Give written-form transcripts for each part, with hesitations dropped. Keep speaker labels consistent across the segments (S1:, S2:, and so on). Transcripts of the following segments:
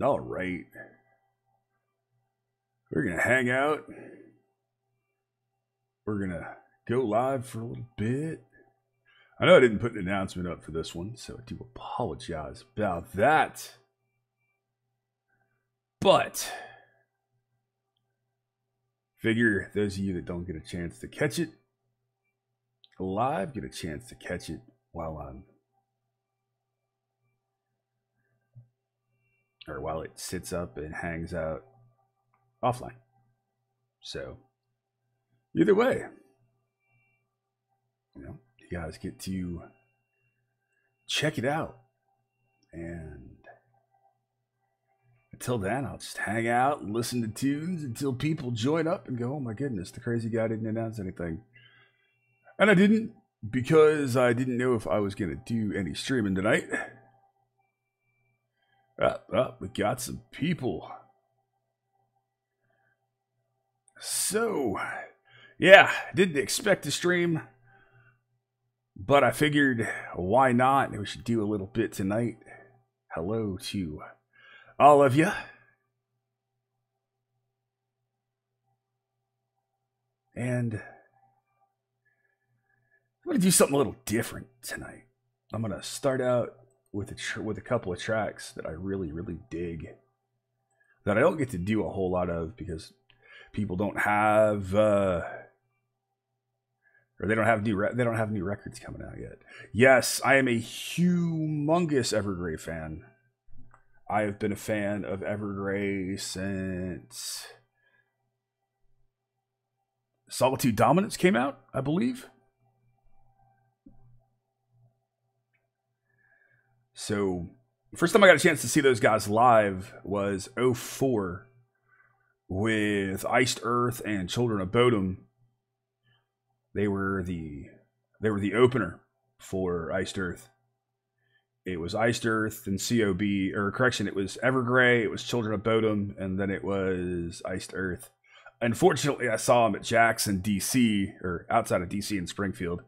S1: All right. We're going to hang out. We're going to go live for a little bit. I know I didn't put an announcement up for this one, so I do apologize about that. But figure those of you that don't get a chance to catch it live get a chance to catch it while it sits up and hangs out offline. So either way, you guys get to check it out. And until then, I'll just hang out and listen to tunes until people join up and go, oh my goodness, the crazy guy didn't announce anything. And I didn't, because I didn't know if I was going to do any streaming tonight. We got some people. So, yeah, didn't expect to stream, but I figured, why not? We should do a little bit tonight. Hello to all of you. And I'm going to do something a little different tonight. I'm going to start out with a couple of tracks that I really, really dig, that I don't get to do a whole lot of because people don't have or they don't have new records coming out yet. Yes, I am a humongous Evergrey fan. I have been a fan of Evergrey since Solitude Dominance came out, I believe. So, first time I got a chance to see those guys live was 2004 with Iced Earth and Children of Bodom. They were the opener for Iced Earth. It was Iced Earth and COB, or correction, it was Evergrey, it was Children of Bodom, and then it was Iced Earth. Unfortunately, I saw them at Jackson, DC, or outside of DC in Springfield.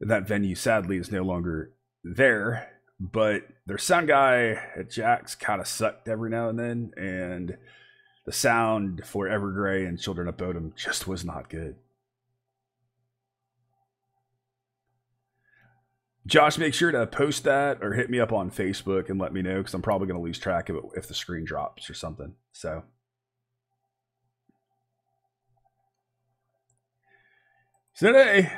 S1: That venue, sadly, is no longer there. But their sound guy at Jack's kind of sucked every now and then, and the sound for Evergrey and Children of Bodom just was not good. Josh, make sure to post that or hit me up on Facebook and let me know, because I'm probably going to lose track of it if the screen drops or something. So today,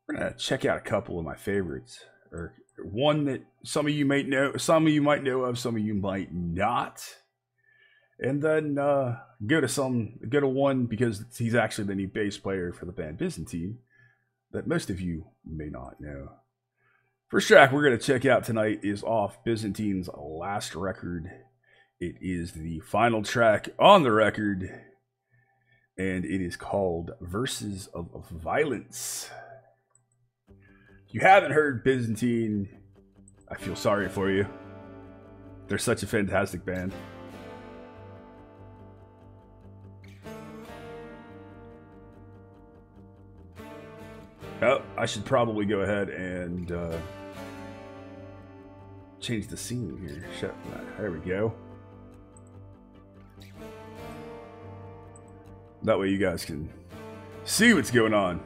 S1: we're going to check out a couple of my favorites. Or one that some of you might know, some of you might know of, some of you might not. And then go to one because he's actually the new bass player for the band Byzantine that most of you may not know. First track we're going to check out tonight is off Byzantine's last record. It is the final track on the record, and it is called Verses of Violence. If you haven't heard Byzantine, I feel sorry for you. They're such a fantastic band. Oh, I should probably go ahead and change the scene here. There we go. That way you guys can see what's going on.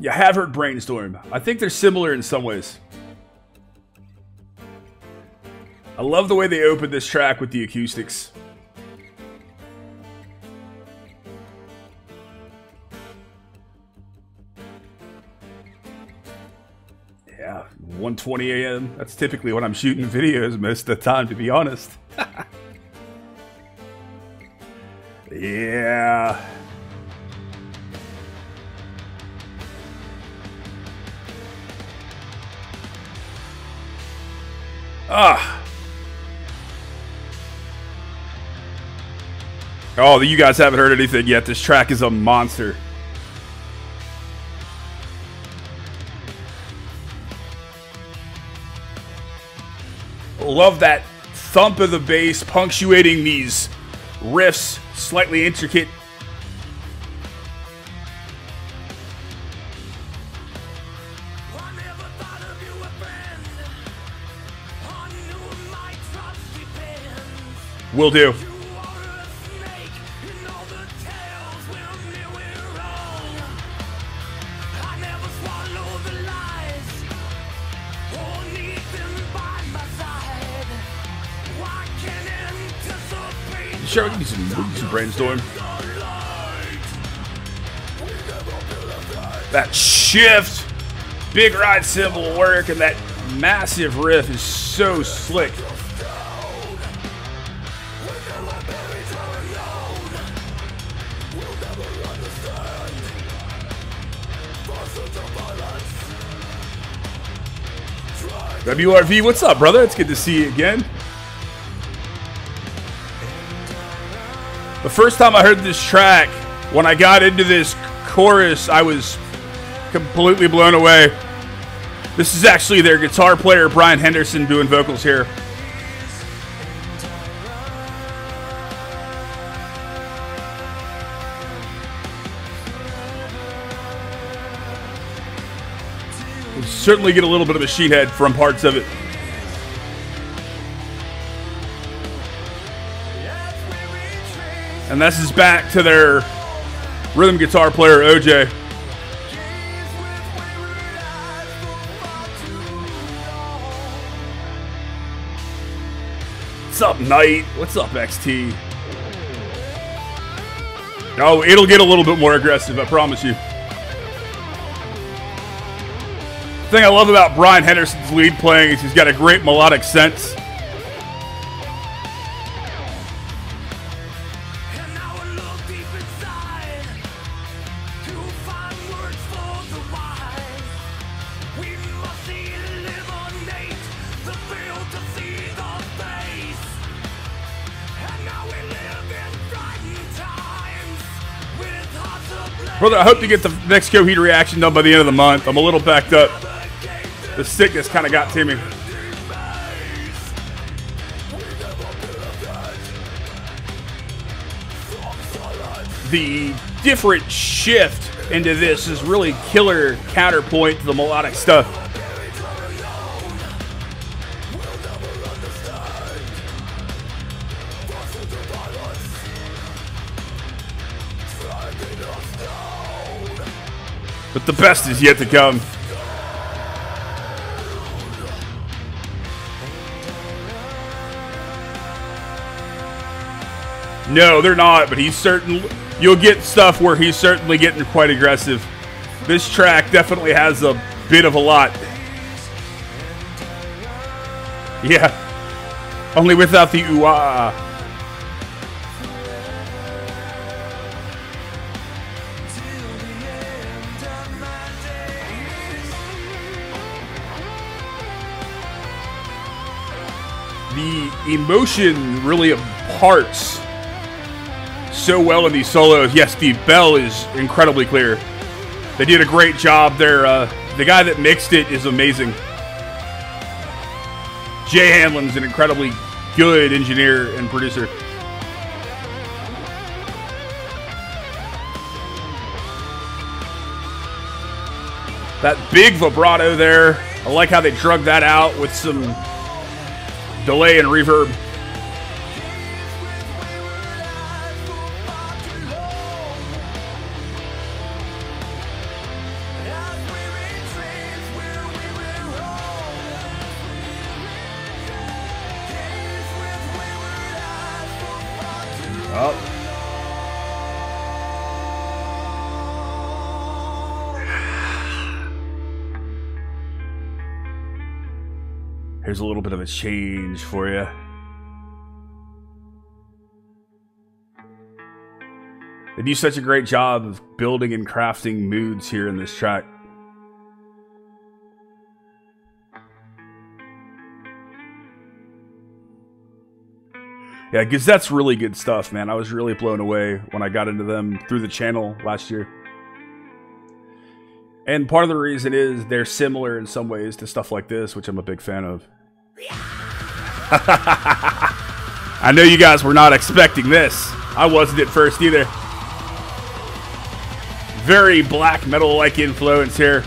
S1: Yeah, I have heard Brainstorm. I think they're similar in some ways. I love the way they opened this track with the acoustics. Yeah, 1:20 a.m. That's typically when I'm shooting videos most of the time, to be honest. Yeah. Oh, you guys haven't heard anything yet. This track is a monster. Love that thump of the bass punctuating these riffs, slightly intricate. Will do. Sure, we can do some Brainstorm. That shift, big ride cymbal work, and that massive riff is so slick. WRV, what's up, brother? It's good to see you again. The first time I heard this track, when I got into this chorus, I was completely blown away. This is actually their guitar player, Brian Henderson, doing vocals here. You certainly get a little bit of Machine Head from parts of it. And this is back to their rhythm guitar player, OJ. What's up, Knight? What's up, XT? Oh, it'll get a little bit more aggressive, I promise you. The thing I love about Brian Henderson's lead playing is he's got a great melodic sense. Brother, I hope to get the next Coheed reaction done by the end of the month. I'm a little backed up. The sickness kind of got to me. The different shift into this is really killer counterpoint to the melodic stuff. But the best is yet to come. No, they're not, but he's certain. You'll get stuff where he's certainly getting quite aggressive. This track definitely has a bit of a lot. Yeah. Only without the ooh-ah. The emotion really imparts so well in these solos. Yes, the bell is incredibly clear. They did a great job there. The guy that mixed it is amazing. Jay Hanlon's an incredibly good engineer and producer. That big vibrato there. I like how they drug that out with some delay and reverb. Oh. Here's a little bit of a change for you. They do such a great job of building and crafting moods here in this track. Yeah, because that's really good stuff, man. I was really blown away when I got into them through the channel last year. And part of the reason is they're similar in some ways to stuff like this, which I'm a big fan of. I know you guys were not expecting this. I wasn't at first either. Very black metal-like influence here.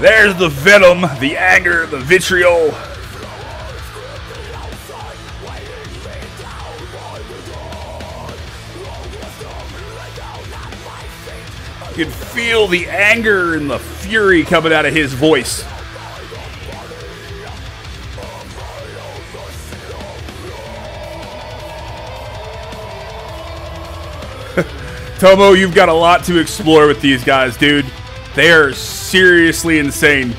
S1: There's the venom, the anger, the vitriol. You can feel the anger and the fury coming out of his voice. Tomo, you've got a lot to explore with these guys, dude. They are seriously insane.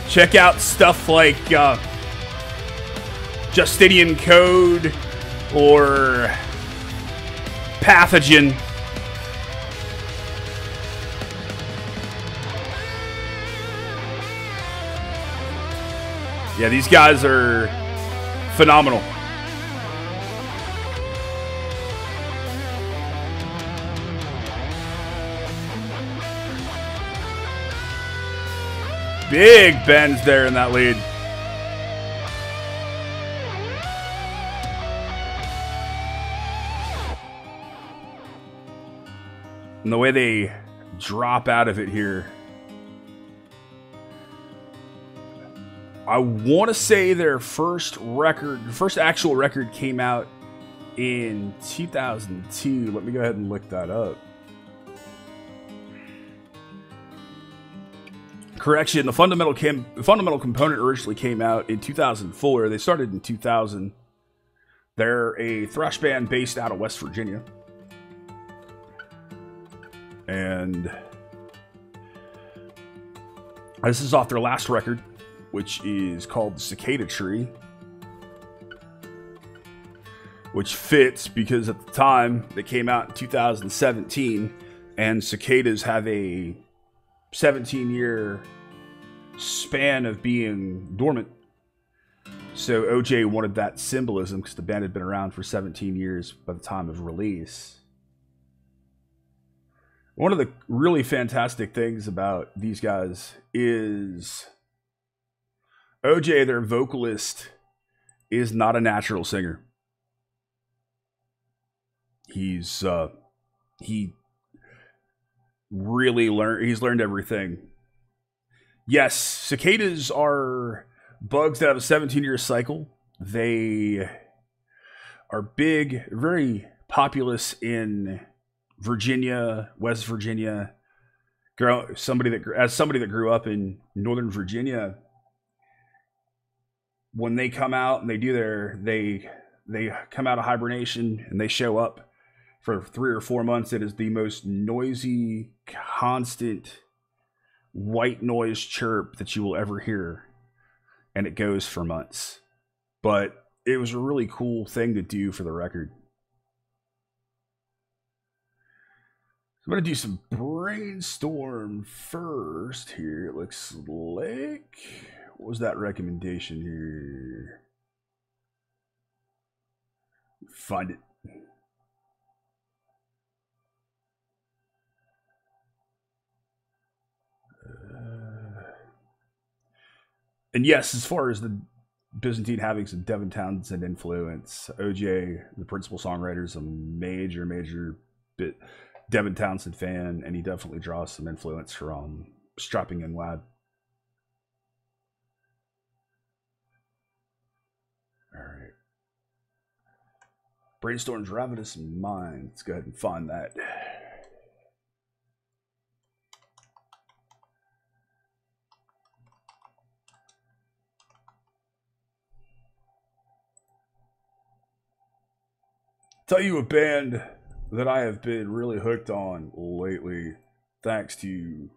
S1: Check out stuff like Justinian Code or Pathogen. Yeah, these guys are phenomenal. Big bends there in that lead. And the way they drop out of it here. I want to say their first actual record came out in 2002. Let me go ahead and look that up. Correction, the fundamental component originally came out in 2004. They started in 2000. They're a thrash band based out of West Virginia. And this is off their last record, which is called The Cicada Tree. Which fits because at the time they came out in 2017, and cicadas have a 17-year span of being dormant. So OJ wanted that symbolism because the band had been around for 17 years by the time of release. One of the really fantastic things about these guys is OJ, their vocalist, is not a natural singer. He's learned everything. Yes, cicadas are bugs that have a 17-year cycle. They are big, very populous in Virginia, West Virginia. As somebody that grew up in Northern Virginia, when they come out and they come out of hibernation and they show up for 3 or 4 months, it is the most noisy, constant white noise chirp that you will ever hear, and it goes for months. But it was a really cool thing to do for the record. I'm going to do some Brainstorm first here. It looks like... What was that recommendation here? Find it. And yes, as far as the Byzantine having some Devin Townsend influence, OJ, the principal songwriter, is a major Devin Townsend fan, and he definitely draws some influence from Strapping Young Lad. All right. Brainstorm's Ravenous Mind. Let's go ahead and find that. Tell you a band that I have been really hooked on lately, thanks to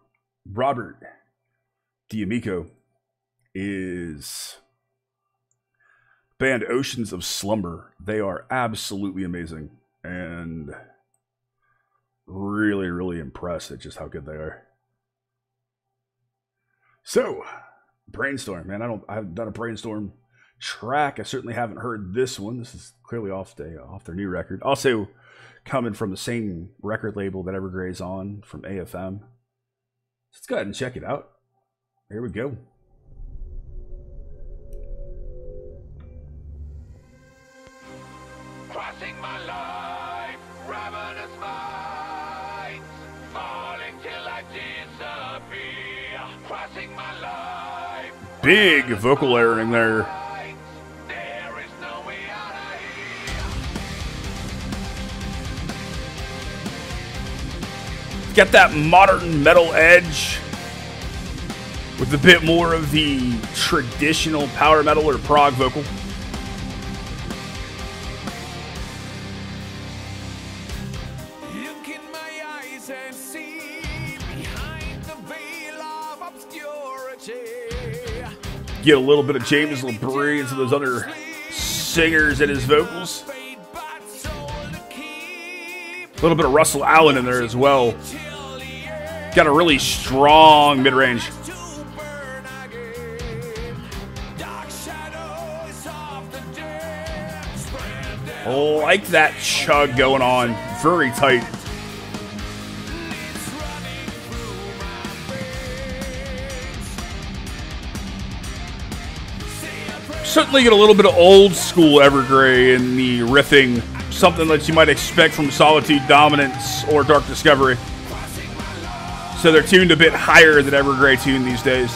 S1: Robert D'Amico, is band Oceans of Slumber. They are absolutely amazing and really impressed at just how good they are. So, Brainstorm, man. I haven't done a Brainstorm track. I certainly haven't heard this one. This is clearly off their new record. Also coming from the same record label that Evergrey's on, from AFM. Let's go ahead and check it out. Here we go.
S2: Crossing my life, ravenous minds, falling till I disappear.
S1: big vocal layering there. Got that modern metal edge with a bit more of the traditional power metal or prog vocal.
S2: Look in my eyes and see behind the veil of obscurity.
S1: Get a little bit of James LaBrie and some of those other singers in his vocals. A little bit of Russell Allen in there as well. Got a really strong mid-range. Like that chug going on. Very tight. Certainly get a little bit of old school Evergrey in the riffing. Something that you might expect from Solitude Dominance or Dark Discovery. So they're tuned a bit higher than Evergrey tuned these days.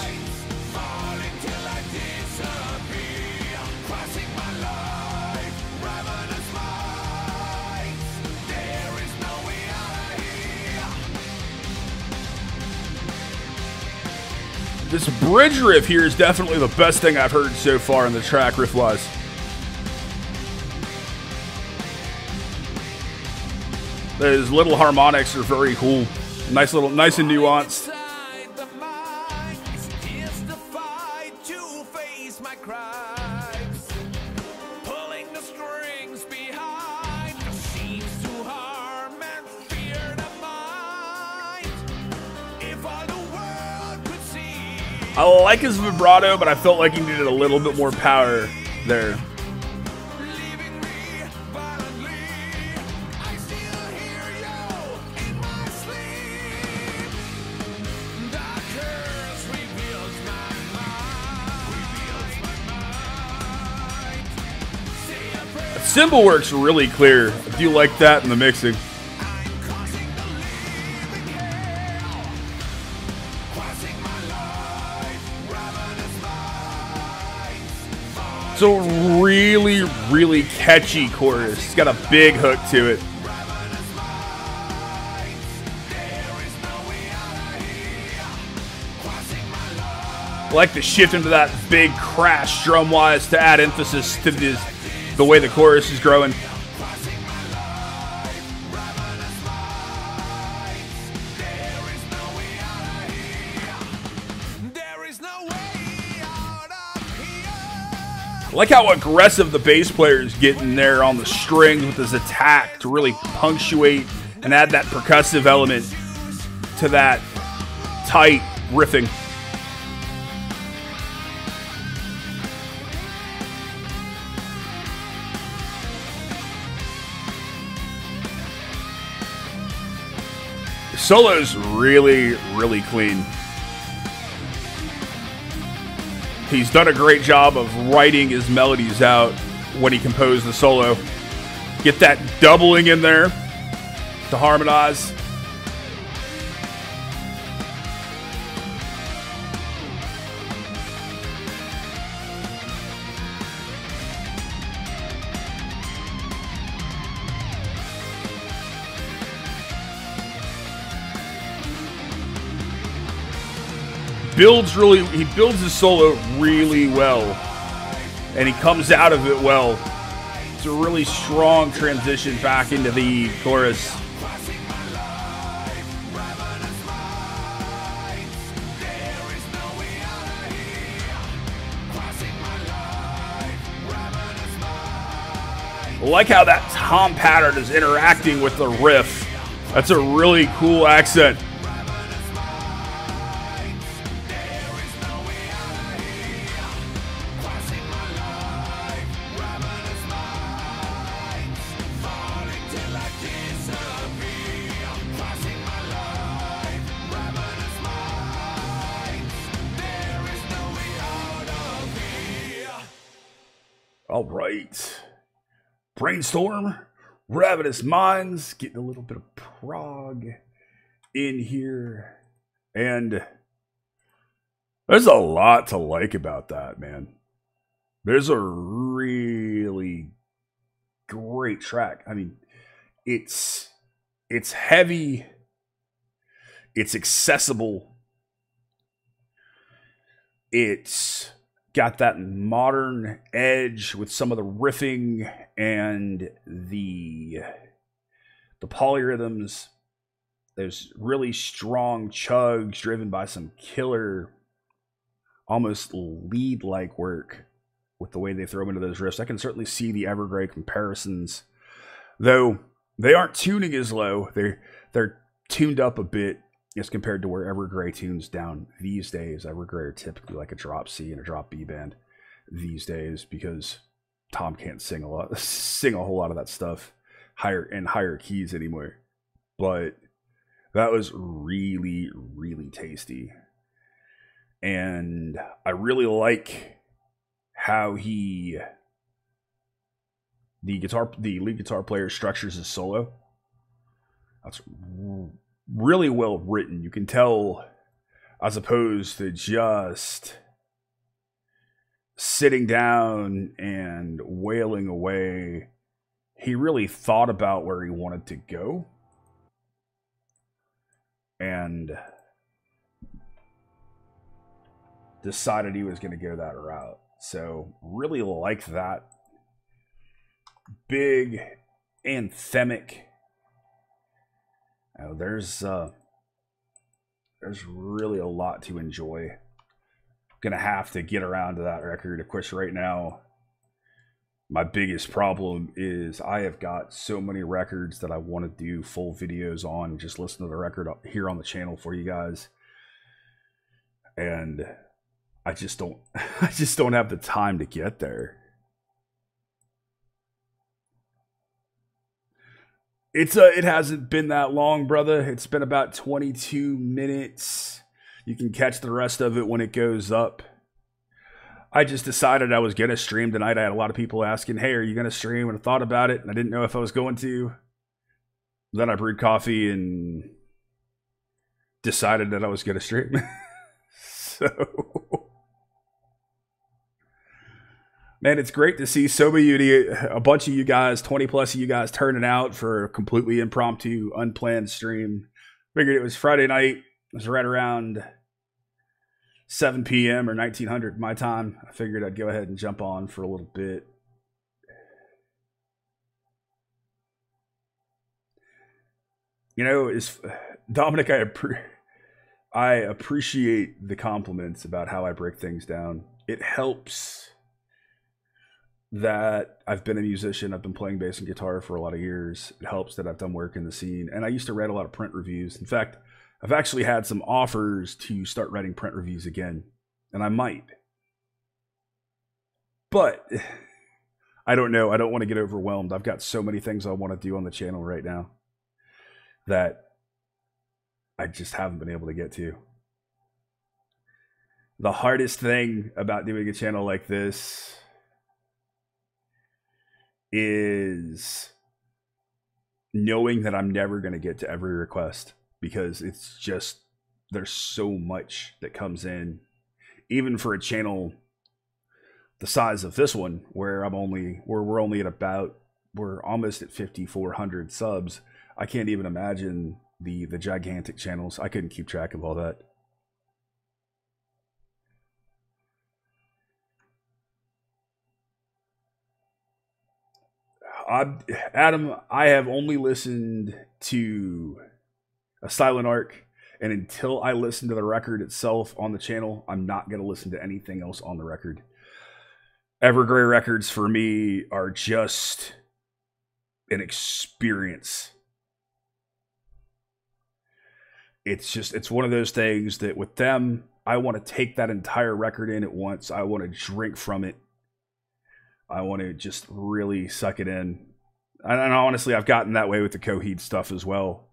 S1: This bridge riff here is definitely the best thing I've heard so far in the track, riff-wise. Those little harmonics are very cool. Nice and nuanced. I like his vibrato, but I felt like he needed a little bit more power there. The cymbal works really clear. I do like that in the mixing. It's a really, really catchy chorus. It's got a big hook to it. I like the shift into that big crash drum-wise to add emphasis to the way the chorus is growing. I like how aggressive the bass player is getting there on the strings with his attack to really punctuate and add that percussive element to that tight riffing. The solo's really, really clean. He's done a great job of writing his melodies out when he composed the solo. Get that doubling in there to harmonize. He builds his solo really well, and he comes out of it well. It's a really strong transition back into the chorus. I like how that tom pattern is interacting with the riff. That's a really cool accent. All right. Brainstorm, Ravenous Minds, getting a little bit of prog in here. And There's a lot to like about that, man. There's a really great track. I mean, it's heavy, it's accessible, it's got that modern edge with some of the riffing and the polyrhythms. There's really strong chugs driven by some killer, almost lead-like work with the way they throw into those riffs. I can certainly see the Evergrey comparisons, though they aren't tuning as low. They're tuned up a bit as compared to where Evergrey tunes down these days. Evergrey are typically like a drop C and a drop B band these days because Tom can't sing a whole lot of that stuff higher keys anymore. But that was really, really tasty. And I really like how the lead guitar player structures his solo. That's really well written. You can tell, as opposed to just sitting down and wailing away, he really thought about where he wanted to go. And decided he was going to go that route. So really like that. Big, anthemic. There's really a lot to enjoy. Gonna have to get around to that record. Of course, right now, my biggest problem is I have got so many records that I want to do full videos on. Just listen to the record here on the channel for you guys. And I just don't have the time to get there. It hasn't been that long, brother. It's been about 22 minutes. You can catch the rest of it when it goes up. I just decided I was going to stream tonight. I had a lot of people asking, hey, are you going to stream? And I thought about it, and I didn't know if I was going to. Then I brewed coffee and decided that I was going to stream. So, man, it's great to see so many, a bunch of you guys, 20 plus of you guys turning out for a completely impromptu, unplanned stream. Figured it was Friday night. It was right around 7 p.m. or 1900 my time. I figured I'd go ahead and jump on for a little bit. You know, Dominic, I appreciate the compliments about how I break things down. It helps that I've been a musician. I've been playing bass and guitar for a lot of years. It helps that I've done work in the scene. And I used to write a lot of print reviews. In fact, I've actually had some offers to start writing print reviews again. And I might. But I don't know. I don't want to get overwhelmed. I've got so many things I want to do on the channel right now that I just haven't been able to get to. The hardest thing about doing a channel like this is knowing that I'm never going to get to every request, because it's just, there's so much that comes in, even for a channel the size of this one, where we're only at about, we're almost at 5,400 subs. I can't even imagine the gigantic channels. I couldn't keep track of all that. Adam, I have only listened to A Silent Arc, and until I listen to the record itself on the channel, I'm not going to listen to anything else on the record. Evergrey records for me are just an experience. It's one of those things that with them, I want to take that entire record in at once. I want to drink from it. I want to just really suck it in. And honestly, I've gotten that way with the Coheed stuff as well.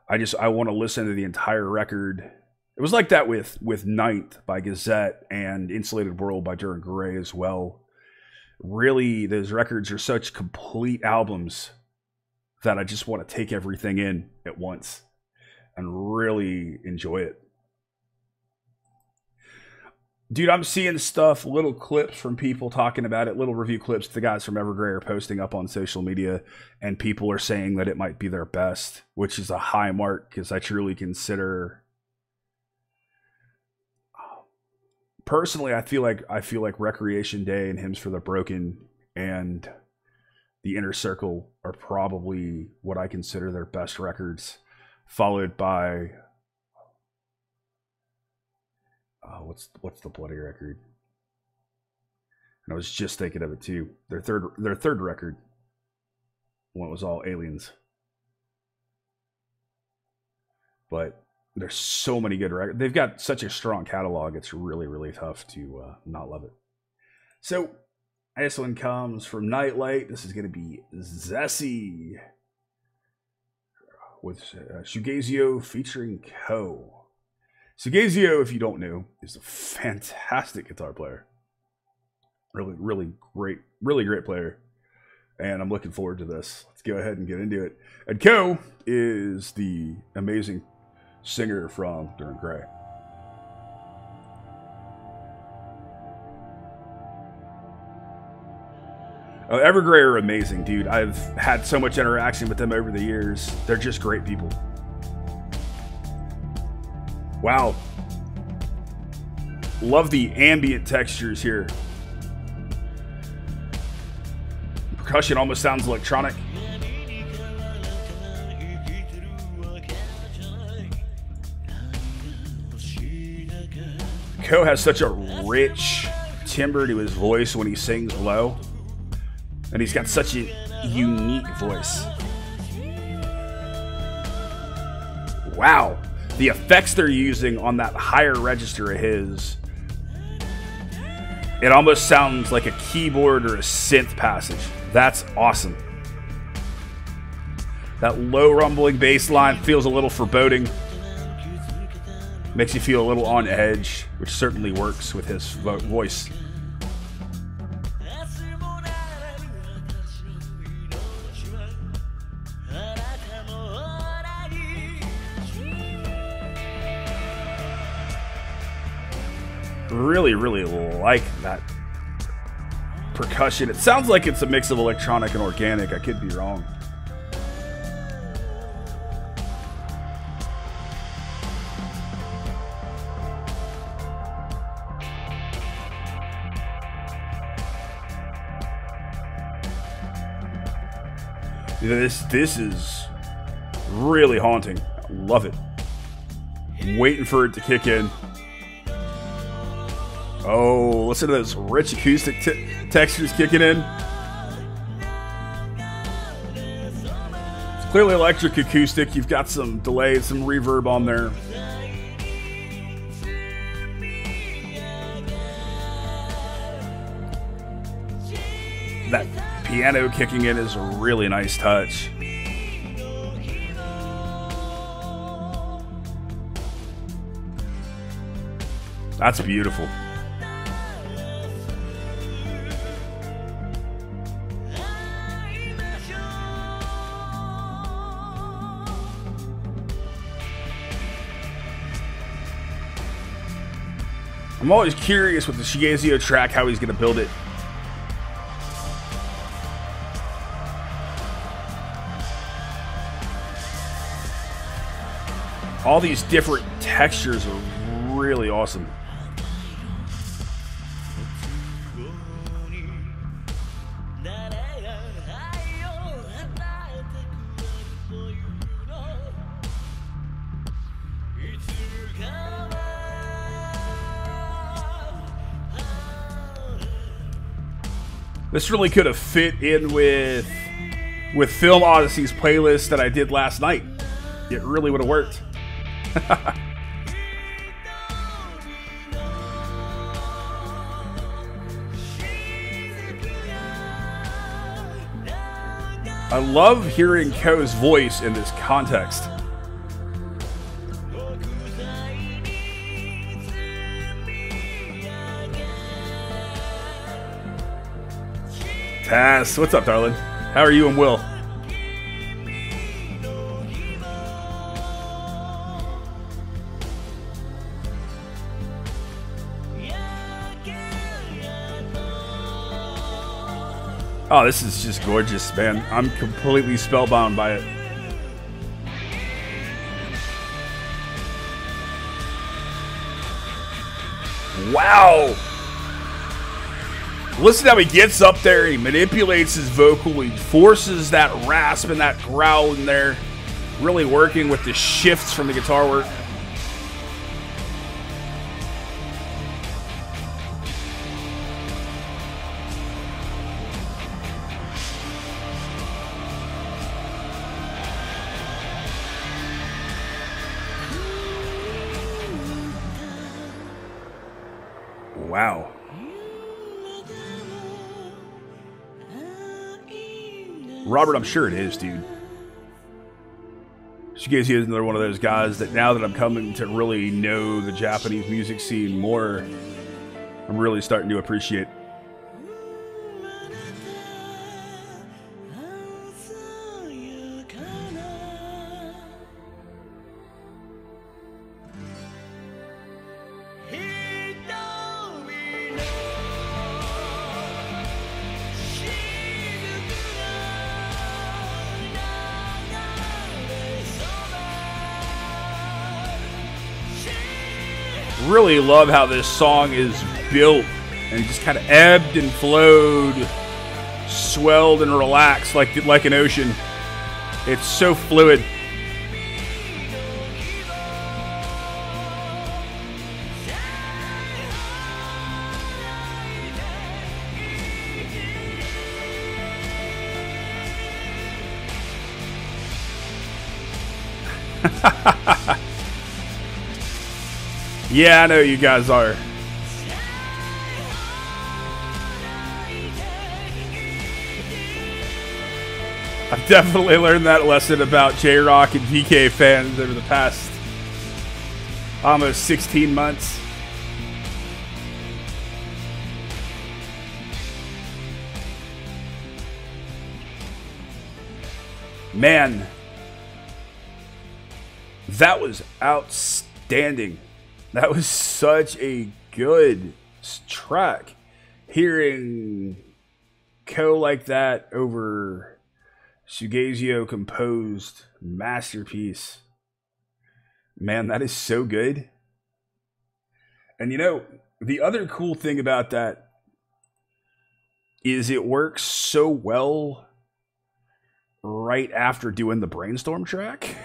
S1: I want to listen to the entire record. It was like that with Ninth by Gazette and Insulated World by Duran Gray as well. Really, those records are such complete albums that I just want to take everything in at once and really enjoy it. Dude, I'm seeing stuff, little clips from people talking about it, little review clips the guys from Evergrey are posting up on social media, and people are saying that it might be their best, which is a high mark because I truly consider. Personally, I feel like Recreation Day and Hymns for the Broken and The Inner Circle are probably what I consider their best records, followed by what's the bloody record? And I was just thinking of it too. Their third record, when it was all aliens. But there's so many good records. They've got such a strong catalog. It's really, really tough to not love it. So this one comes from Nightlight. This is going to be Zessie with Shoegaze featuring Ko. Shoegaze, if you don't know, is a fantastic guitar player. Really great player. And I'm looking forward to this. Let's go ahead and get into it. And Ko is the amazing singer from Durham Gray. Evergrey are amazing, dude. I've had so much interaction with them over the years. They're just great people. Wow. Love the ambient textures here. Percussion almost sounds electronic. Ko has such a rich timbre to his voice when he sings low. And he's got such a unique voice. Wow. The effects they're using on that higher register of his, it almost sounds like a keyboard or a synth passage. That's awesome. That low rumbling bass line feels a little foreboding. Makes you feel a little on edge, which certainly works with his voice. Really like that percussion. It sounds like it's a mix of electronic and organic. I could be wrong. This is really haunting. I love it. I'm waiting for it to kick in. Oh, listen to those rich acoustic textures kicking in. It's clearly electric acoustic. You've got some delay, some reverb on there. That piano kicking in is a really nice touch. That's beautiful. I'm always curious with the Shoegaze track how he's going to build it. All these different textures are really awesome. This really could have fit in with Film Odyssey's playlist that I did last night. It really would have worked. I love hearing Ko's voice in this context. Taz, what's up, darling? How are you and Will? Oh, this is just gorgeous, man. I'm completely spellbound by it. Wow! Listen how he gets up there, he manipulates his vocal, he forces that rasp and that growl in there, really working with the shifts from the guitar work. Wow. Robert, I'm sure it is, dude. Shoegaze is another one of those guys that now that I'm coming to really know the Japanese music scene more, I'm really starting to appreciate. Really love how this song is built and just kind of ebbed and flowed, swelled and relaxed like an ocean. It's so fluid. Yeah, I know you guys are. I've definitely learned that lesson about J-Rock and VK fans over the past almost 16 months. Man, that was outstanding. That was such a good track. Hearing Ko like that over Shoegaze composed masterpiece. Man, that is so good. And you know, the other cool thing about that is it works so well right after doing the Brainstorm track.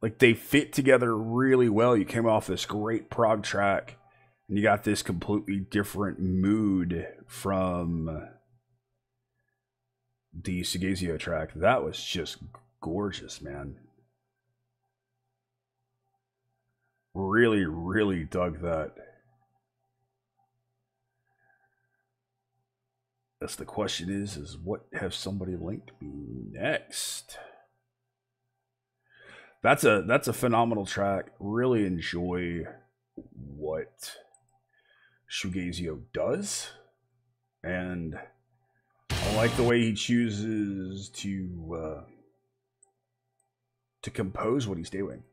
S1: Like, they fit together really well. You came off this great prog track, and you got this completely different mood from the Shoegaze track. That was just gorgeous, man. Really, really dug that. That's the question is what have somebody linked me next? That's a phenomenal track. Really enjoy what Shoegaze does, and I like the way he chooses to compose what he's doing.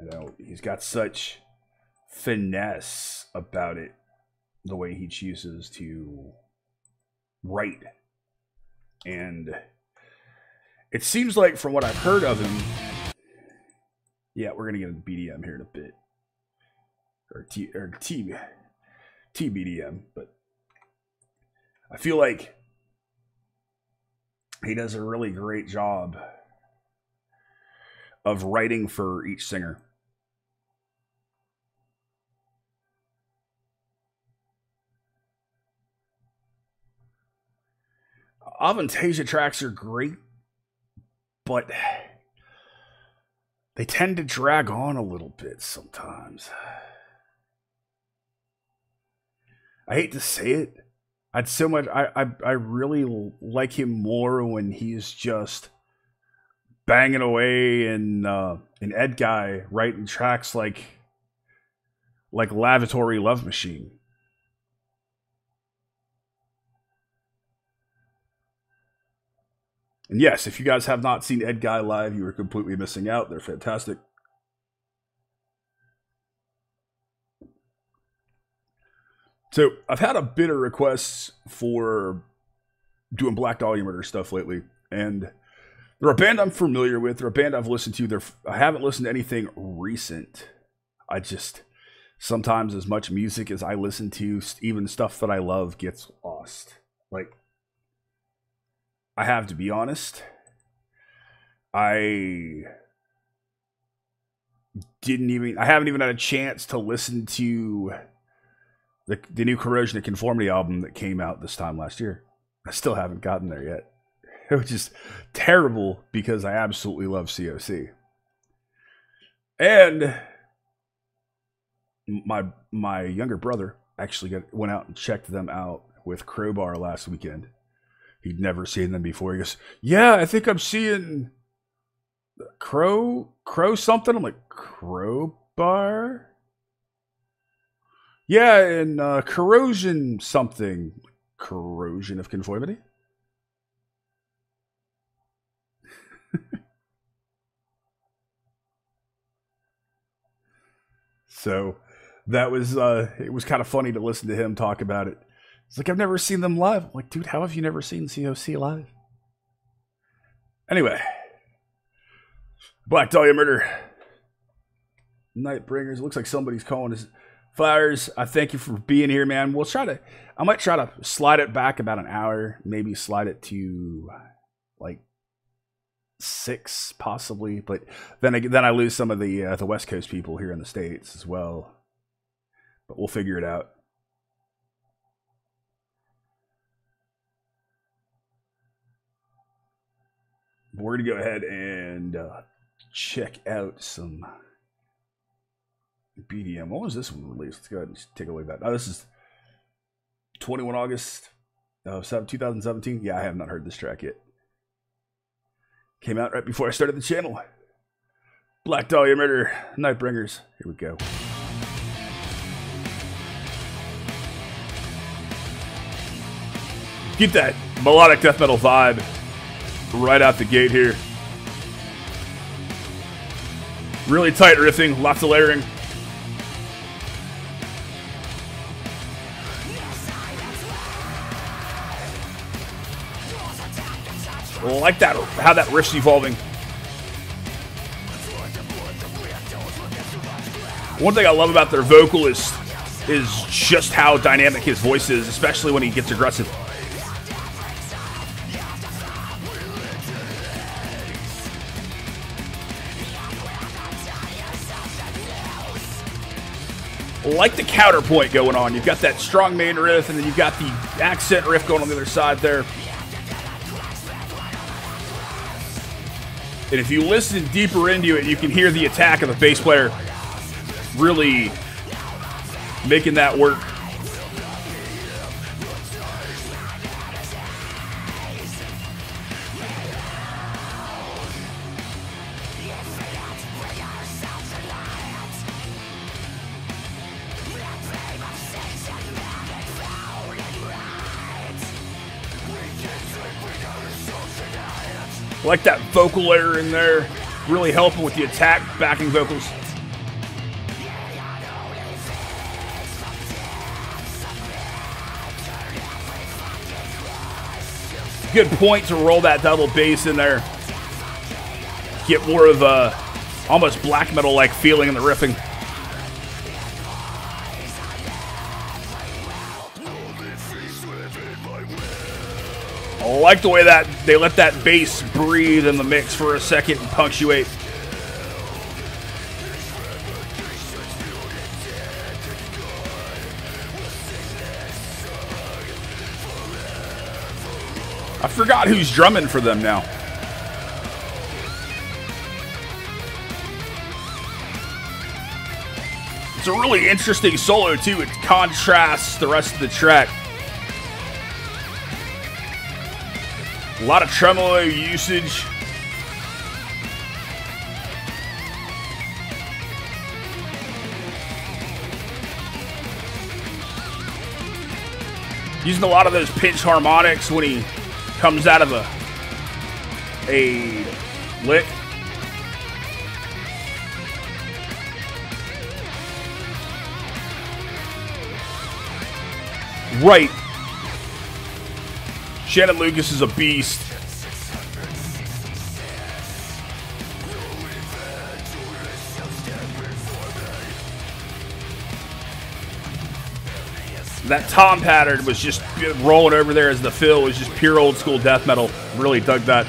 S1: You know, he's got such finesse about it, the way he chooses to write. And it seems like, from what I've heard of him, yeah, we're gonna get into BDM here in a bit, or TBDM, but I feel like he does a really great job of writing for each singer. Avantasia tracks are great, but they tend to drag on a little bit sometimes. I hate to say it. I really like him more when he's just banging away and Ed Guy writing tracks like Lavatory Love Machine. And yes, if you guys have not seen Ed Guy live, you are completely missing out. They're fantastic. So I've had a bit of requests for doing Black Dahlia Murder stuff lately, and they're a band I'm familiar with. They're a band I've listened to. I haven't listened to anything recent. I just, sometimes as much music as I listen to, even stuff that I love gets lost. Like, I have to be honest, I haven't even had a chance to listen to the new Corrosion of Conformity album that came out this time last year. I still haven't gotten there yet, which is terrible because I absolutely love COC. And my younger brother actually went out and checked them out with Crowbar last weekend. He'd never seen them before. He goes, "Yeah, I think I'm seeing Crow something." I'm like, "Crowbar? Yeah, and Corrosion something. Corrosion of Conformity?" So that was, it was kind of funny to listen to him talk about it. It's like, "I've never seen them live." I'm like, dude, how have you never seen COC live? Anyway, Black Dahlia Murder, Nightbringers. It looks like somebody's calling us. Fires, I thank you for being here, man. I might try to slide it back about an hour, maybe slide it to like 6 possibly, but then I lose some of the West Coast people here in the States as well. But we'll figure it out. We're gonna go ahead and check out some BDM. When was this one released? Let's go ahead and take a look at that. Now, this is 21 August 2017. Yeah, I have not heard this track yet. Came out right before I started the channel. Black Dahlia Murder, Nightbringers. Here we go. Get that melodic death metal vibe right out the gate here. Really tight riffing, lots of layering. I like that, how that riff's evolving. One thing I love about their vocalist is just how dynamic his voice is, especially when he gets aggressive. I like the counterpoint going on. You've got that strong main riff, and then you've got the accent riff going on the other side there. And if you listen deeper into it, you can hear the attack of the bass player really making that work. I like that vocal layer in there, really helping with the attack backing vocals. Good point to roll that double bass in there. Get more of a almost black metal-like feeling in the riffing. I like the way that they let that bass breathe in the mix for a second and punctuate. I forgot who's drumming for them now. It's a really interesting solo too. It contrasts the rest of the track. A lot of tremolo usage. Using a lot of those pitch harmonics when he comes out of a lick. Right. Shannon Lucas is a beast. That tom pattern was just rolling over there as the fill was just pure old school death metal. Really dug that.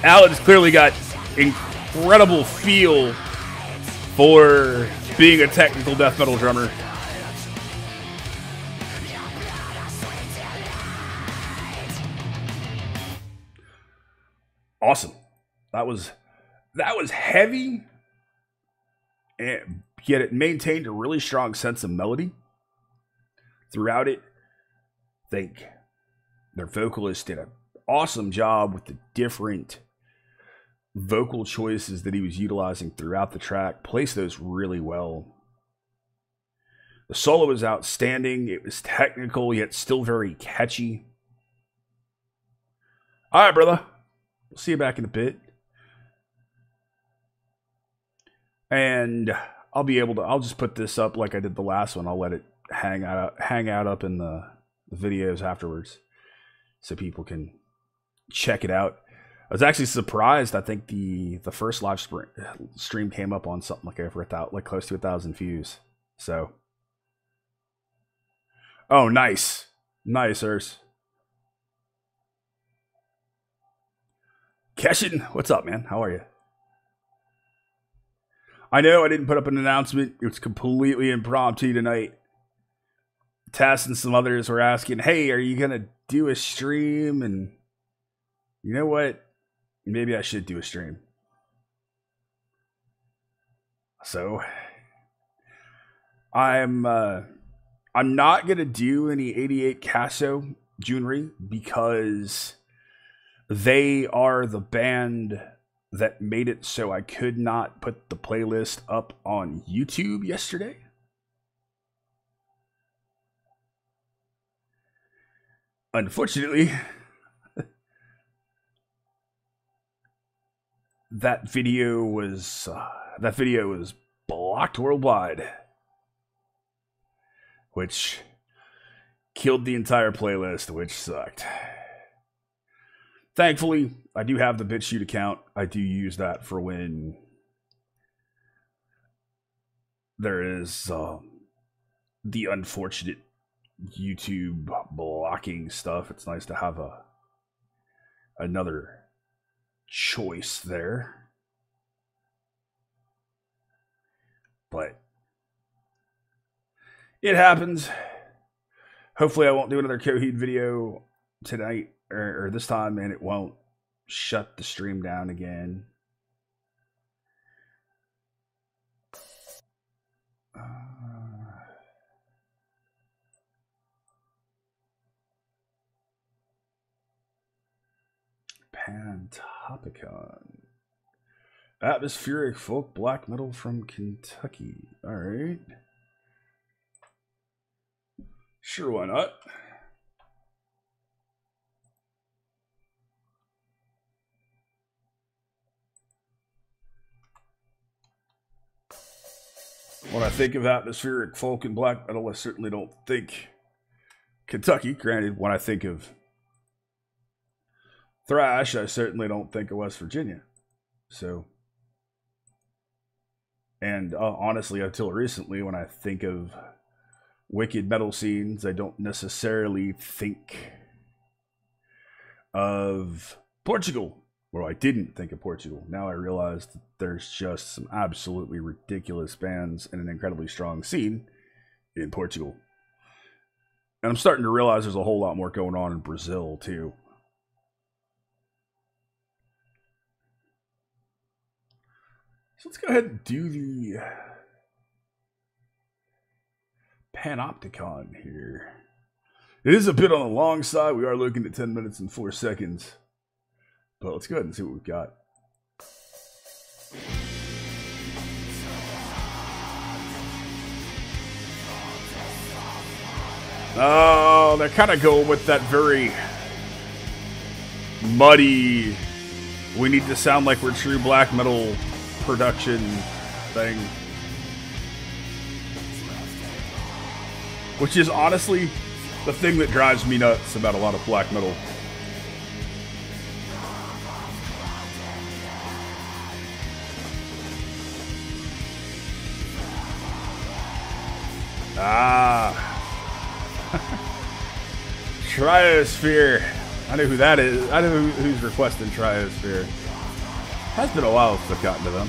S1: Alan's clearly got incredible feel for being a technical death metal drummer. Awesome. That was heavy, and yet it maintained a really strong sense of melody throughout it. I think their vocalist did an awesome job with the different vocal choices that he was utilizing throughout the track. Placed those really well. The solo was outstanding. It was technical, yet still very catchy. All right, brother. We'll see you back in a bit. And I'll just put this up like I did the last one. I'll let it hang out up in the videos afterwards so people can check it out. I was actually surprised. I think the first live stream came up on something like close to 1,000 views. So, oh, nice, Urs. Keshin, what's up, man? How are you? I know I didn't put up an announcement. It was completely impromptu tonight. Tess and some others were asking, hey, are you going to do a stream? And you know what? Maybe I should do a stream. So, I'm not going to do any 88 Casso Junri because they are the band that made it so I could not put the playlist up on YouTube yesterday. Unfortunately, that video was blocked worldwide, which killed the entire playlist, which sucked. Thankfully, I do have the BitChute account. I do use that for when there is the unfortunate YouTube blocking stuff. It's nice to have another choice there. But it happens. Hopefully I won't do another Coheed video tonight or this time, and it won't shut the stream down again. Panopticon. Atmospheric folk black metal from Kentucky. All right. Sure, why not? When I think of atmospheric folk and black metal, I certainly don't think Kentucky. Granted, when I think of thrash, I certainly don't think of West Virginia. So, and honestly, until recently, when I think of wicked metal scenes, I don't necessarily think of Portugal. Well, I didn't think of Portugal. Now I realize that there's just some absolutely ridiculous bands and an incredibly strong scene in Portugal. And I'm starting to realize there's a whole lot more going on in Brazil, too. So let's go ahead and do the Panopticon here. It is a bit on the long side. We are looking at 10 minutes and 4 seconds. But let's go ahead and see what we've got. Oh, they're kind of going with that very muddy, we need to sound like we're true black metal production thing. Which is honestly the thing that drives me nuts about a lot of black metal. Ah. Triosphere. I know who that is. I know who's requesting Triosphere. Has been a while since I've gotten to them.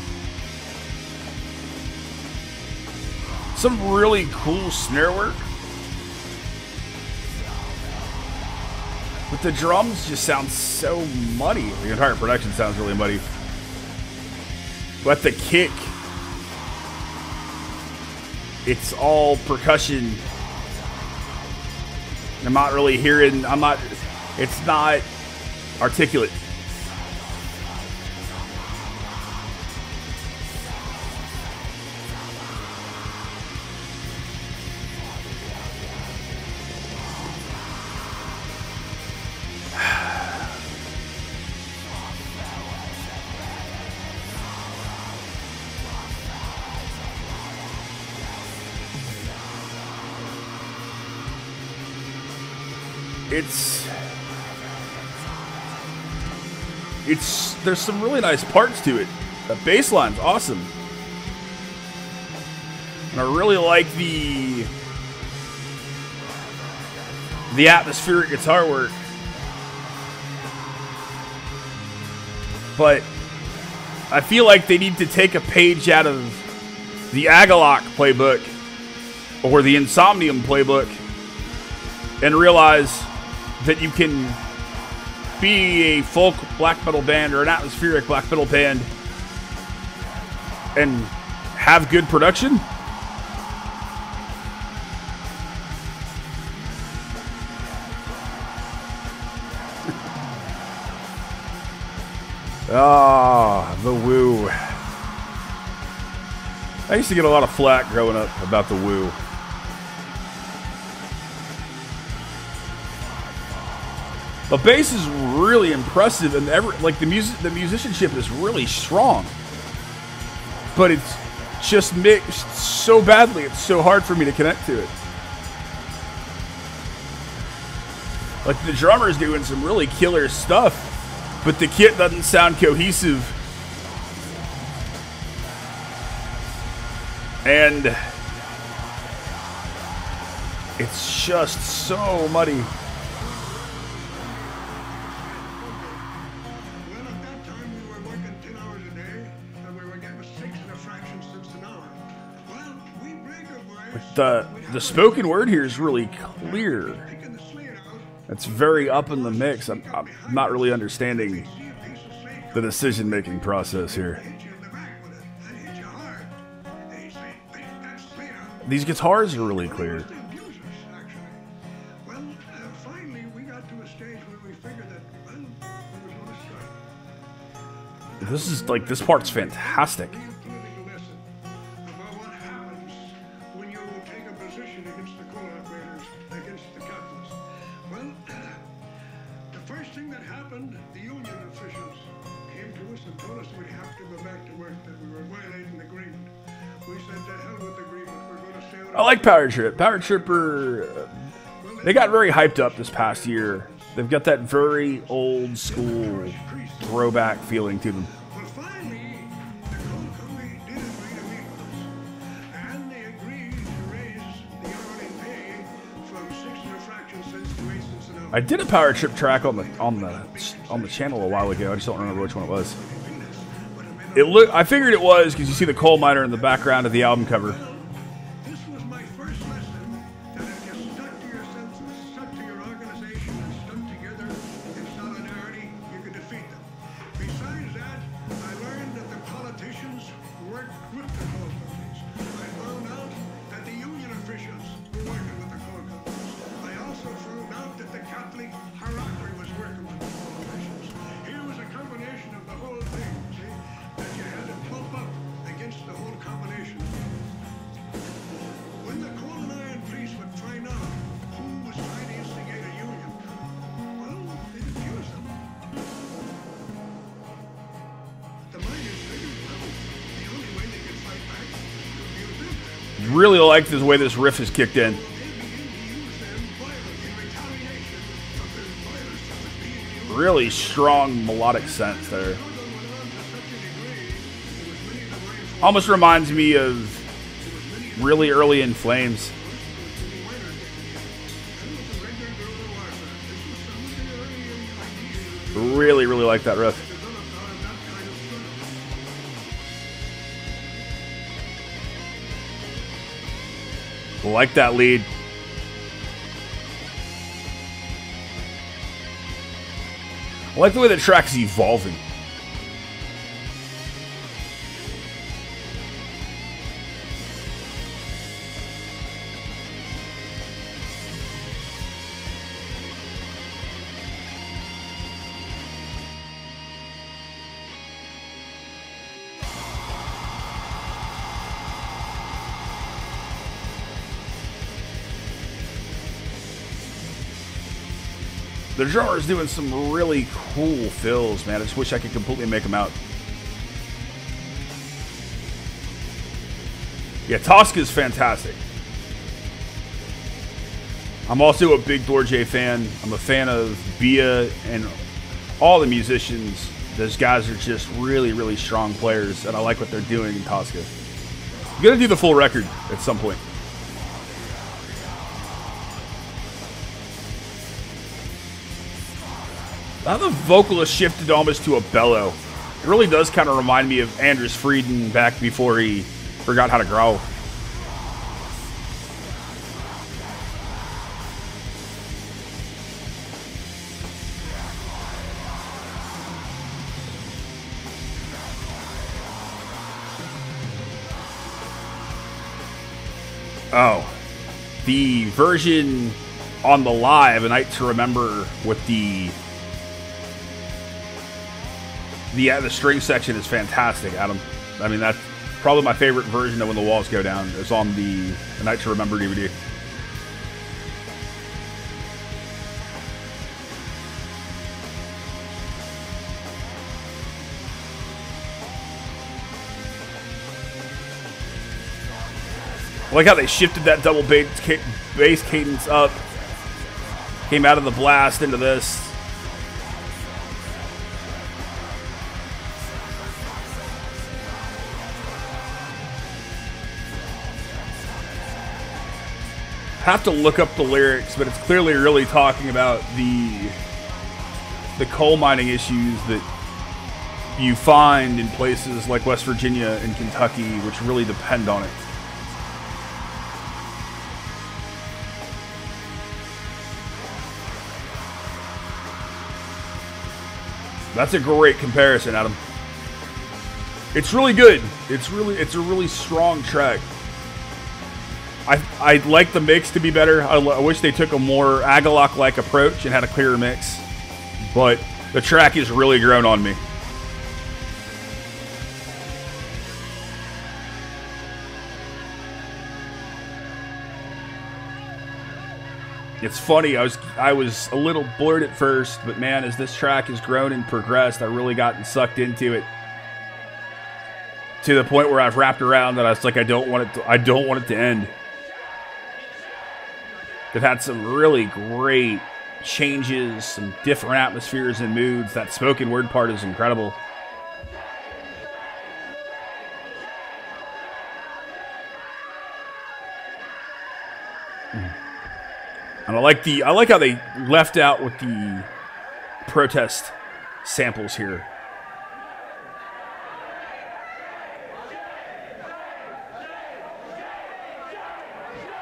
S1: Some really cool snare work. But the drums just sound so muddy. The entire production sounds really muddy. But the kick, it's all percussion. I'm not really hearing, it's not articulate. There's some really nice parts to it. The bass line's awesome. And I really like the atmospheric guitar work. But I feel like they need to take a page out of the Agalloch playbook or the Insomnium playbook and realize that you can be a folk black metal band or an atmospheric black metal band and have good production. Ah, the woo. I used to get a lot of flack growing up about the woo. The bass is really impressive, and the musicianship is really strong. But it's just mixed so badly; it's so hard for me to connect to it. Like the drummer's doing some really killer stuff, but the kit doesn't sound cohesive, and it's just so muddy. The spoken word here is really clear. It's very up in the mix. I'm not really understanding the decision-making process here. These guitars are really clear. This part's fantastic. I like Power Trip. Power Tripper, they got very hyped up this past year. They've got that very old school throwback feeling to them. I did a Power Trip track on the channel a while ago. I just don't remember which one it was. I figured it was because you see the coal miner in the background of the album cover. Really like the way this riff is kicked in. Really strong melodic sense there. Almost reminds me of really early In Flames. Really, really like that riff. Like that lead. I like the way the track is evolving. The drummer is doing some really cool fills, man. I just wish I could completely make them out. Yeah, Tosca's fantastic. I'm also a big Dorje fan. I'm a fan of Bia and all the musicians. Those guys are just really, really strong players, and I like what they're doing in Tosca. I'm gonna do the full record at some point. Now the vocalist shifted almost to a bellow. It really does kind of remind me of Anders Frieden back before he forgot how to growl. Oh, the version on the live, A Night to Remember, with the string section is fantastic, Adam. I mean, that's probably my favorite version of When the Walls Go Down. It's on the A Night to Remember DVD. I like how they shifted that double bass cadence up. Came out of the blast into this. Have to look up the lyrics, but it's clearly really talking about the coal mining issues that you find in places like West Virginia and Kentucky, which really depend on it. That's a great comparison, Adam. It's really good. It's a really strong track. I'd like the mix to be better. I wish they took a more Agalok-like approach and had a clearer mix. But the track has really grown on me. It's funny, I was a little blurred at first, but man, as this track has grown and progressed, I really gotten sucked into it. To the point where I've wrapped around that I was like, I don't want it to end. They've had some really great changes, some different atmospheres and moods. That spoken word part is incredible. And I like how they left out with the protest samples here.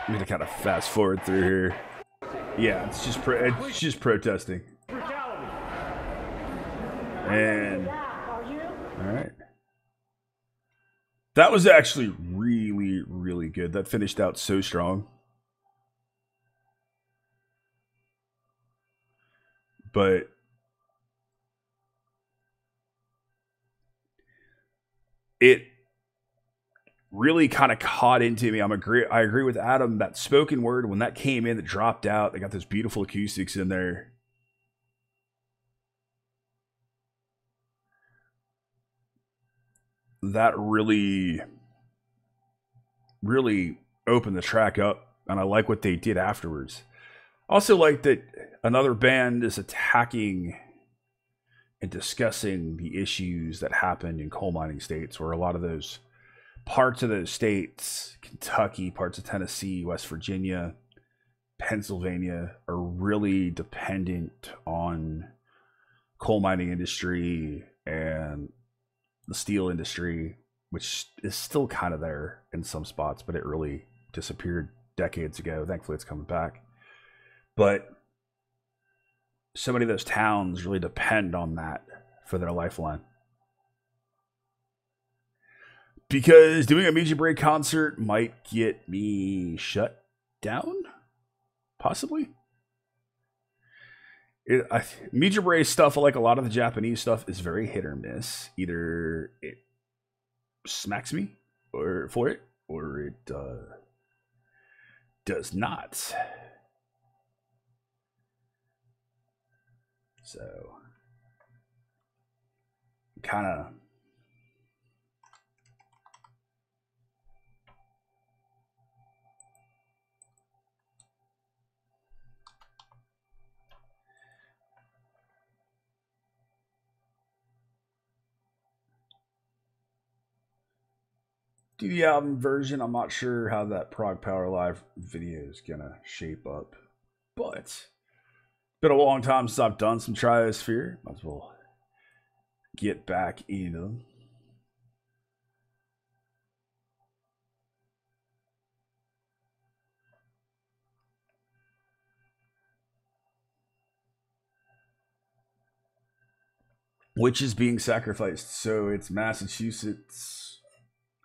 S1: I'm gonna kind of fast forward through here. Yeah, it's just protesting. And all right, that was actually really, really good. That finished out so strong. But it really kind of caught into me. I agree with Adam. That spoken word, when that came in, that dropped out, they got those beautiful acoustics in there. That really, really opened the track up, and I like what they did afterwards. Also like that another band is attacking and discussing the issues that happened in coal mining states, where a lot of those parts of those states, Kentucky, parts of Tennessee, West Virginia, Pennsylvania, are really dependent on coal mining industry and the steel industry, which is still kind of there in some spots, but it really disappeared decades ago. Thankfully, it's coming back. But so many of those towns really depend on that for their lifeline. Because doing a Media Break concert might get me shut down? Possibly? Media Break stuff, like a lot of the Japanese stuff, is very hit or miss. Either it smacks me for it, or it does not. So, kind of do the album version. I'm not sure how that Prog Power Live video is gonna shape up, but it's been a long time since I've done some Triosphere. Might as well get back into them. Which is being sacrificed? So it's Massachusetts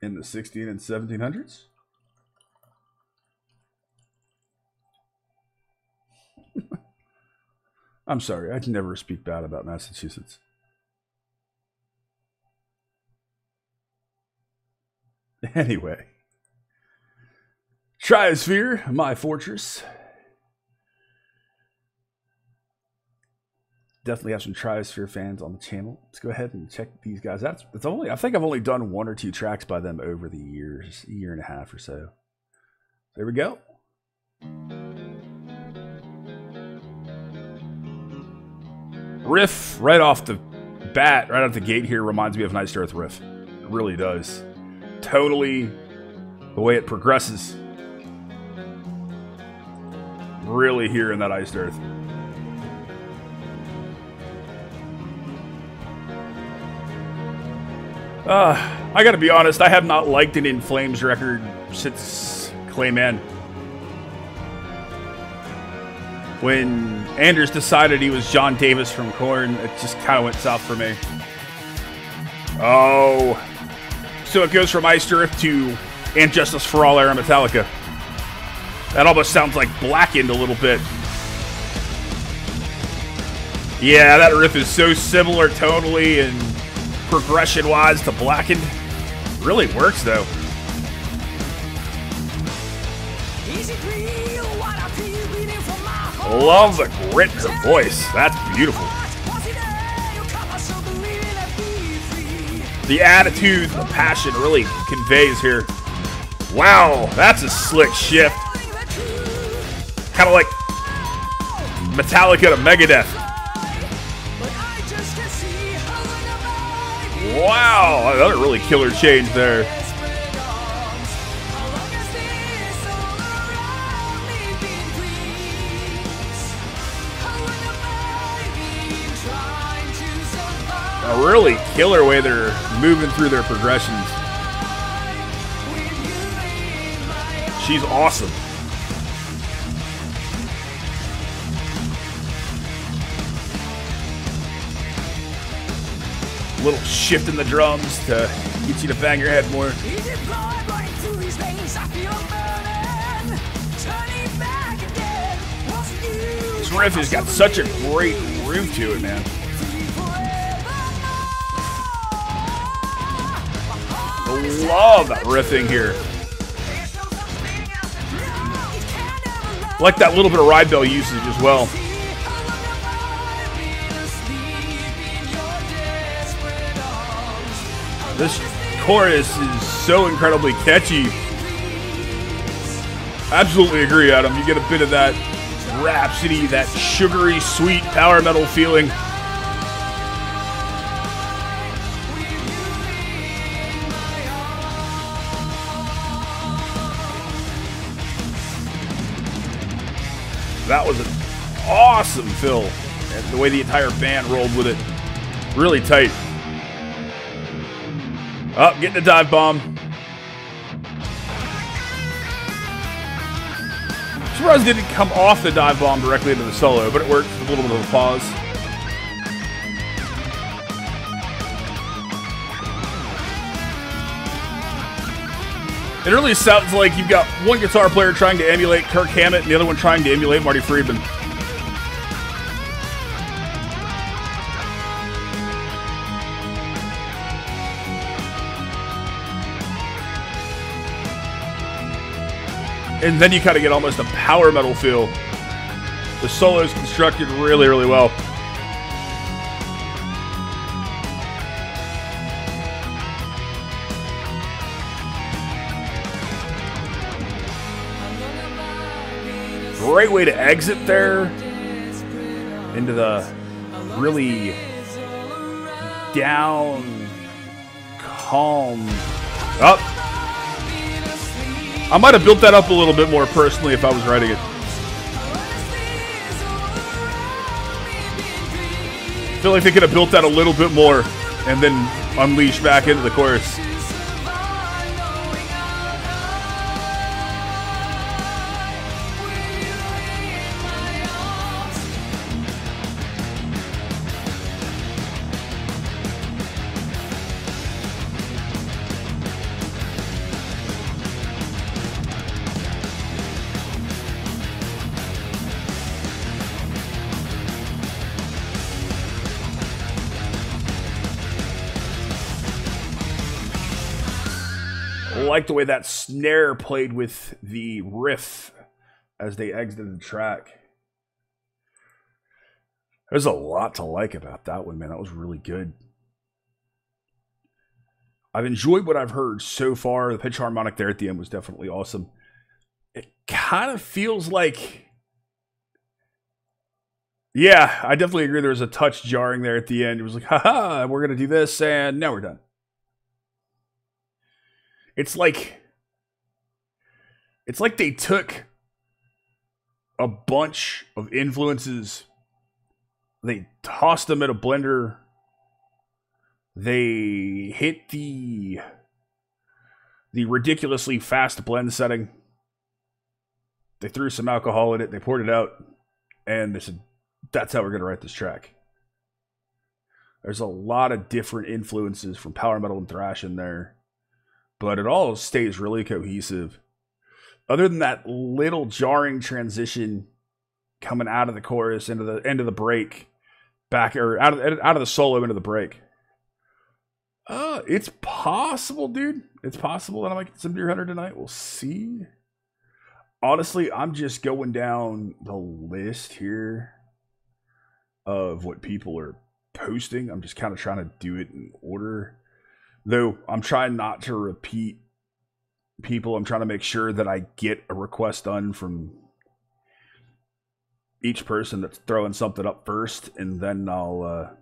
S1: in the 16 and 1700s? I'm sorry, I'd never speak bad about Massachusetts. Anyway. Triosphere, my fortress. Definitely have some Triosphere fans on the channel. Let's go ahead and check these guys out. I think I've only done 1 or 2 tracks by them over the years, a year and a half or so. There we go. Riff right off the bat, right out the gate here, reminds me of Iced Earth riff. It really does. Totally, the way it progresses. Really hearing that Iced Earth. I gotta be honest, I have not liked an In Flames record since Clayman. When Anders decided he was John Davis from Korn, it just kind of went south for me. Oh. So it goes from Iced Earth to And Justice for All era Metallica. That almost sounds like Blackened a little bit. Yeah, that riff is so similar tonally and progression-wise to Blackened. Really works, though. Love the grit in her voice. That's beautiful. The attitude, the passion really conveys here. Wow, that's a slick shift. Kind of like Metallica to Megadeth. Wow, another really killer change there. A really killer way they're moving through their progressions. She's awesome. Little shift in the drums to get you to bang your head more. This riff has got such a great groove to it, man. I love that riffing here. I like that little bit of ride bell usage as well. This chorus is so incredibly catchy. Absolutely agree, Adam. You get a bit of that Rhapsody, that sugary, sweet power metal feeling. That was an awesome fill. And the way the entire band rolled with it. Really tight. Oh, getting a dive bomb. Surprised it didn't come off the dive bomb directly into the solo, but it worked with a little bit of a pause. It really sounds like you've got one guitar player trying to emulate Kirk Hammett and the other one trying to emulate Marty Friedman. And then you kind of get almost a power metal feel. The solo is constructed really, really well. Great way to exit there into the really down, calm. Up. I might have built that up a little bit more personally if I was writing it. I feel like they could have built that a little bit more and then unleashed back into the chorus. I like the way that snare played with the riff as they exited the track. There's a lot to like about that one, man. That was really good. I've enjoyed what I've heard so far. The pitch harmonic there at the end was definitely awesome. It kind of feels like... Yeah, I definitely agree there was a touch jarring there at the end. It was like, haha, we're going to do this, and now we're done. It's like they took a bunch of influences, they tossed them in a blender, they hit the ridiculously fast blend setting, they threw some alcohol in it, they poured it out, and they said, that's how we're going to write this track. There's a lot of different influences from power metal and thrash in there. But it all stays really cohesive. Other than that little jarring transition coming out of the chorus into the end of the break, back or out of the solo into the break. It's possible, dude. It's possible that I might get some Deer Hunter tonight. We'll see. Honestly, I'm just going down the list here of what people are posting. I'm just kind of trying to do it in order. Though I'm trying not to repeat people. I'm trying to make sure that I get a request done from each person that's throwing something up first, and then I'll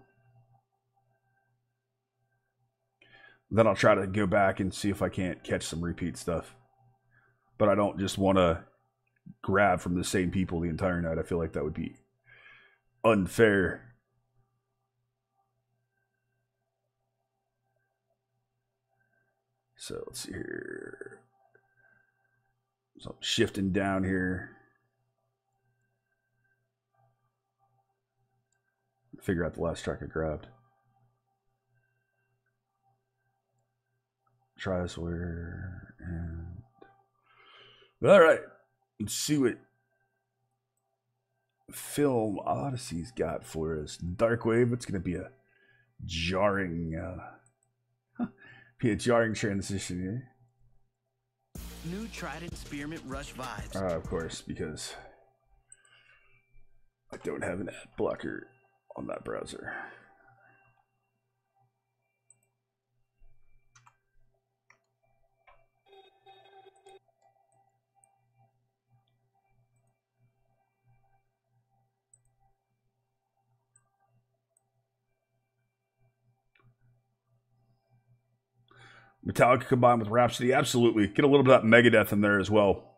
S1: try to go back and see if I can't catch some repeat stuff. But I don't just want to grab from the same people the entire night. I feel like that would be unfair. So let's see here. So I'm shifting down here. Figure out the last track I grabbed. Try this where and all right. Let's see what Film Odyssey's got for us. Darkwave. It's going to be a jarring. Be a jarring transition here.
S3: New Trident Spearmint Rush vibes.
S1: Of course, because I don't have an ad blocker on that browser. Metallica combined with Rhapsody, absolutely. Get a little bit of that Megadeth in there as well.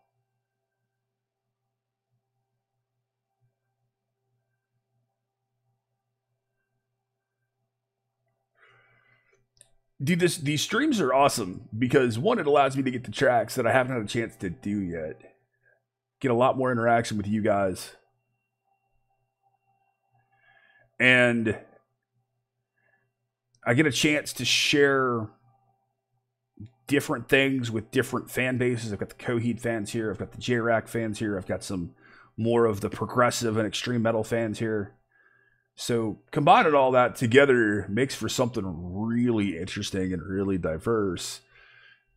S1: Dude, these streams are awesome because, one, it allows me to get the tracks that I haven't had a chance to do yet. Get a lot more interaction with you guys. And I get a chance to share different things with different fan bases. I've got the Coheed fans here. I've got the J-Rack fans here. I've got some more of the progressive and extreme metal fans here. So combining all that together makes for something really interesting and really diverse.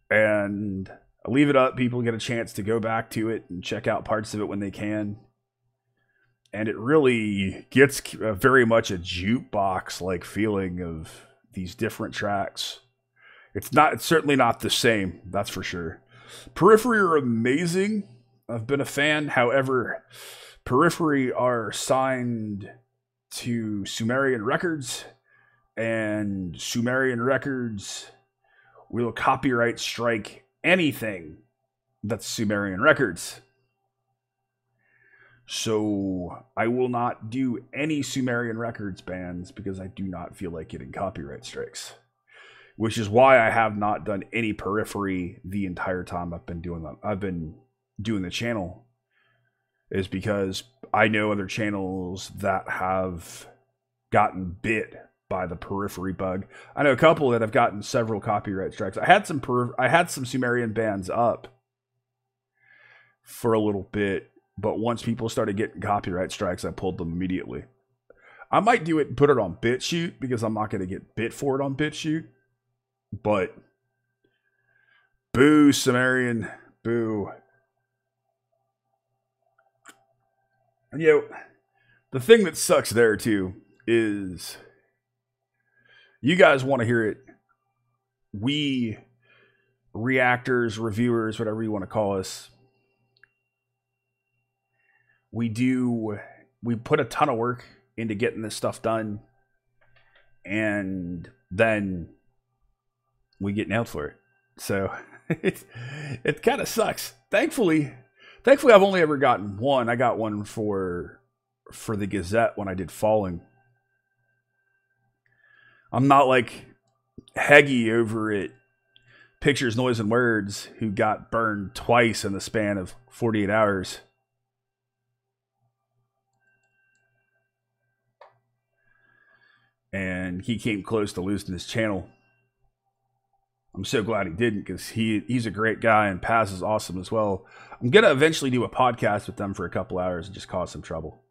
S1: And I leave it up. People get a chance to go back to it and check out parts of it when they can. And it really gets very much a jukebox-like feeling of these different tracks. It's certainly not the same, that's for sure. Periphery are amazing. I've been a fan. However, Periphery are signed to Sumerian Records, and Sumerian Records will copyright strike anything that's Sumerian Records. So I will not do any Sumerian Records bands because I do not feel like getting copyright strikes. Which is why I have not done any Periphery the entire time I've been doing the channel. Is because I know other channels that have gotten bit by the Periphery bug. I know a couple that have gotten several copyright strikes. I had some Sumerian bands up for a little bit, but once people started getting copyright strikes, I pulled them immediately. I might do it and put it on BitChute because I'm not going to get bit for it on BitChute. But boo, Sumerian, boo. And, the thing that sucks there, too, is you guys want to hear it. We, reactors, reviewers, whatever you want to call us, we put a ton of work into getting this stuff done, and then we get nailed for it. So it kind of sucks. Thankfully, I've only ever gotten one. I got one for the Gazette when I did Falling. I'm not like Heggy over at Pictures, Noise, and Words, who got burned twice in the span of 48 hours. And he came close to losing his channel. I'm so glad he didn't, because he's a great guy, and Paz is awesome as well. I'm going to eventually do a podcast with them for a couple hours and just cause some trouble.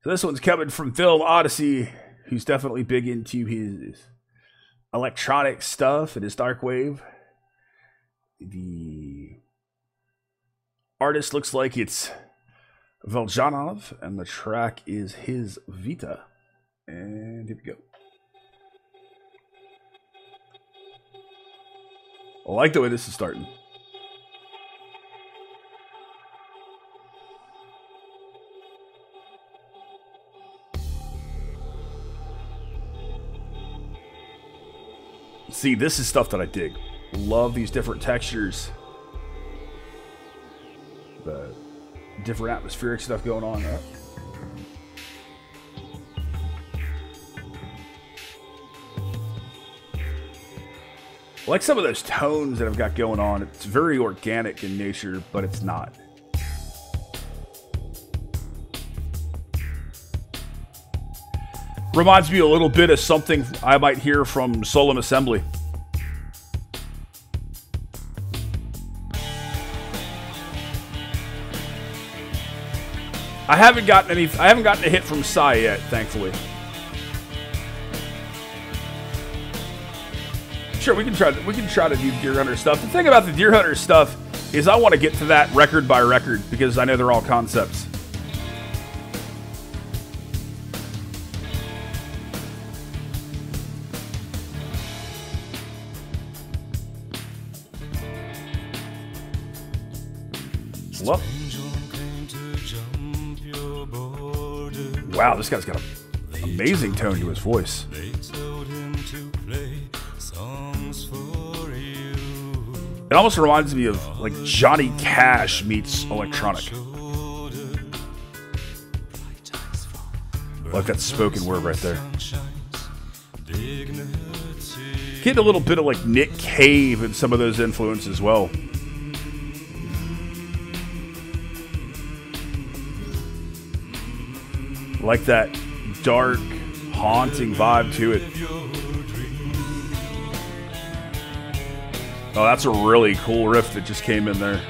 S1: So this one's coming from Film Odyssey, who's definitely big into his electronic stuff and his darkwave. The artist looks like it's Veljanov, and the track is his Vita. And here we go. I like the way this is starting. See, this is stuff that I dig. Love these different textures. The different atmospheric stuff going on. I like some of those tones that I've got going on. It's very organic in nature, but it's not. Reminds me a little bit of something I might hear from Solemn Assembly. I haven't gotten a hit from Psy yet, thankfully. Sure, we can try to do Deer Hunter stuff. The thing about the Deer Hunter stuff is I want to get to that record by record because I know they're all concepts. Well, wow, this guy's got an amazing tone to his voice.
S2: They told him to play songs for
S1: It almost reminds me of like Johnny Cash meets electronic. Like that spoken word right there. Getting a little bit of like Nick Cave and some of those influences as well. Like that dark, haunting vibe to it. Oh, that's a really cool riff that just came in there.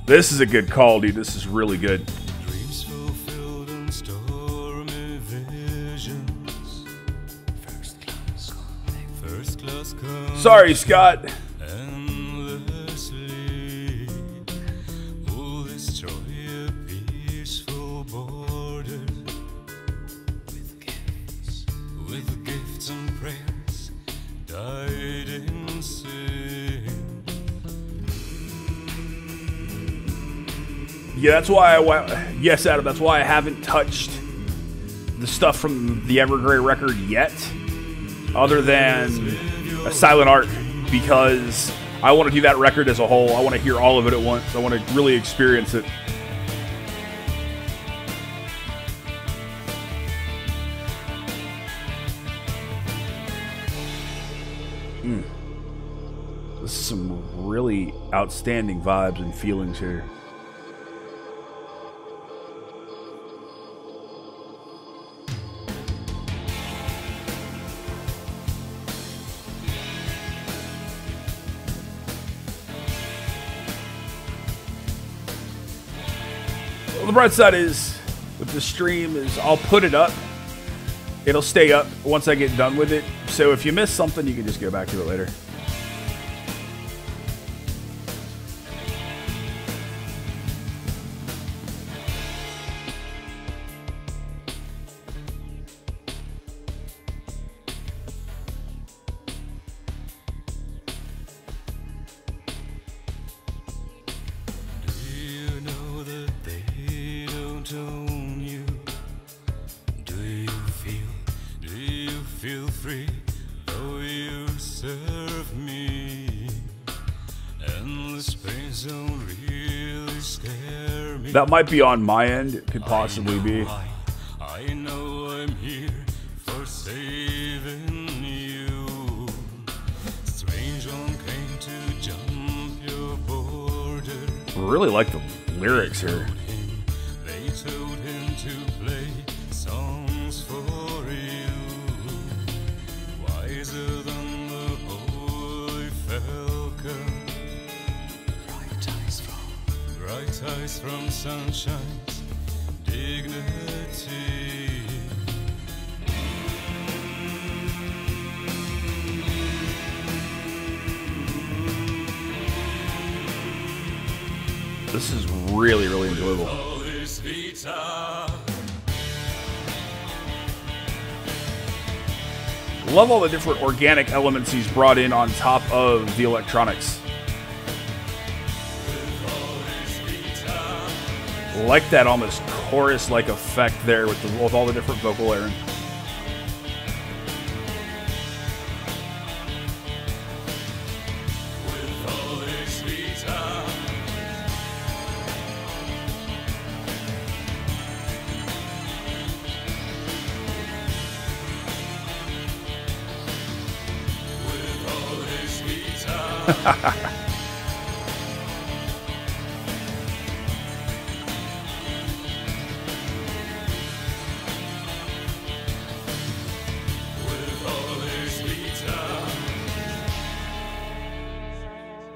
S1: This is a good call, dude. This is really good.
S2: Dreams fulfilled and stormy visions. First class
S1: Sorry, Scott.
S2: endlessly will destroy a peaceful border with gifts and prayers died in sin.
S1: Yeah, that's why yes, Adam, that's why I haven't touched the stuff from the Evergrey record yet, other than a Silent Art, because I want to do that record as a whole. I want to hear all of it at once. I want to really experience it. This is some really outstanding vibes and feelings here. Well, the bright side is, with the stream, is I'll put it up. It'll stay up once I get done with it. So if you miss something, you can just go back to it later. That might be on my end. It could possibly be.
S2: I know I'm here for saving you. Strange one came to jump your border.
S1: I really like the lyrics here.
S2: They told him to play songs for you. Wiser than the holy falcon. Bright eyes from sunshine's dignity.
S1: This is really, really enjoyable. Love all the different organic elements he's brought in on top of the electronics. Like that almost chorus-like effect there with all the different vocal layering.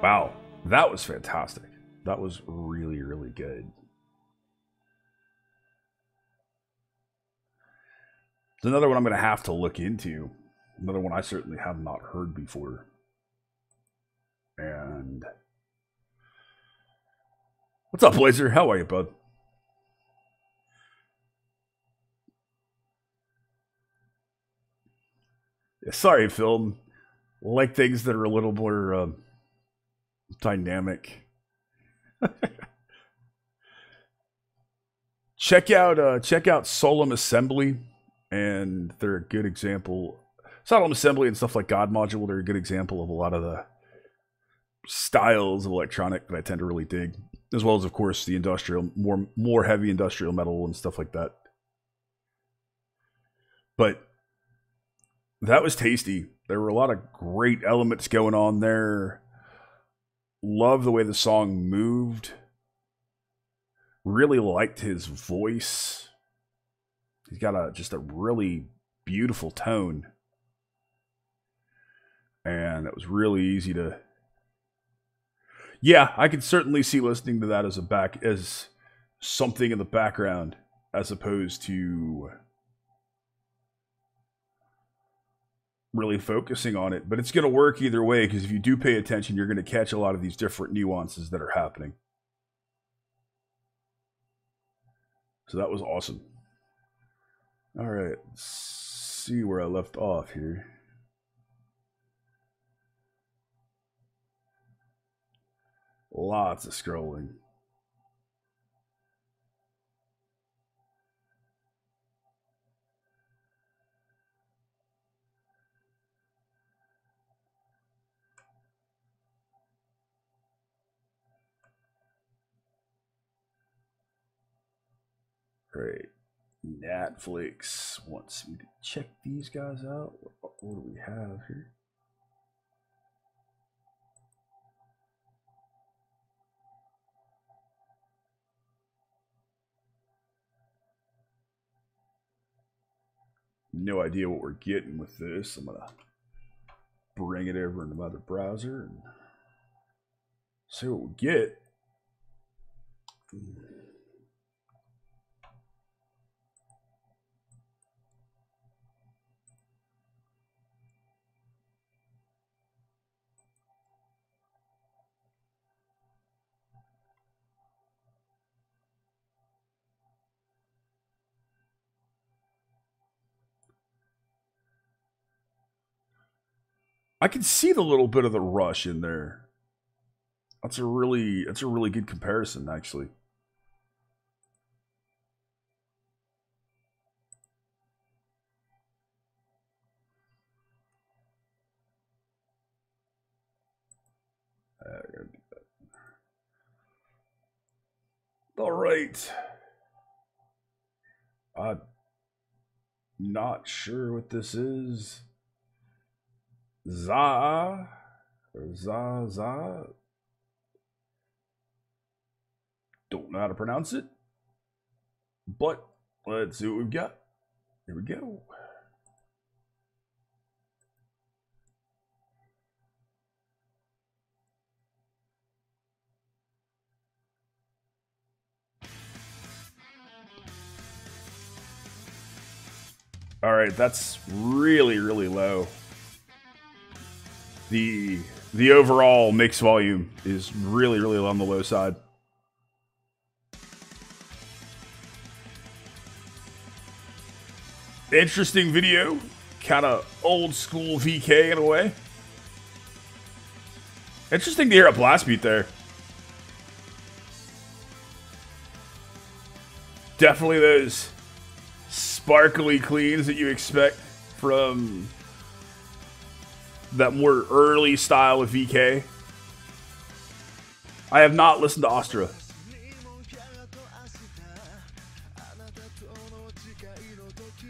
S1: Wow, that was fantastic. That was really, really good. It's another one I'm going to have to look into. Another one I certainly have not heard before. And what's up, Blazer? How are you, bud? Yeah, sorry, Phil. Like things that are a little more dynamic. check out Solemn Assembly, and they're a good example. Solemn Assembly and stuff like God Module, they're a good example of a lot of the styles of electronic that I tend to really dig, as well as, of course, the industrial, more heavy industrial metal and stuff like that. But that was tasty. There were a lot of great elements going on there. Love the way the song moved. Really liked his voice. He's got just a really beautiful tone. And it was really easy to... Yeah, I could certainly see listening to that as something in the background, as opposed to really focusing on it. But it's going to work either way, because if you do pay attention, you're going to catch a lot of these different nuances that are happening. So that was awesome. All right, let's see where I left off here. Lots of scrolling. Great. Netflix wants me to check these guys out. What do we have here? No idea what we're getting with this. I'm gonna bring it over into my other browser and see what we get. I can see the little bit of the Rush in there. That's a really good comparison, actually. All right. I'm not sure what this is. Za. Don't know how to pronounce it. But let's see what we've got. Here we go. All right, that's really, really low. The overall mix volume is really, really on the low side. Interesting video, kind of old school VK in a way. Interesting to hear a blast beat there. Definitely those sparkly cleans that you expect from that more early style of VK. I have not listened to Astra.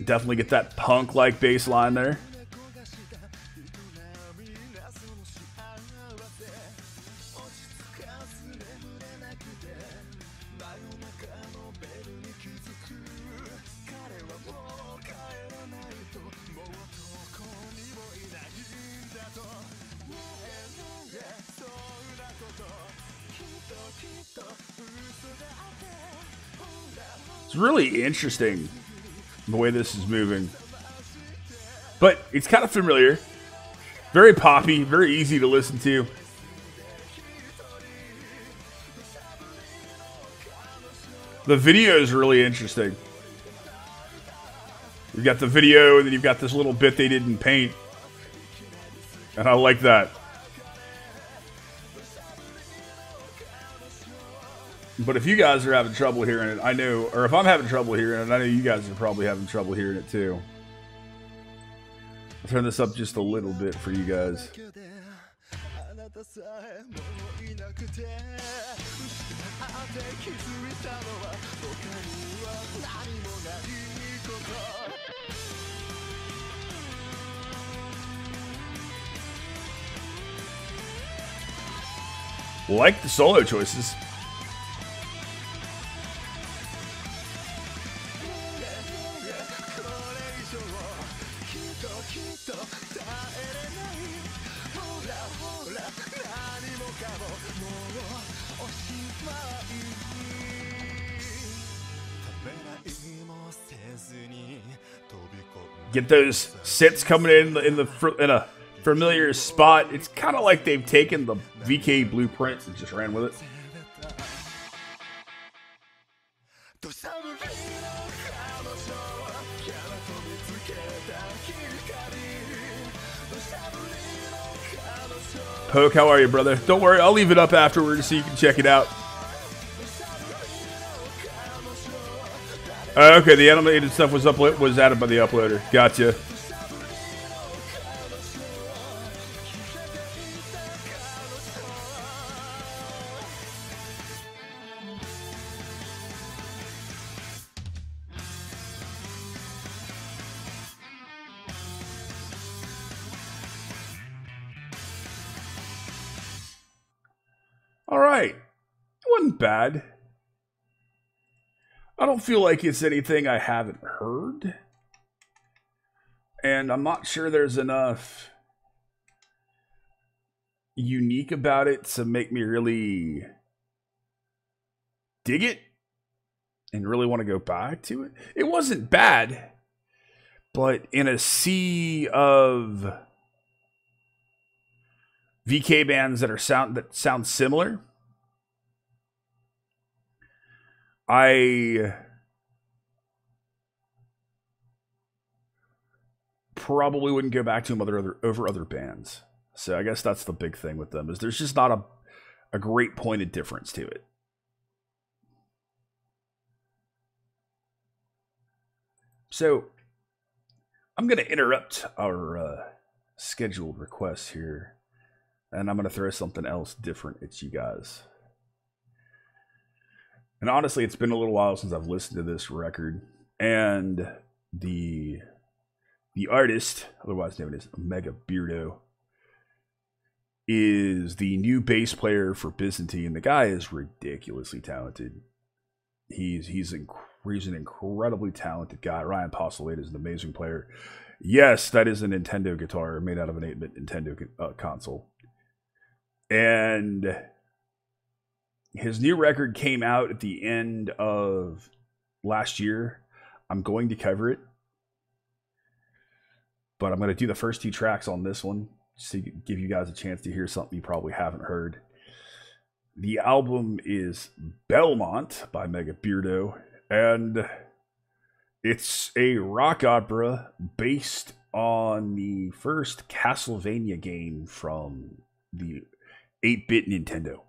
S1: Definitely get that punk-like bass line there. It's really interesting the way this is moving, but it's kind of familiar, very poppy, very easy to listen to. The video is really interesting. You've got the video, and then you've got this little bit they didn't paint, and I like that. But if you guys are having trouble hearing it, I know, or if I'm having trouble hearing it, I know you guys are probably having trouble hearing it too. I'll turn this up just a little bit for you guys. Like the solo choices. Get those sits coming in a familiar spot. It's kind of like they've taken the VK blueprint and just ran with it. Poke, how are you, brother? Don't worry, I'll leave it up afterwards so you can check it out. Okay, the animated stuff was added by the uploader. Gotcha. All right. It wasn't bad. I don't feel like it's anything I haven't heard. And I'm not sure there's enough unique about it to make me really dig it and really want to go back to it. It wasn't bad, but in a sea of VK bands that sound similar, I probably wouldn't go back to them over other bands. So I guess that's the big thing with them, is there's just not a great pointed difference to it. So I'm going to interrupt our scheduled requests here, and I'm going to throw something else different at you guys. And honestly, it's been a little while since I've listened to this record. And the artist, otherwise known as Mega Beardo, is the new bass player for Byzantine. The guy is ridiculously talented. He's an incredibly talented guy. Ryan Postlewaite is an amazing player. Yes, that is a Nintendo guitar made out of an 8-bit Nintendo console. And his new record came out at the end of last year. I'm going to cover it, but I'm going to do the first 2 tracks on this one to give you guys a chance to hear something you probably haven't heard. The album is Belmont by Mega Beardo, and it's a rock opera based on the first Castlevania game from the 8-bit Nintendo.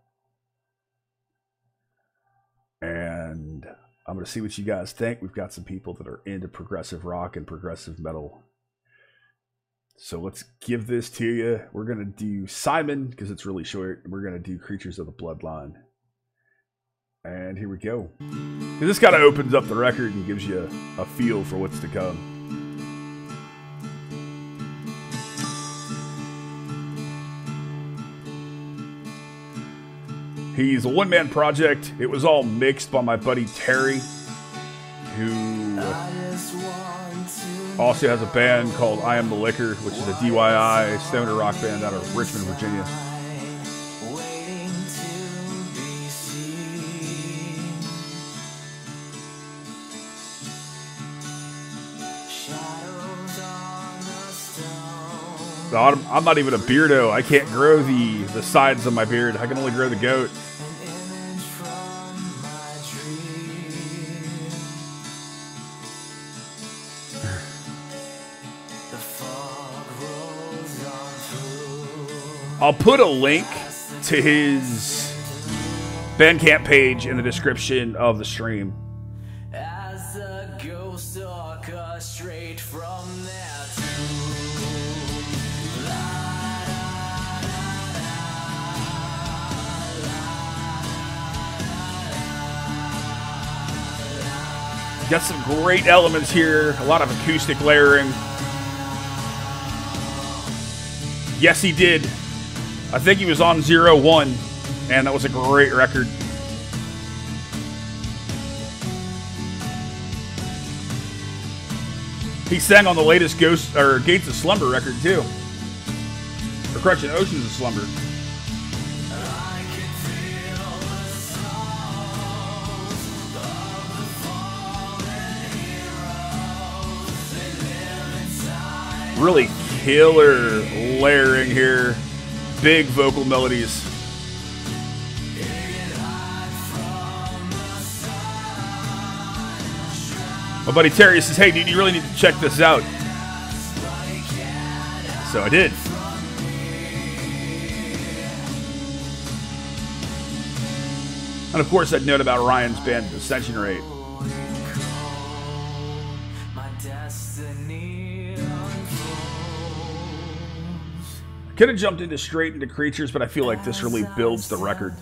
S1: And I'm going to see what you guys think. We've got some people that are into progressive rock and progressive metal. So let's give this to you. We're going to do Simon, because it's really short. And we're going to do Creatures of the Bloodline. And here we go. This kind of opens up the record and gives you a feel for what's to come. He's a one-man project. It was all mixed by my buddy Terry, who also has a band called I Am the Liquor, which is a DIY stoner rock band out of Richmond, Virginia. I'm not even a beardo. I can't grow the sides of my beard. I can only grow the goat. I'll put a link to his Bandcamp page in the description of the stream.
S4: As the ghost stalker straight from their tomb.
S1: Got some great elements here. A lot of acoustic layering. Yes, he did. I think he was on 01, and that was a great record. He sang on the latest Gates of Slumber record too. Or correction, Oceans of Slumber. Really killer layering here. Big vocal melodies. My buddy Terry says, hey dude, you really need to check this out. So I did. And of course, I'd note about Ryan's band Ascension Rate. Could have jumped straight into Creatures, but I feel like this really builds the record.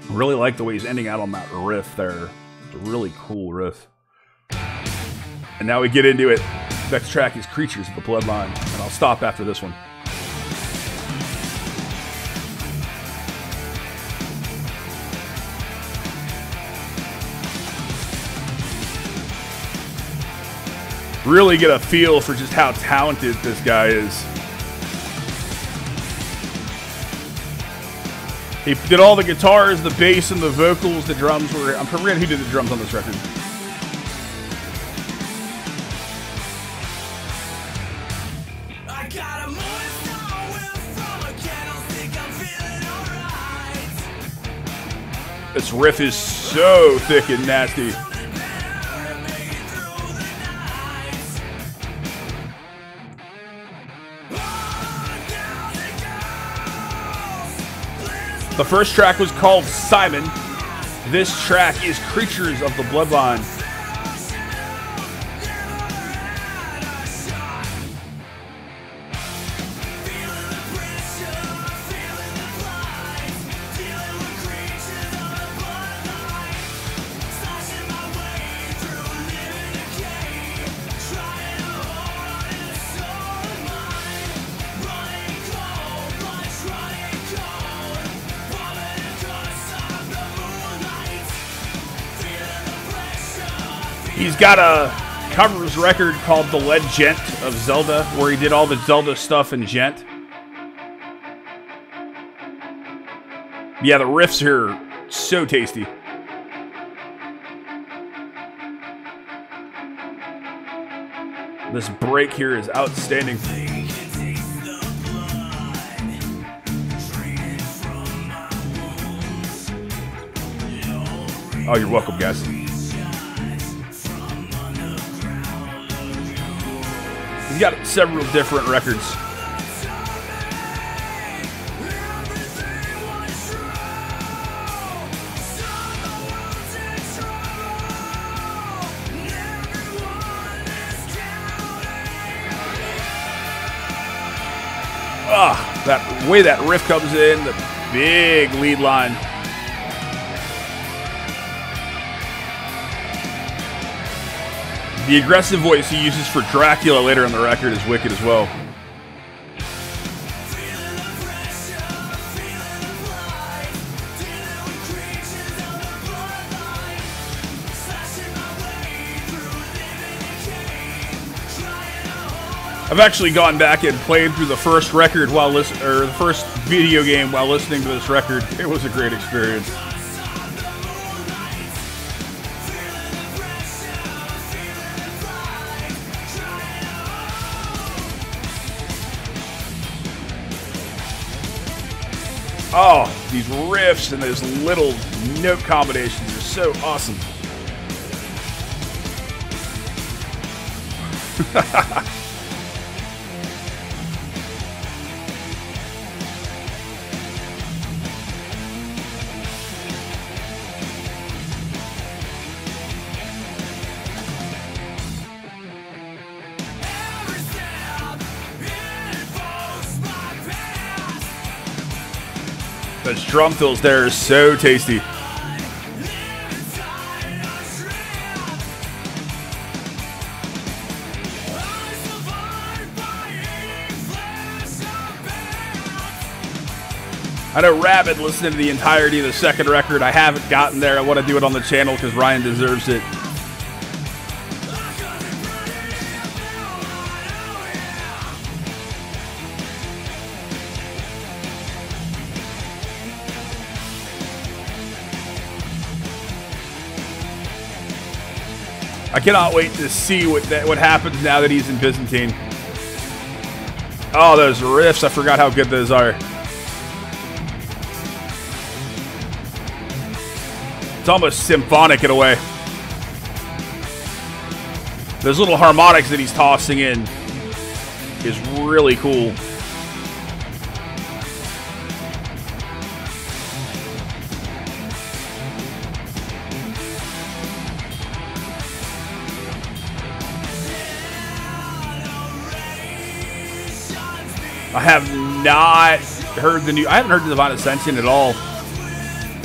S1: Really like the way he's ending out on that riff there. It's a really cool riff. And now we get into it. Next track is Creatures of the Bloodline, and I'll stop after this one. Really get a feel for just how talented this guy is. He did all the guitars, the bass, and the vocals. The drums were... I'm forgetting who did the drums on this record. This riff is so thick and nasty. The first track was called Simon. This track is Creatures of the Bloodline. He's got a covers record called The Legend of Zelda, where he did all the Zelda stuff in Gent. Yeah, the riffs here are so tasty. This break here is outstanding. Oh, you're welcome, guys. He's got several different records. Ah, that way that riff comes in, the big lead line. The aggressive voice he uses for Dracula later on the record is wicked as well. I've actually gone back and played through the first record while the first video game while listening to this record. It was a great experience. Oh, these riffs and those little note combinations are so awesome. Those drum fills there are so tasty. I know Rabbit listening to the entirety of the second record. I haven't gotten there. I want to do it on the channel because Ryan deserves it. I cannot wait to see what happens now that he's in Byzantine. Oh, those riffs. I forgot how good those are. It's almost symphonic in a way. Those little harmonics that he's tossing in is really cool. I have not heard the new. I haven't heard the Divine Ascension at all.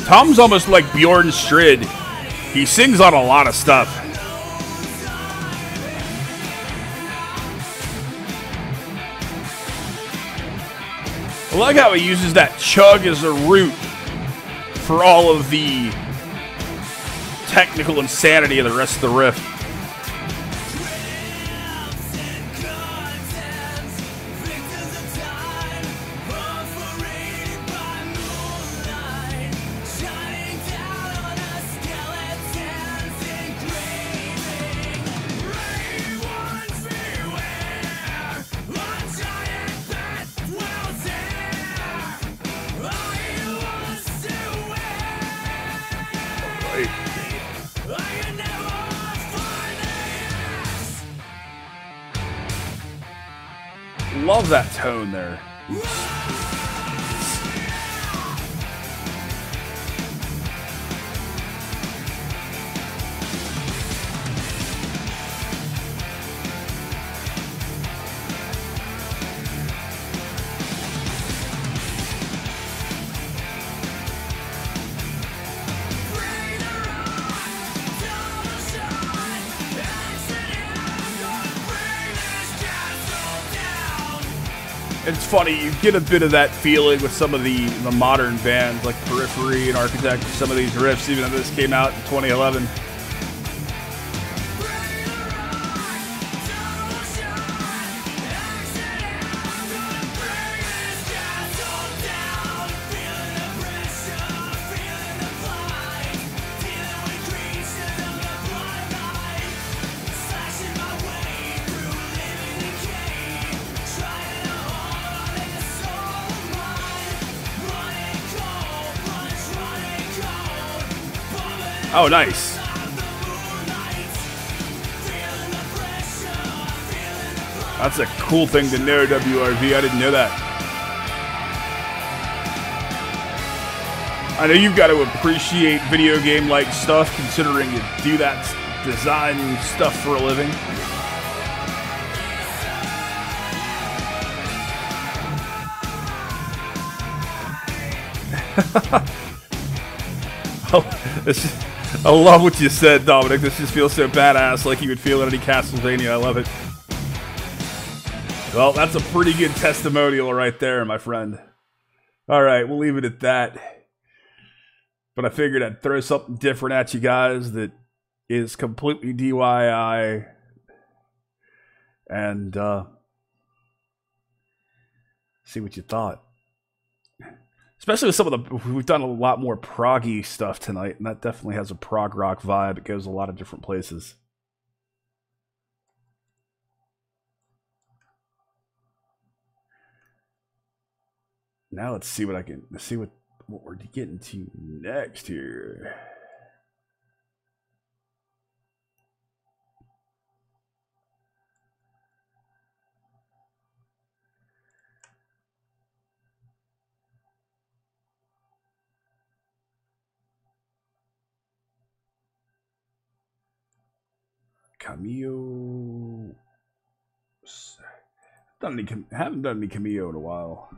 S1: Tom's almost like Bjorn Strid. He sings on a lot of stuff. I like how he uses that chug as a root for all of the technical insanity of the rest of the riff. Love that tone there. It's funny, you get a bit of that feeling with some of the modern bands like Periphery and Architect, some of these riffs, even though this came out in 2011. Oh, nice. That's a cool thing to know, WRV. I didn't know that. I know you've got to appreciate video game-like stuff, considering you do that design stuff for a living. I love what you said, Dominic. This just feels so badass, like you would feel in any Castlevania. I love it. Well, that's a pretty good testimonial right there, my friend. All right, we'll leave it at that. But I figured I'd throw something different at you guys that is completely DIY. And see what you thought. Especially with some of the, we've done a lot more proggy stuff tonight, and that definitely has a prog rock vibe. It goes a lot of different places. Now let's see what what we're getting to next here. Cameo. Haven't done any Cameo in a while.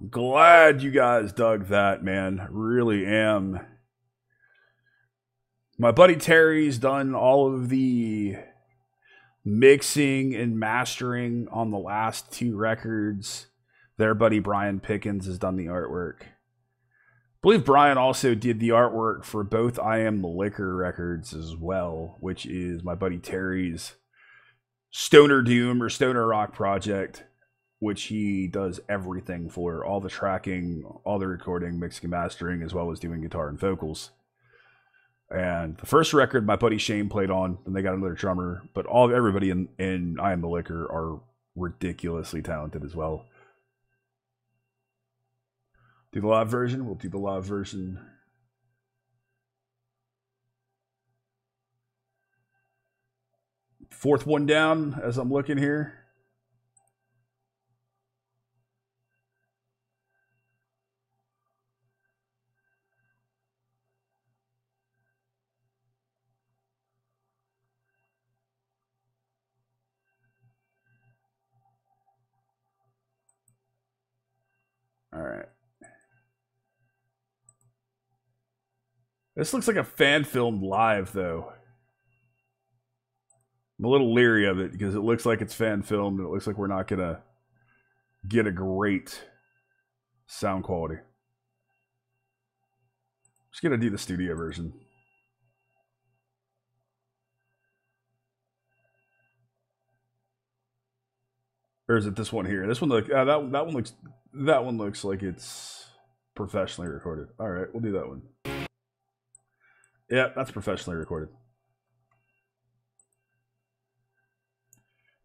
S1: Glad you guys dug that, man. Really am. My buddy Terry's done all of the mixing and mastering on the last 2 records. Their buddy Brian Pickens has done the artwork. I believe Brian also did the artwork for both I Am the Liquor records as well, which is my buddy Terry's Stoner Doom or Stoner Rock project, which he does everything for. All the tracking, all the recording, mixing and mastering, as well as doing guitar and vocals. And the first record my buddy Shane played on, and they got another drummer, but everybody in I Am the Liquor are ridiculously talented as well. Do the live version? We'll do the live version. Fourth one down as I'm looking here. All right. This looks like a fan filmed live, though. I'm a little leery of it because it looks like it's fan filmed and it looks like we're not going to get a great sound quality. I'm just going to do the studio version. Or is it this one here? This one that one looks like it's professionally recorded. All right, we'll do that one. Yeah, that's professionally recorded.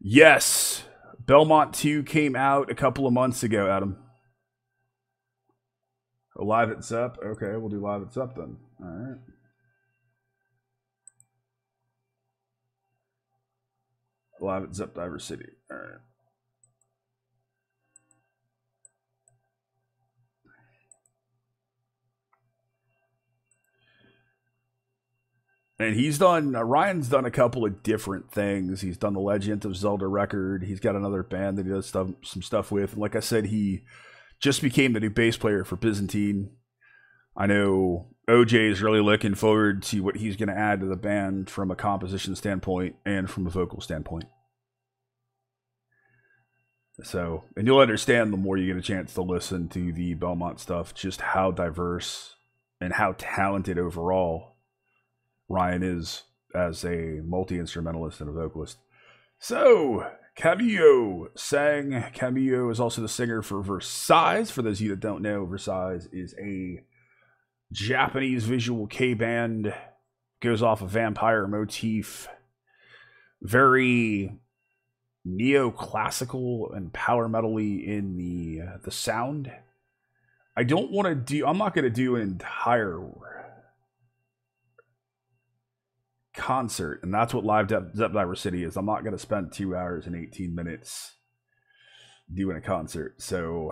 S1: Yes, Belmont 2 came out a couple of months ago, Adam. Live at Zepp. Okay, we'll do Live at Zepp then. All right. Live at Zepp Diver City. All right. And he's done, Ryan's done a couple of different things. He's done the Legend of Zelda record. He's got another band that he does some stuff with. And like I said, he just became the new bass player for Byzantine. I know OJ is really looking forward to what he's going to add to the band from a composition standpoint and from a vocal standpoint. So, and you'll understand the more you get a chance to listen to the Belmont stuff, just how diverse and how talented overall Ryan is as a multi-instrumentalist and a vocalist. So, Camillo sang. Camillo is also the singer for Versailles. For those of you that don't know, Versailles is a Japanese visual K band. Goes off a vampire motif. Very neoclassical and power metal-y in the sound. I'm not going to do an entire concert, and that's what Live Zepp Diver City is. I'm not going to spend 2 hours and 18 minutes doing a concert, so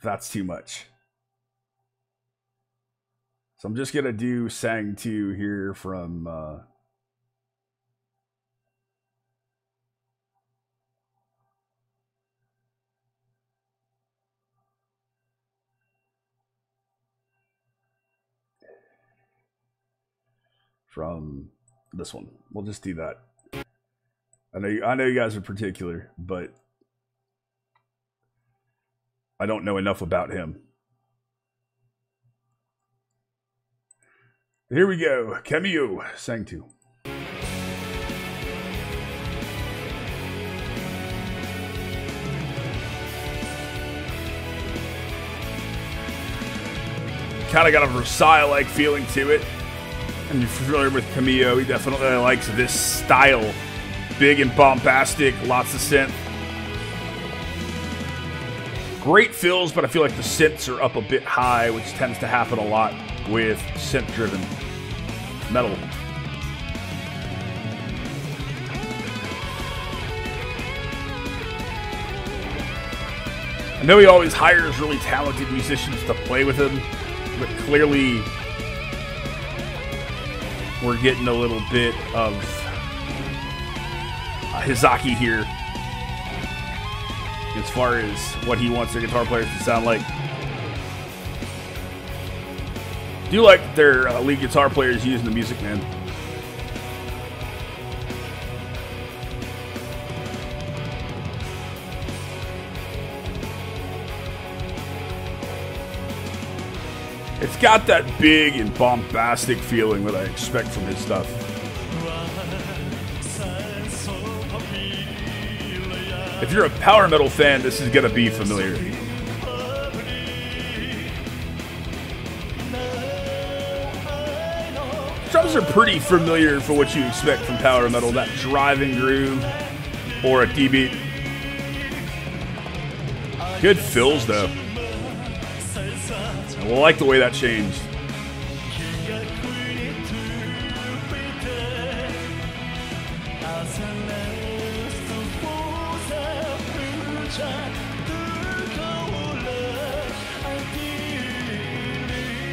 S1: that's too much. So I'm just going to do Sang 2 here from this one. We'll just do that. I know you guys are particular, but I don't know enough about him. Here we go. Camillo, Sang 2. Kind of got a Versailles-like feeling to it. And you're familiar with Camillo, he definitely likes this style. Big and bombastic, lots of synth. Great fills, but I feel like the synths are up a bit high, which tends to happen a lot with synth-driven metal. I know he always hires really talented musicians to play with him, but clearly we're getting a little bit of Hizaki here as far as what he wants their guitar players to sound like. Do like that their lead guitar players using the music, man. It's got that big and bombastic feeling that I expect from his stuff. If you're a power metal fan, this is gonna be familiar. Drums are pretty familiar for what you expect from power metal, that driving groove or a D-beat. Good fills though. I like the way that changed.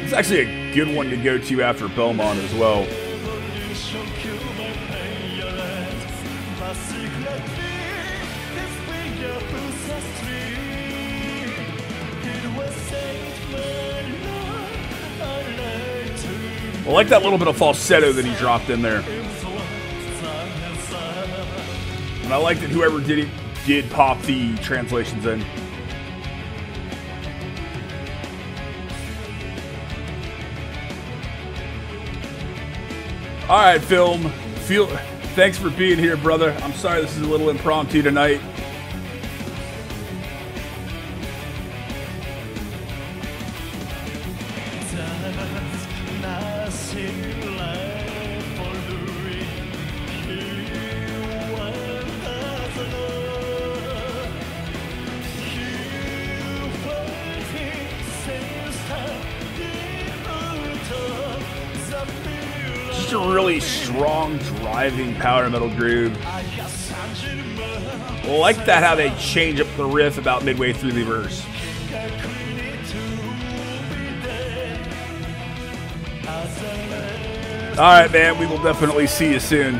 S1: It's actually a good one to go to after Baldman as well. I like that little bit of falsetto that he dropped in there. And I like that whoever did it did pop the translations in. All right, Film. Thanks for being here, brother. I'm sorry this is a little impromptu tonight. Just a really strong, driving power metal groove. I like that how they change up the riff about midway through the verse. Alright, man, we will definitely see you soon.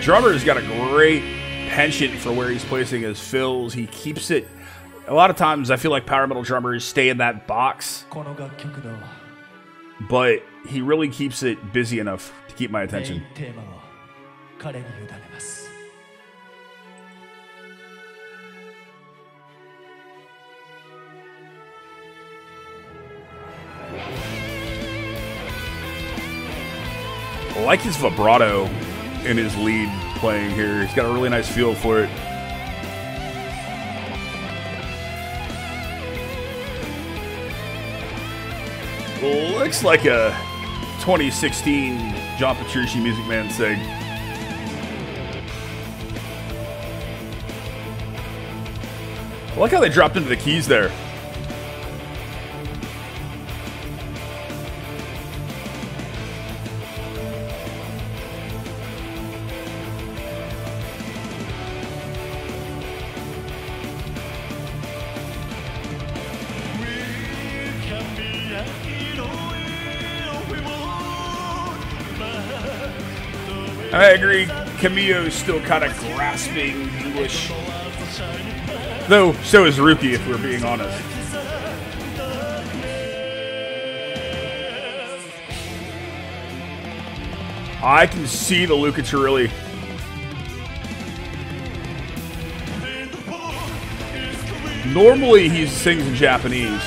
S1: Drummer's got a great penchant for where he's placing his fills. He keeps it. A lot of times I feel like power metal drummers stay in that box, but he really keeps it busy enough to keep my attention. I like his vibrato in his lead playing here. He's got a really nice feel for it. Looks like a 2016 John Petrucci Music Man sig. I like how they dropped into the keys there. I agree, Camillo's still kind of grasping English. Though, so is Rookie, if we're being honest. I can see the Luca Turilli. Normally, he sings in Japanese.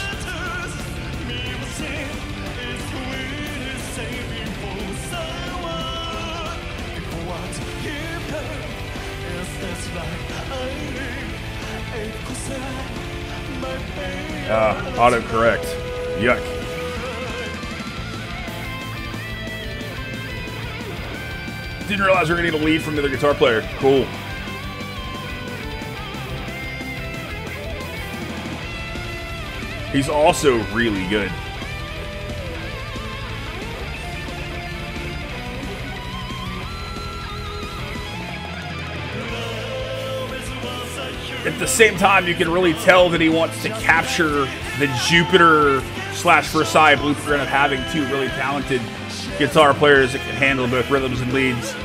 S1: Autocorrect. Yuck. Didn't realize we were going to need a lead from the other guitar player. Cool. He's also really good. At the same time, you can really tell that he wants to capture the Jupiter/Versailles blueprint of having two really talented guitar players that can handle both rhythms and leads.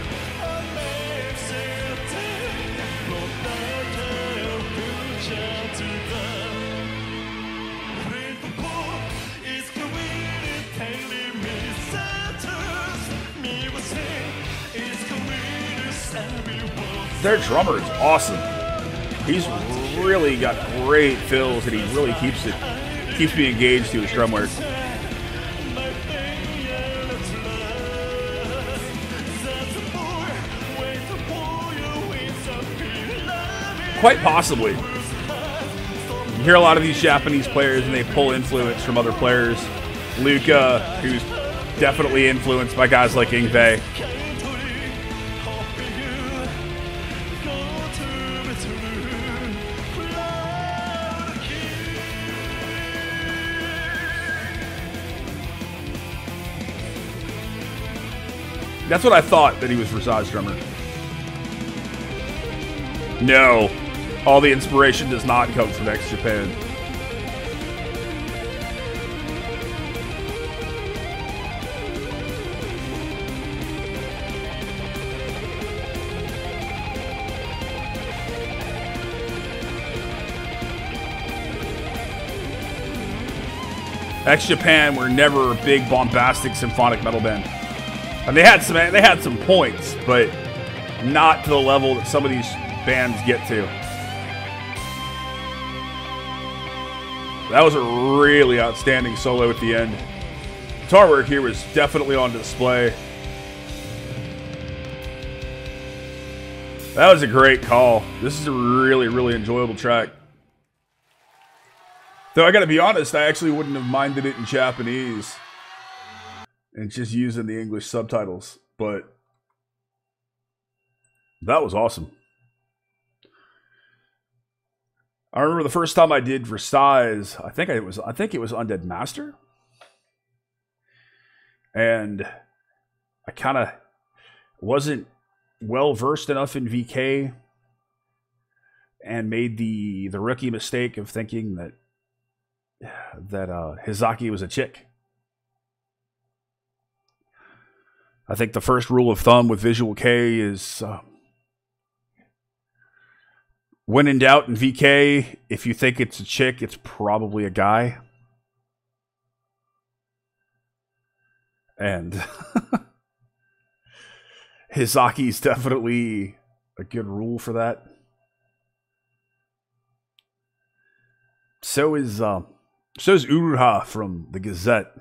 S1: Their drummer is awesome. He's really got great fills, and he really keeps me engaged to his drum work. Quite possibly. You hear a lot of these Japanese players, and they pull influence from other players. Luca, who's definitely influenced by guys like Ingve. That's what I thought, that he was Versailles drummer. No. All the inspiration does not come from X Japan. X Japan were never a big bombastic symphonic metal band. And they had some points, but not to the level that some of these bands get to. That was a really outstanding solo at the end. Guitar work here was definitely on display. That was a great call. This is a really, really enjoyable track. Though I gotta be honest, I actually wouldn't have minded it in Japanese and just using the English subtitles, but that was awesome. I remember the first time I did Versailles, I think it was Undead Master. And I kind of wasn't well versed enough in VK and made the rookie mistake of thinking that Hizaki was a chick. I think the first rule of thumb with Visual K is when in doubt in VK, if you think it's a chick, it's probably a guy. And Hizaki's definitely a good rule for that. So is Uruha from the Gazette.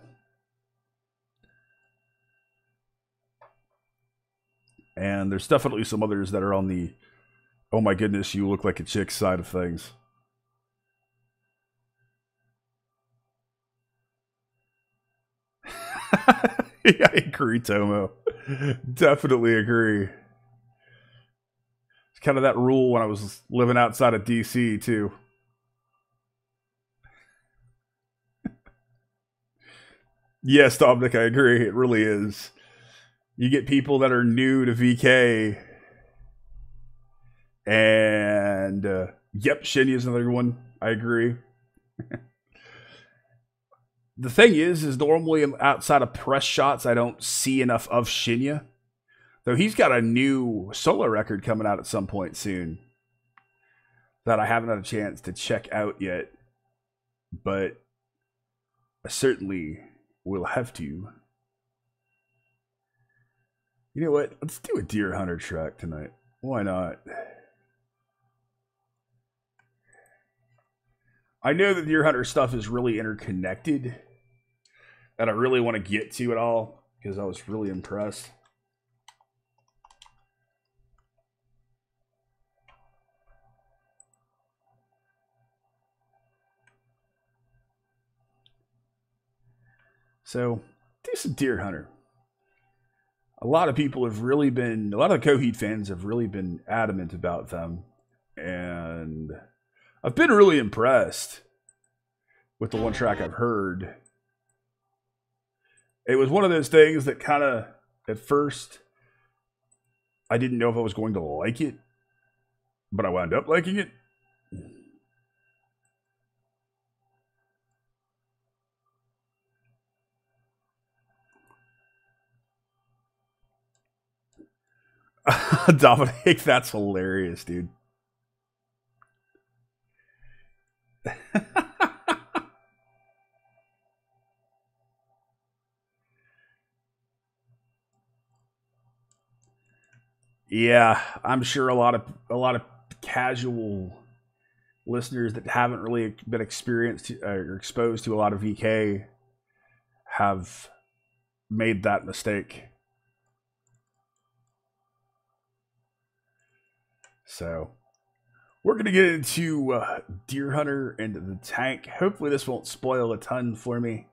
S1: And there's definitely some others that are on the, oh my goodness, you look like a chick side of things. Yeah, I agree, Tomo. Definitely agree. It's kind of that rule when I was living outside of DC, too. Yes, Dominic, I agree. It really is. You get people that are new to VK. And, yep, Shinya is another one. I agree. The thing is normally outside of press shots, I don't see enough of Shinya. Though he's got a new solo record coming out at some point soon that I haven't had a chance to check out yet. But I certainly will have to. You know what? Let's do a Deer Hunter track tonight. Why not? I know that Deer Hunter stuff is really interconnected. And I really want to get to it all because I was really impressed. So, do some Deer Hunter. A lot of people have really been, a lot of the Coheed fans have really been adamant about them. And I've been really impressed with the one track I've heard. It was one of those things that kind of, at first, I didn't know if I was going to like it, but I wound up liking it. Dominic, that's hilarious, dude. Yeah, I'm sure a lot of casual listeners that haven't really been experienced or exposed to a lot of VK have made that mistake. So we're going to get into Deer Hunter and the Tank. Hopefully this won't spoil a ton for me.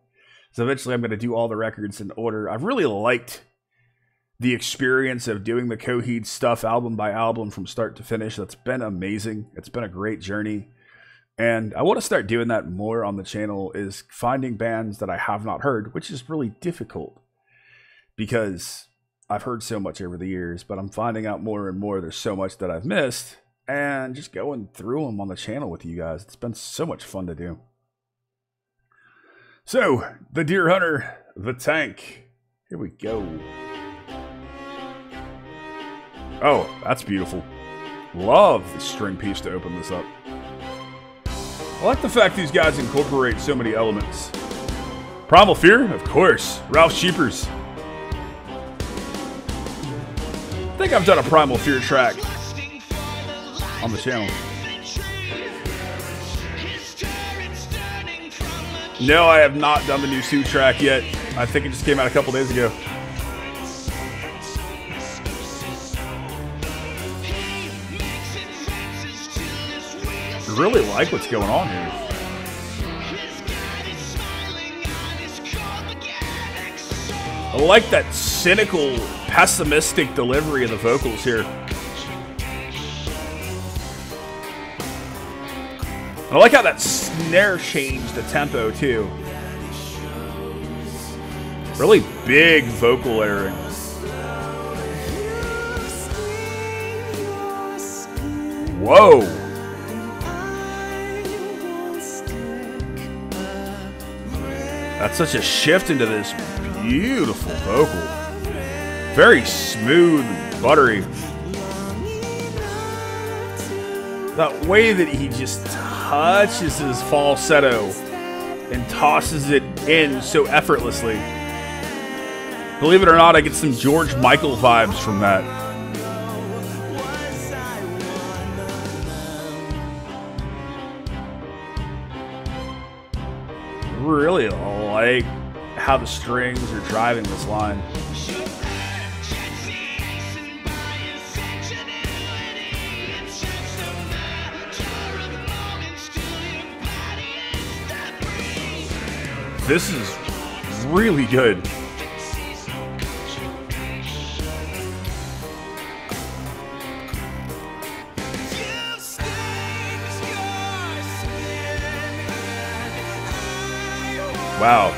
S1: So eventually I'm going to do all the records in order. I've really liked the experience of doing the Coheed stuff album by album from start to finish. That's been amazing. It's been a great journey. And I want to start doing that more on the channel, is finding bands that I have not heard, which is really difficult because I've heard so much over the years, but I'm finding out more and more there's so much that I've missed, and just going through them on the channel with you guys. It's been so much fun to do. So, the Deer Hunter, the Tank. Here we go. Oh, that's beautiful. Love the string piece to open this up. I like the fact these guys incorporate so many elements. Primal Fear, of course. Ralph Sheepers. I think I've done a Primal Fear track on the channel. No, I have not done the new Sue track yet. I think it just came out a couple days ago. I really like what's going on here. I like that cynical, pessimistic delivery of the vocals here. I like how that snare changed the tempo too. Really big vocal layering. Whoa. That's such a shift into this beautiful vocal. Very smooth and buttery. That way that he just touches his falsetto and tosses it in so effortlessly. Believe it or not, I get some George Michael vibes from that. Really like how the strings are driving this line. This is really good. Wow.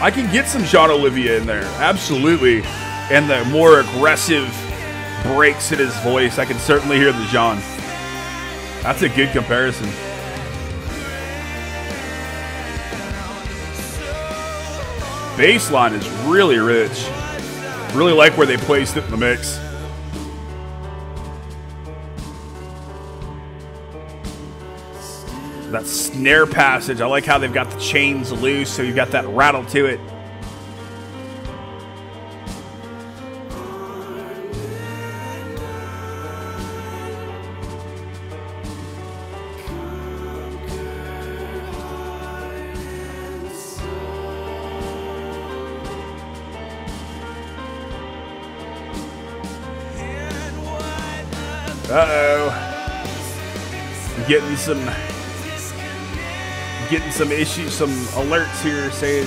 S1: I can get some Jean Olivia in there, absolutely. And the more aggressive breaks in his voice, I can certainly hear the Jean. That's a good comparison. Bass line is really rich. Really like where they placed it in the mix. That snare passage, I like how they've got the chains loose, so you've got that rattle to it. Uh-oh. I'm getting some issues, some alerts here saying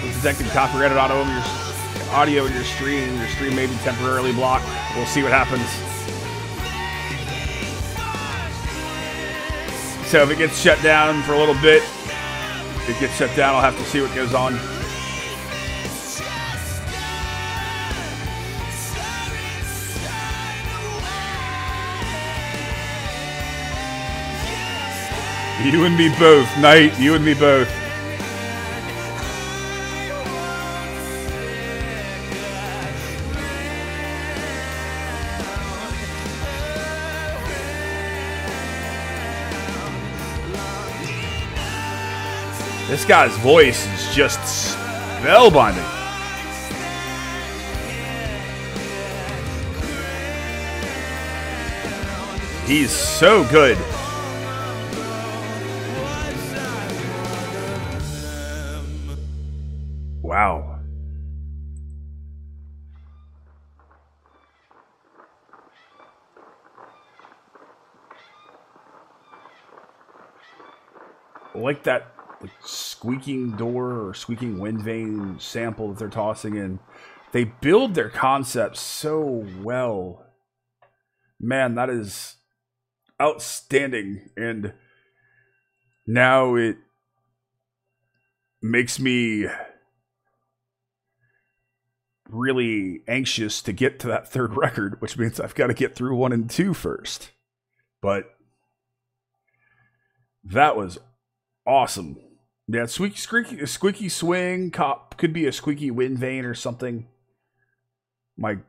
S1: we're detecting copyrighted audio in your stream. Your stream may be temporarily blocked. We'll see what happens. So if it gets shut down for a little bit, if it gets shut down, I'll have to see what goes on. You and me both, Knight. You and me both. This guy's voice is just spellbinding. He's so good. Wow. I like that squeaking door or squeaking wind vane sample that they're tossing in. They build their concepts so well. Man, that is outstanding. And now it makes me really anxious to get to that third record, which means I've got to get through 1 and 2 first. But that was awesome. Yeah, squeaky swing could be a squeaky wind vane or something. My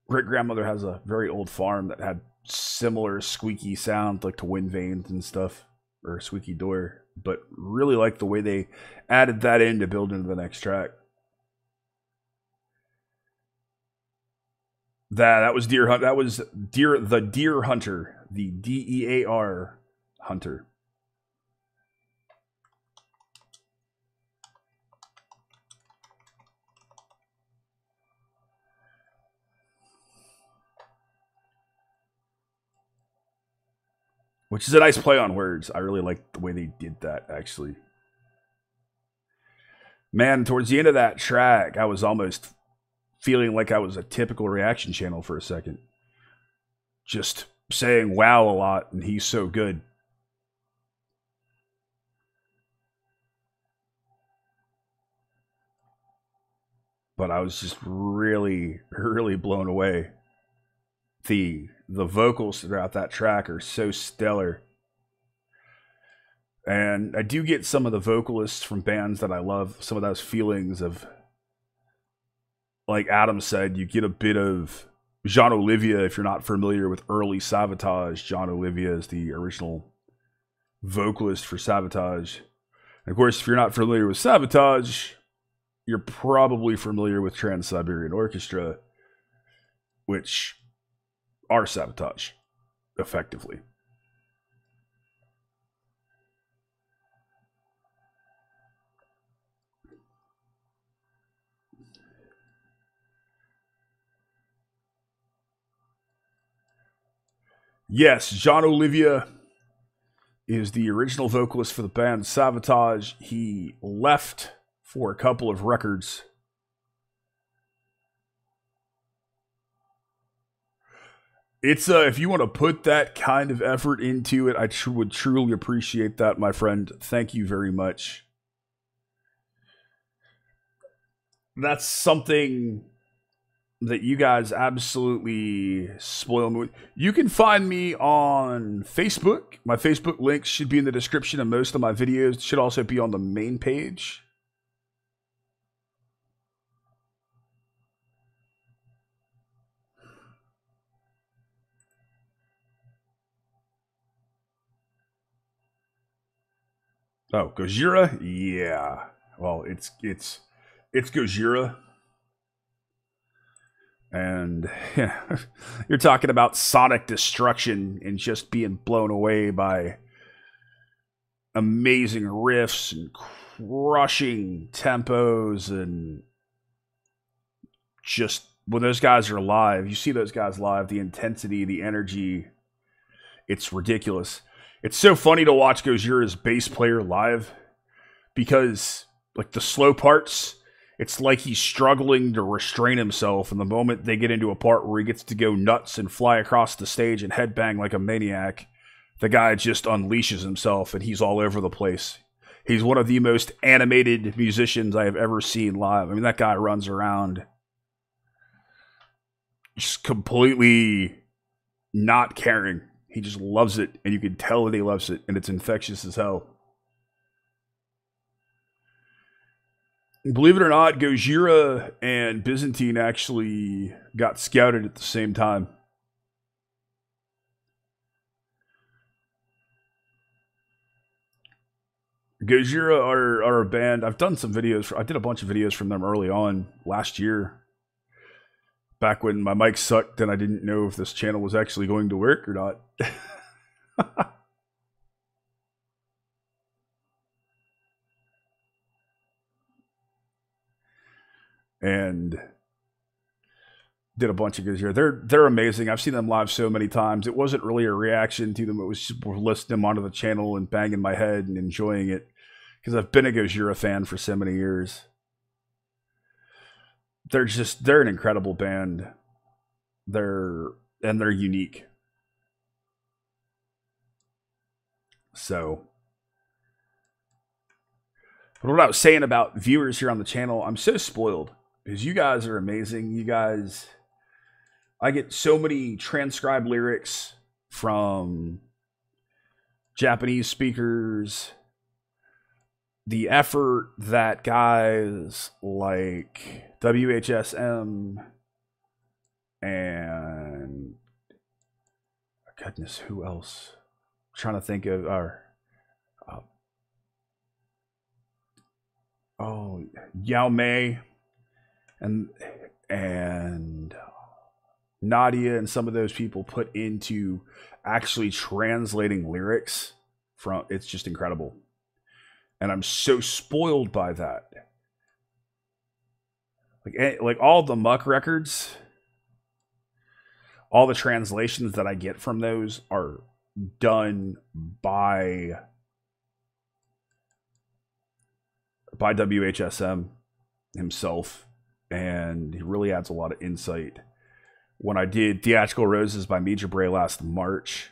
S1: great-grandmother has a very old farm that had similar squeaky sound, like to wind vanes and stuff, or a squeaky door. But really like the way they added that in to build into the next track. That was Deer Hunt. That was the Deer Hunter, the DEAR Hunter. Which is a nice play on words. I really like the way they did that, actually. Man, towards the end of that track, I was almost feeling like I was a typical reaction channel for a second. Just saying wow a lot, and he's so good. But I was just really, really blown away. The vocals throughout that track are so stellar. And I do get some of the vocalists from bands that I love, some of those feelings of, like Adam said, you get a bit of Jean Olivia if you're not familiar with early Savatage. Jean Olivia is the original vocalist for Savatage. And of course, if you're not familiar with Savatage, you're probably familiar with Trans-Siberian Orchestra, which are Savatage, effectively. Yes, Jean Olivia is the original vocalist for the band Savatage. He left for a couple of records. It's if you want to put that kind of effort into it, I would truly appreciate that, my friend. Thank you very much. That's something that you guys absolutely spoil me with. You can find me on Facebook. My Facebook link should be in the description of most of my videos. It should also be on the main page. Oh, Gojira? Yeah. Well, it's Gojira. And yeah, you're talking about sonic destruction and just being blown away by amazing riffs and crushing tempos, and just when those guys are live, you see those guys live, the intensity, the energy, it's ridiculous. It's so funny to watch Gojira's bass player live because, like, the slow parts, it's like he's struggling to restrain himself, and the moment they get into a part where he gets to go nuts and fly across the stage and headbang like a maniac, the guy just unleashes himself and he's all over the place. He's one of the most animated musicians I have ever seen live. I mean, that guy runs around just completely not caring. He just loves it, and you can tell that he loves it, and it's infectious as hell. Believe it or not, Gojira and Byzantine actually got scouted at the same time. Gojira are a band. I've done some videos. I did a bunch of videos from them early on last year. Back when my mic sucked and I didn't know if this channel was actually going to work or not. And did a bunch of Gojira. They're amazing. I've seen them live so many times. It wasn't really a reaction to them. It was just listening them onto the channel and banging my head and enjoying it. Because I've been a Gojira fan for so many years. They're an incredible band. They're unique. So, but what I was saying about viewers here on the channel, I'm so spoiled because you guys are amazing. You guys, I get so many transcribed lyrics from Japanese speakers. The effort that guys like WHSM and goodness, who else? I'm trying to think of Yao Mei and Nadia and some of those people put into actually translating lyrics from, it's just incredible. And I'm so spoiled by that. Like all the Muck records, all the translations that I get from those are done by WHSM himself, and he really adds a lot of insight. When I did Theatrical Roses by Evergrey last March,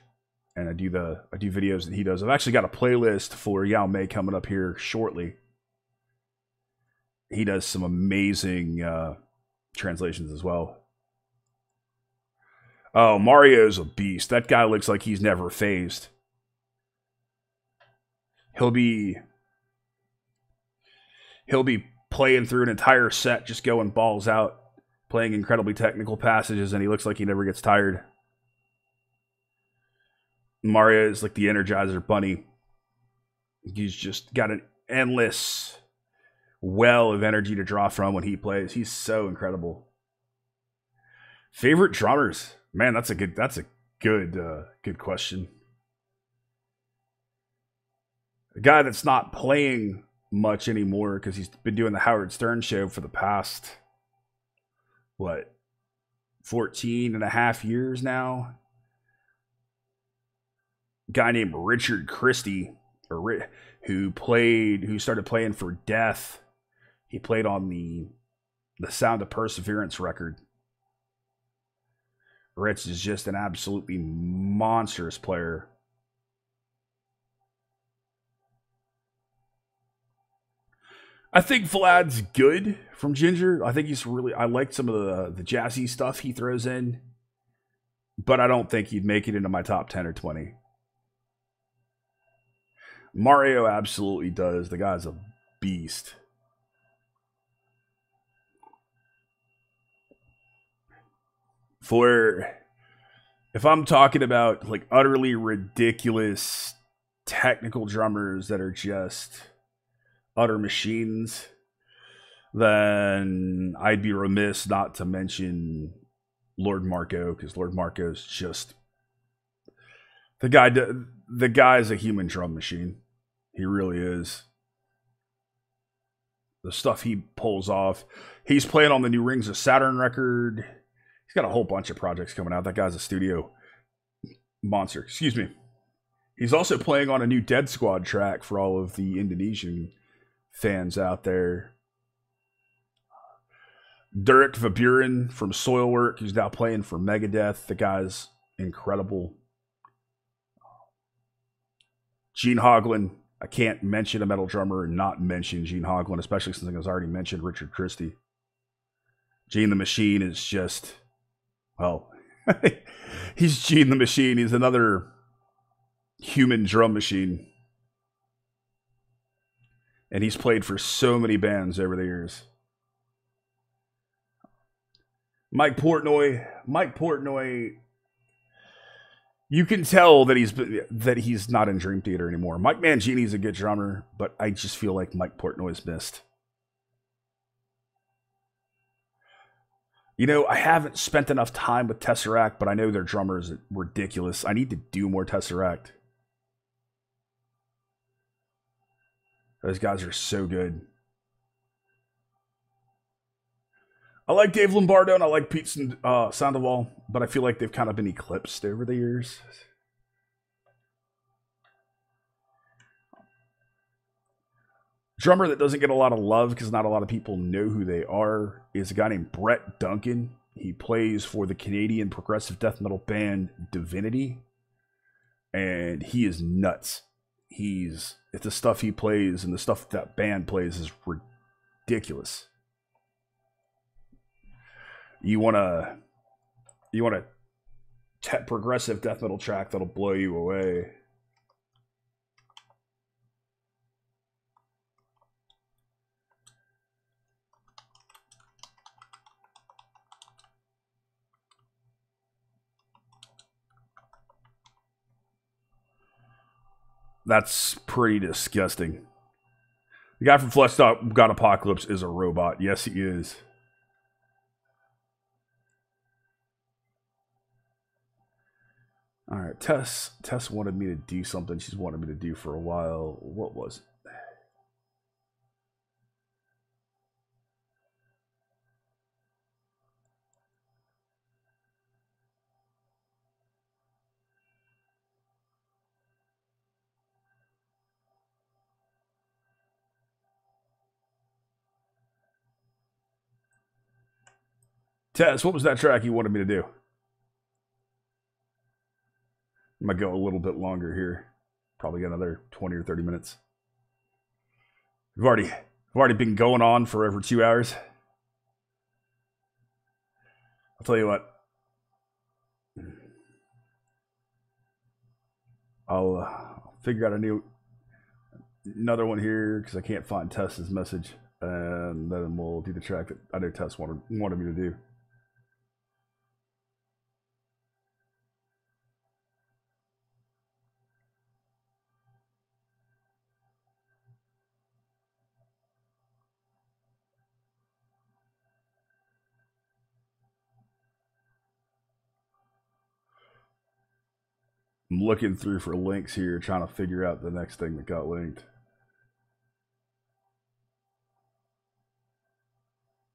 S1: and I do videos that he does, I've actually got a playlist for Yao Mei coming up here shortly. He does some amazing translations as well. Oh, Mario's a beast. That guy looks like he's never phased. He'll be playing through an entire set, just going balls out, playing incredibly technical passages, and he looks like he never gets tired. Mario is like the Energizer Bunny. He's just got an endless well of energy to draw from when he plays. He's so incredible. Favorite drummers? Man, that's a good question. A guy that's not playing much anymore because he's been doing the Howard Stern show for the past 14 and a half years now. A guy named Richard Christie, who started playing for Death. He played on the Sound of Perseverance record. Rich is just an absolutely monstrous player. I think Vlad's good from Ginger. I think he's I like some of the jazzy stuff he throws in, but I don't think he'd make it into my top 10 or 20. Mario absolutely does. The guy's a beast. If I'm talking about like utterly ridiculous technical drummers that are just utter machines, then I'd be remiss not to mention Lord Marco, because Lord Marco's just the guy's a human drum machine. He really is. The stuff he pulls off. He's playing on the new Rings of Saturn record. He's got a whole bunch of projects coming out. That guy's a studio monster. Excuse me. He's also playing on a new Dead Squad track for all of the Indonesian fans out there. Dirk Verburen from Soilwork, who's now playing for Megadeth. The guy's incredible. Gene Hoglan. I can't mention a metal drummer and not mention Gene Hoglan, especially since I was already mentioned Richard Christie. Gene the Machine is just, well, he's Gene the Machine. He's another human drum machine. And he's played for so many bands over the years. Mike Portnoy You can tell that he's not in Dream Theater anymore. Mike Mangini's a good drummer, but I just feel like Mike Portnoy's missed. You know, I haven't spent enough time with Tesseract, but I know their drummer is ridiculous. I need to do more Tesseract. Those guys are so good. I like Dave Lombardo and I like Pete Sandoval, but I feel like they've kind of been eclipsed over the years. Drummer that doesn't get a lot of love because not a lot of people know who they are is a guy named Brett Duncan. He plays for the Canadian progressive death metal band Divinity, and he is nuts. It's the stuff he plays and the stuff that band plays is ridiculous. You want a progressive death metal track that'll blow you away. That's pretty disgusting. The guy from Fleshed Out God Apocalypse is a robot. Yes, he is. All right, Tess wanted me to do something she's wanted me to do for a while. What was it? Tess, what was that track you wanted me to do? I might go a little bit longer here. Probably another 20 or 30 minutes. We've already been going on for over 2 hours. I'll tell you what. I'll figure out another one here because I can't find Tess's message, and then we'll do the track that I know Tess wanted me to do. I'm looking through for links here, trying to figure out the next thing that got linked.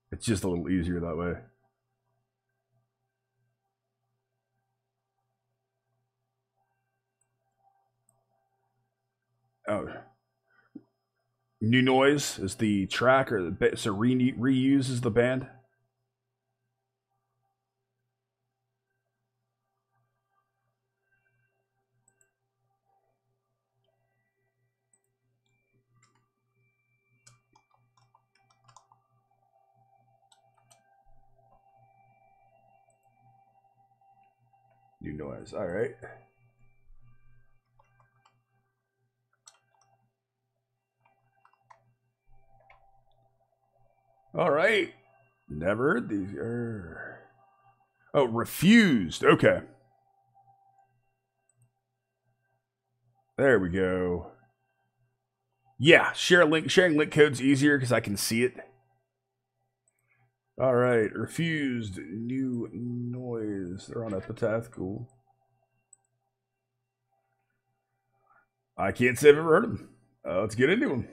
S1: It's just a little easier that way. Oh. New Noise is the track, or so Reuse is the band. New Noise. All right. All right. Never heard these. Oh, Refused. Okay. There we go. Yeah, sharing link code's easier because I can see it. All right, Refused, New Noise. They're on Epitaph. Cool. I can't say I've ever heard of them. Let's get into them.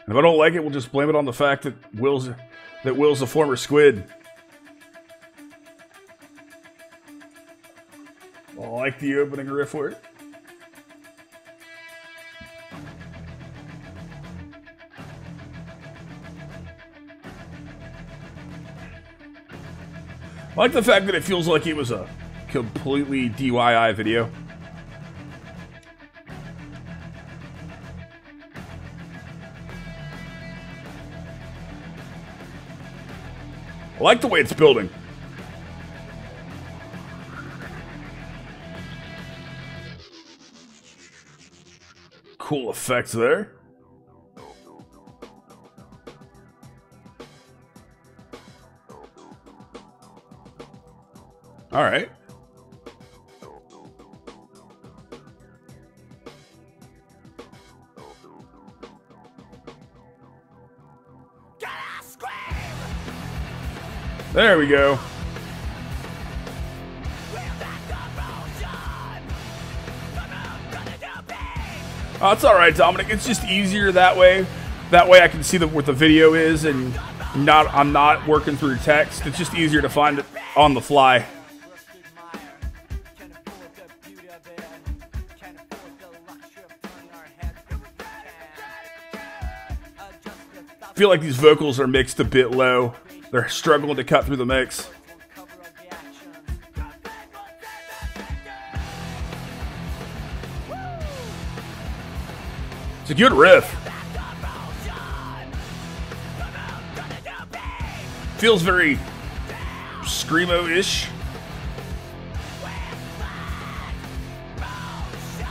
S1: And if I don't like it, we'll just blame it on the fact that Will's a former squid. I like the opening riff for it. I like the fact that it feels like it was a completely DIY video. I like the way it's building. Cool effects there. All right. There we go. Oh, it's all right, Dominic. It's just easier that way. That way I can see what the video is, and I'm not working through text. It's just easier to find it on the fly. I feel like these vocals are mixed a bit low. They're struggling to cut through the mix. It's a good riff. Feels very screamo-ish.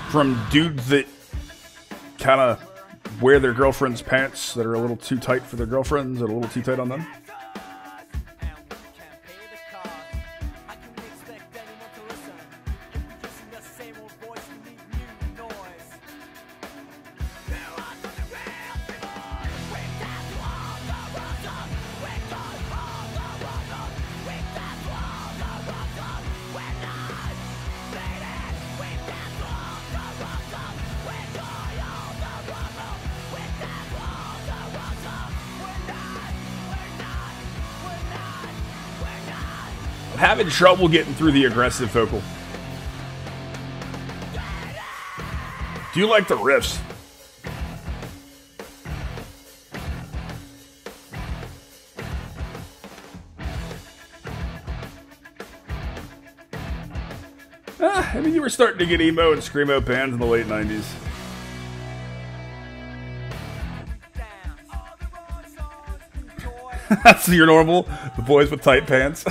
S1: From dudes that kind of wear their girlfriend's pants that are a little too tight for their girlfriends and a little too tight on them. Having trouble getting through the aggressive vocal. Do you like the riffs? I mean, you were starting to get emo and screamo bands in the late 90s. That's your normal? The boys with tight pants?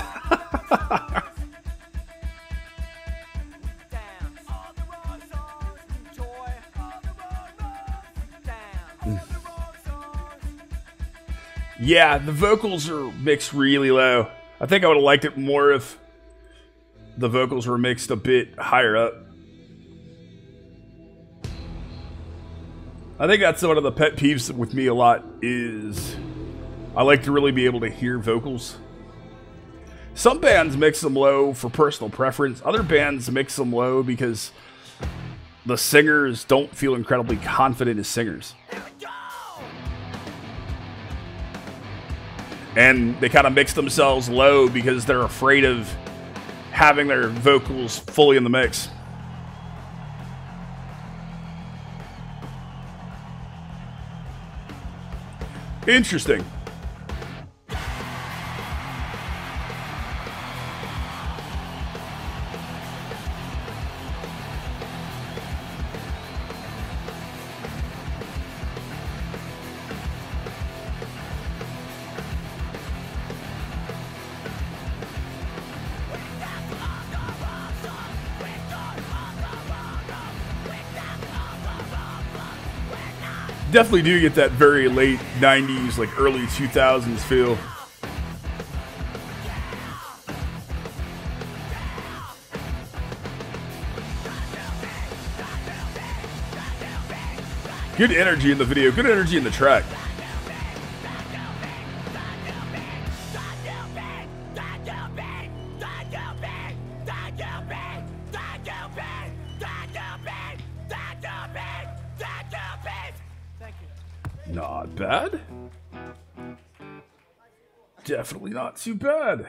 S1: Yeah, the vocals are mixed really low. I think I would have liked it more if the vocals were mixed a bit higher up. I think that's one of the pet peeves with me a lot is I like to really be able to hear vocals. Some bands mix them low for personal preference. Other bands mix them low because the singers don't feel incredibly confident as singers. And they kind of mix themselves low because they're afraid of having their vocals fully in the mix. Interesting. Definitely do get that very late 90s, like early 2000s feel. Good energy in the video, good energy in the track. Not bad. Definitely not too bad.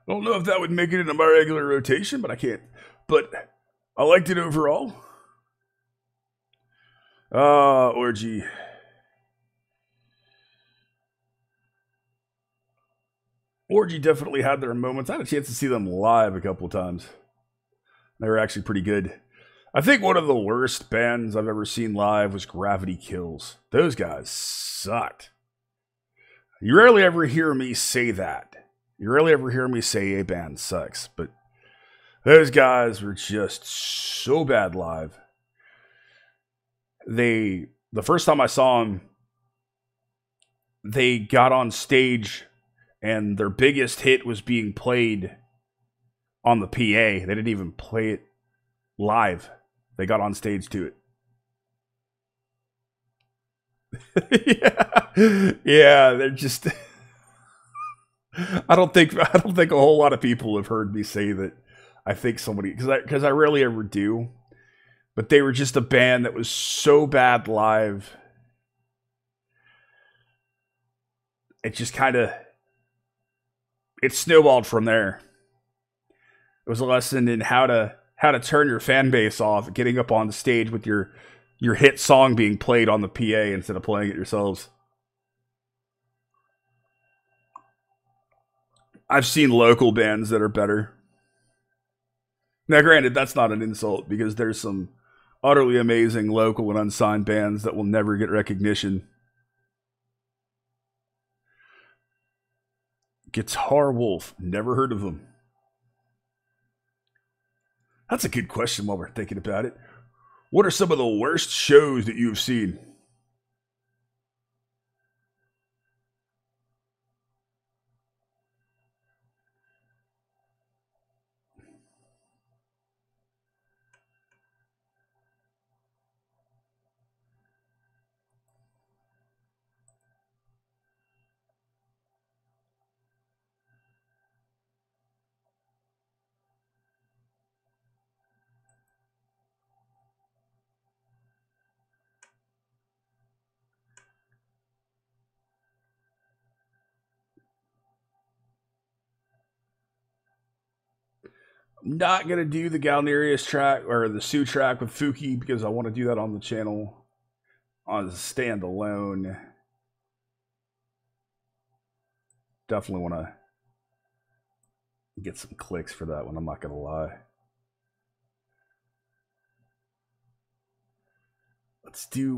S1: I don't know if that would make it into my regular rotation, but I can't. But I liked it overall. Orgy. Orgy definitely had their moments. I had a chance to see them live a couple of times. They were actually pretty good. I think one of the worst bands I've ever seen live was Gravity Kills. Those guys sucked. You rarely ever hear me say that. You rarely ever hear me say a band sucks, but those guys were just so bad live. The first time I saw them, they got on stage and their biggest hit was being played on the PA. They didn't even play it live. They got on stage to it. Yeah, they're just I don't think a whole lot of people have heard me say that. I think somebody, because I rarely ever do, but they were just a band that was so bad live. It just kind of, it snowballed from there. It was a lesson in how to turn your fan base off, getting up on the stage with your hit song being played on the PA instead of playing it yourselves. I've seen local bands that are better. Now, granted, that's not an insult, because there's some utterly amazing local and unsigned bands that will never get recognition. Guitar Wolf, never heard of them. That's a good question while we're thinking about it. What are some of the worst shows that you've seen? I'm not going to do the Galnerius track or the Sue track with Fuki because I want to do that on the channel on standalone. Definitely want to get some clicks for that one, I'm not going to lie. Let's see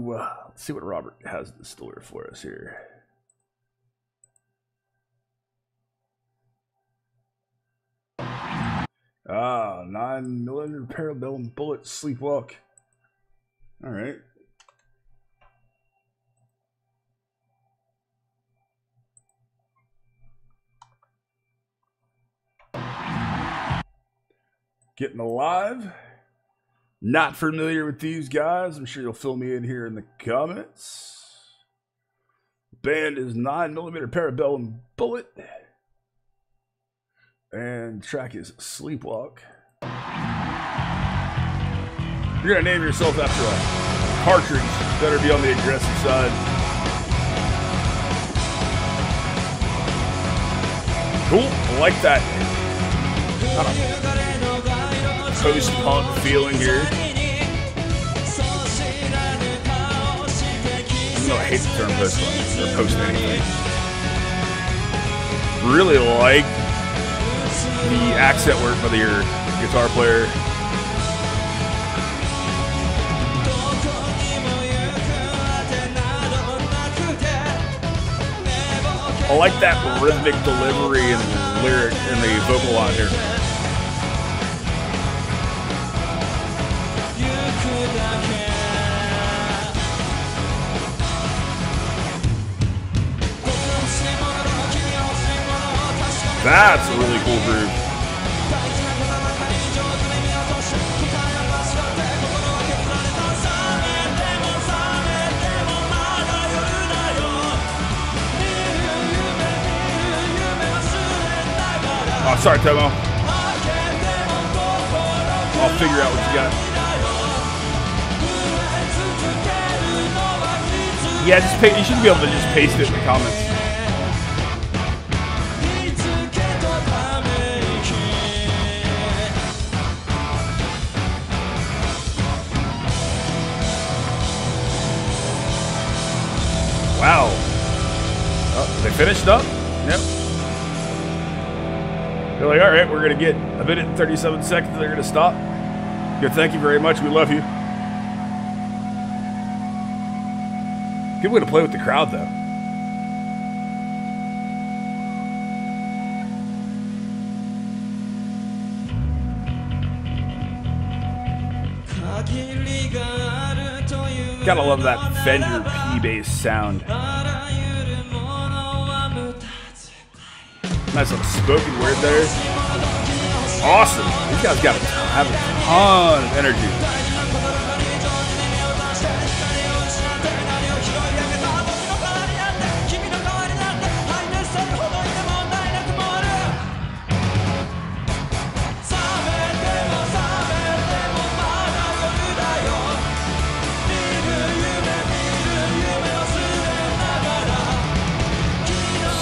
S1: what Robert has in store for us here. Ah, 9mm Parabellum Bullet Sleepwalk. All right. Getting Alive. Not familiar with these guys. I'm sure you'll fill me in here in the comments. Band is 9mm Parabellum Bullet. And the track is Sleepwalk. You're gonna name yourself after a cartridge. Better be on the aggressive side. Cool, I like that. Post-punk feeling here. Even though I hate the term post-punk or post anything. Really like the accent work by your guitar player. I like that rhythmic delivery and the lyric and the vocal line here. That's a really cool groove. Oh, sorry, Tomo. I'll figure out what you got. Yeah, just you should be able to just paste it in the comments. Wow. Oh, they finished up? Yep. They're like, all right, we're going to get a minute and 37 seconds. They're going to stop. Good, thank you very much. We love you. Good way to play with the crowd, though. Gotta love that Fender P-bass sound. Nice little spoken word there. Awesome. These guys have a ton of energy.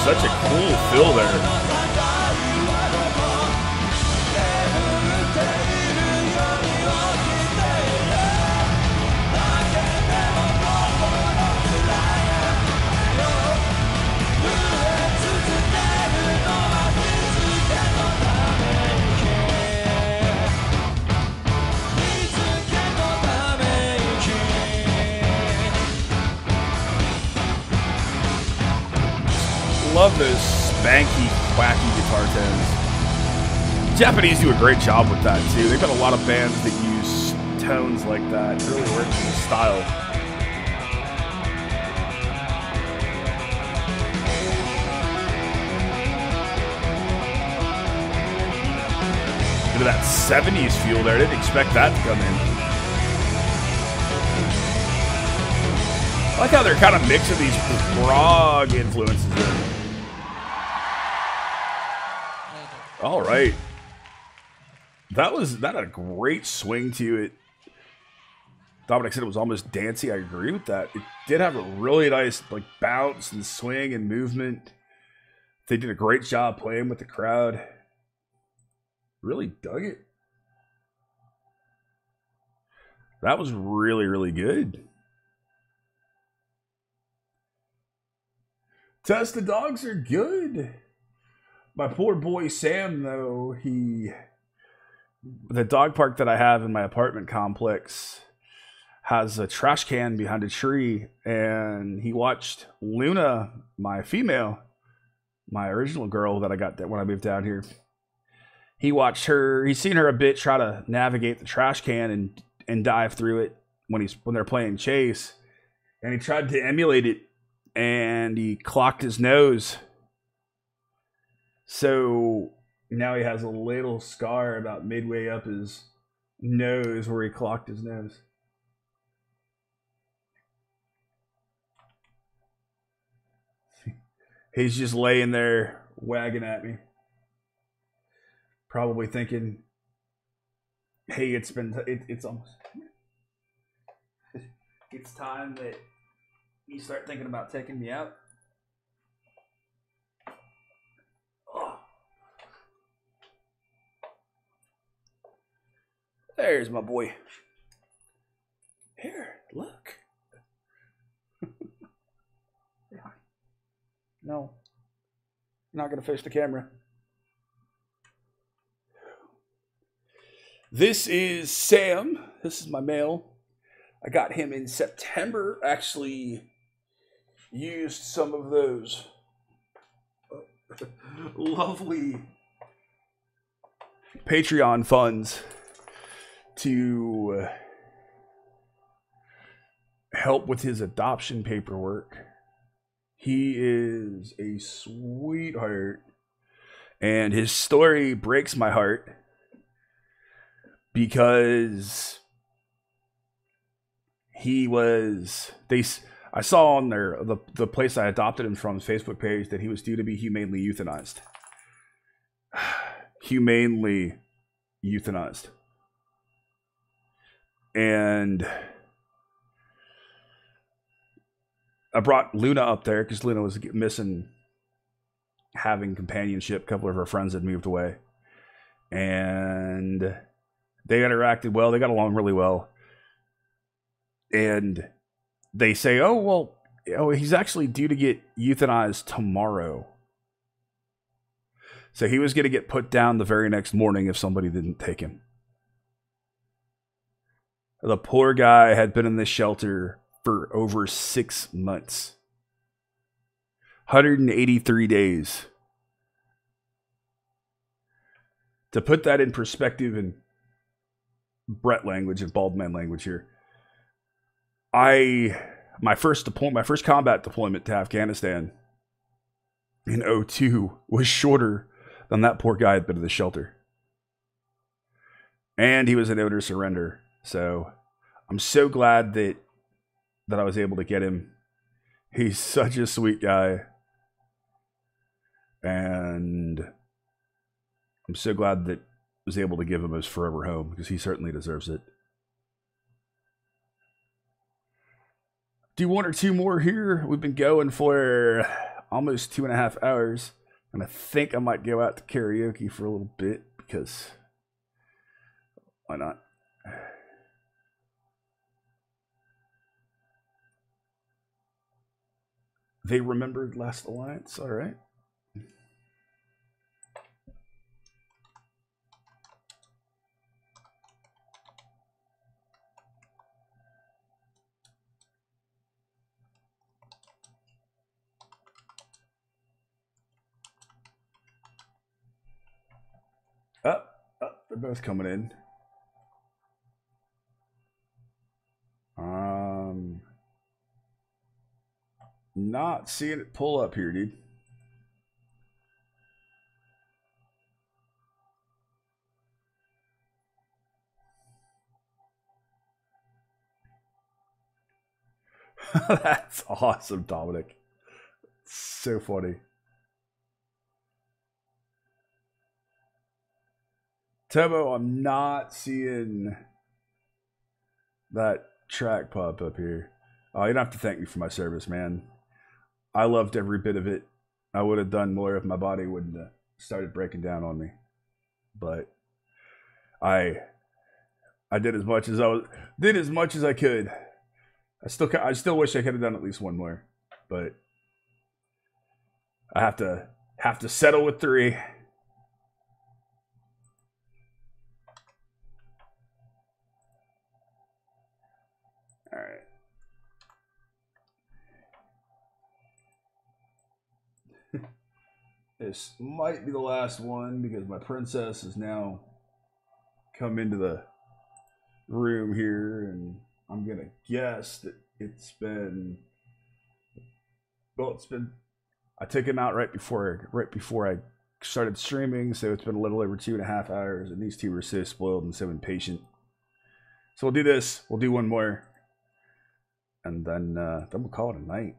S1: Such a cool fill there. Love those spanky, quacky guitar tones. Japanese do a great job with that too. They've got a lot of bands that use tones like that. It really works in the style. Look at that 70s feel there. I didn't expect that to come in. I like how they're kind of mixing these prog influences in. All right. That had a great swing to it. Dominic said it was almost dancey. I agree with that. It did have a really nice like bounce and swing and movement. They did a great job playing with the crowd. Really dug it. That was really, really good. Test the dogs are good. My poor boy Sam, though, the dog park that I have in my apartment complex has a trash can behind a tree, and he watched Luna, my female, my original girl that I got when I moved down here. He watched her. He's seen her a bit try to navigate the trash can and dive through it when they're playing chase, and he tried to emulate it, and he clocked his nose. So now he has a little scar about midway up his nose where he clocked his nose. He's just laying there wagging at me. Probably thinking, hey, it's almost, it's time that you start thinking about taking me out. There's my boy. Here, look. No. You're not going to face the camera. This is Sam. This is my male. I got him in September. Actually used some of those lovely Patreon funds to help with his adoption paperwork. He is a sweetheart, and his story breaks my heart because I saw on the place I adopted him from's Facebook page that he was due to be humanely euthanized. Humanely euthanized. And I brought Luna up there because Luna was missing having companionship. A couple of her friends had moved away. And they interacted well. They got along really well. And they say, he's actually due to get euthanized tomorrow. So he was going to get put down the very next morning if somebody didn't take him. The poor guy had been in this shelter for over 6 months. 183 days. To put that in perspective in Brett language and Baldman language here, my first combat deployment to Afghanistan, in '02 was shorter than that poor guy had been to the shelter. And he was an owner surrender. So I'm so glad that I was able to get him. He's such a sweet guy. And I'm so glad that I was able to give him his forever home, because he certainly deserves it. Do one or two more here. We've been going for almost 2.5 hours. And I think I might go out to karaoke for a little bit, because why not? They remembered Last Alliance. All right. They're both coming in. Not seeing it pull up here, dude. That's awesome, Dominic. So funny. Tobo, I'm not seeing that track pop up here. Oh, you don't have to thank me for my service, man. I loved every bit of it. I would have done more if my body wouldn't have started breaking down on me. But I did as much as I could. I still wish I could have done at least one more, but I have to settle with 3. All right. This might be the last one, because my princess has now come into the room here, and I'm going to guess that it's been, I took him out right before I started streaming, so it's been a little over 2.5 hours, and these two were so spoiled and so impatient. So we'll do this. We'll do one more, and then we'll call it a night.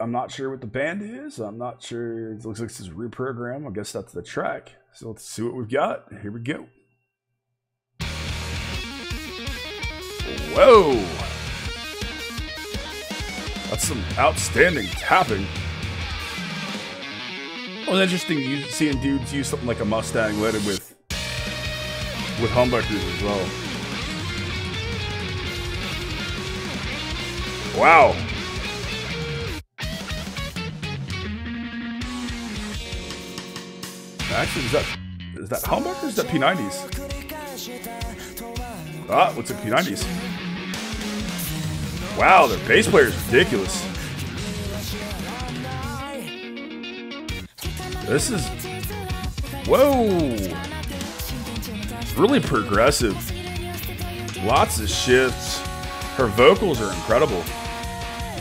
S1: I'm not sure what the band is. I'm not sure. It looks like this is a reprogram. I guess that's the track. So let's see what we've got. Here we go. Whoa! That's some outstanding tapping. Well, it's interesting seeing dudes use something like a Mustang loaded with humbuckers as well. Wow. Actually, is that humbucker or is that P90s? Ah, looks like P90s. Wow, their bass player is ridiculous. This is... Whoa! Really progressive. Lots of shifts. Her vocals are incredible.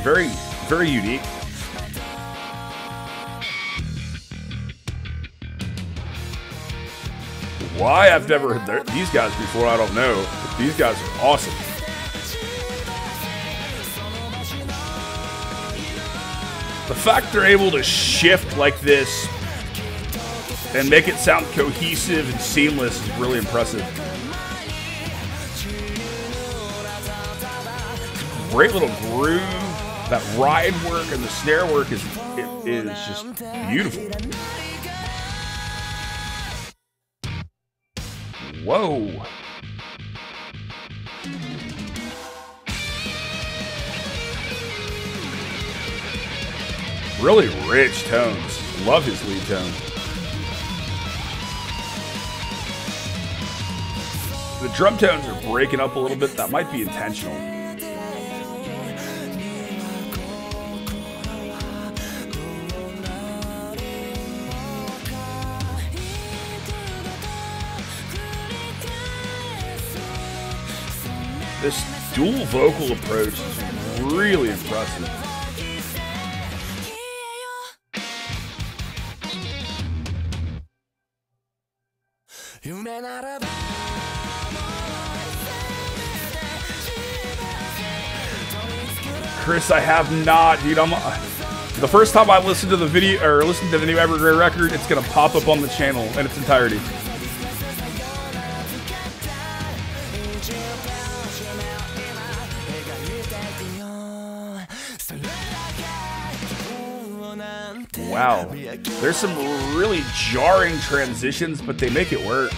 S1: Very, very unique. Why I've never heard these guys before, I don't know. But these guys are awesome. The fact they're able to shift like this and make it sound cohesive and seamless is really impressive. Great little groove. That ride work and the snare work is just beautiful. Whoa. Really rich tones. Love his lead tone. The drum tones are breaking up a little bit. That might be intentional. This dual vocal approach is really impressive. Chris, I have not, dude. The first time I listened to the video or listened to the new Evergrey record, it's gonna pop up on the channel in its entirety. Wow, there's some really jarring transitions, but they make it work.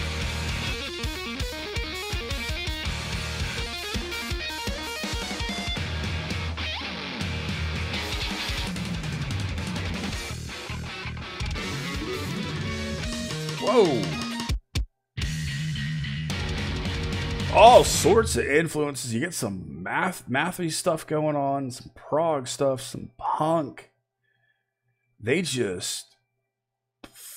S1: Whoa. All sorts of influences. You get some mathy stuff going on, some prog stuff, some punk. They just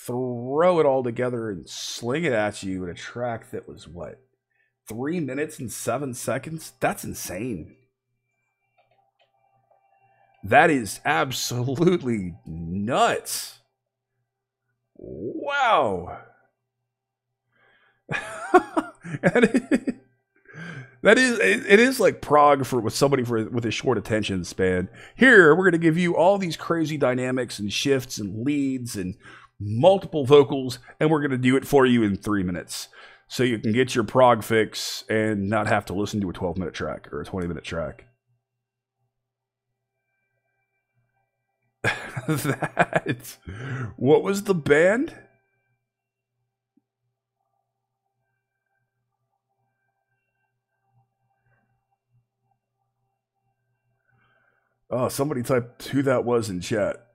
S1: throw it all together and sling it at you in a track that was, what, 3 minutes and 7 seconds? That's insane. That is absolutely nuts. Wow. It is like prog with somebody with a short attention span. Here, we're going to give you all these crazy dynamics and shifts and leads and multiple vocals, and we're going to do it for you in 3 minutes. So you can get your prog fix and not have to listen to a 12-minute track or a 20-minute track. What was the band? Oh, somebody typed who that was in chat.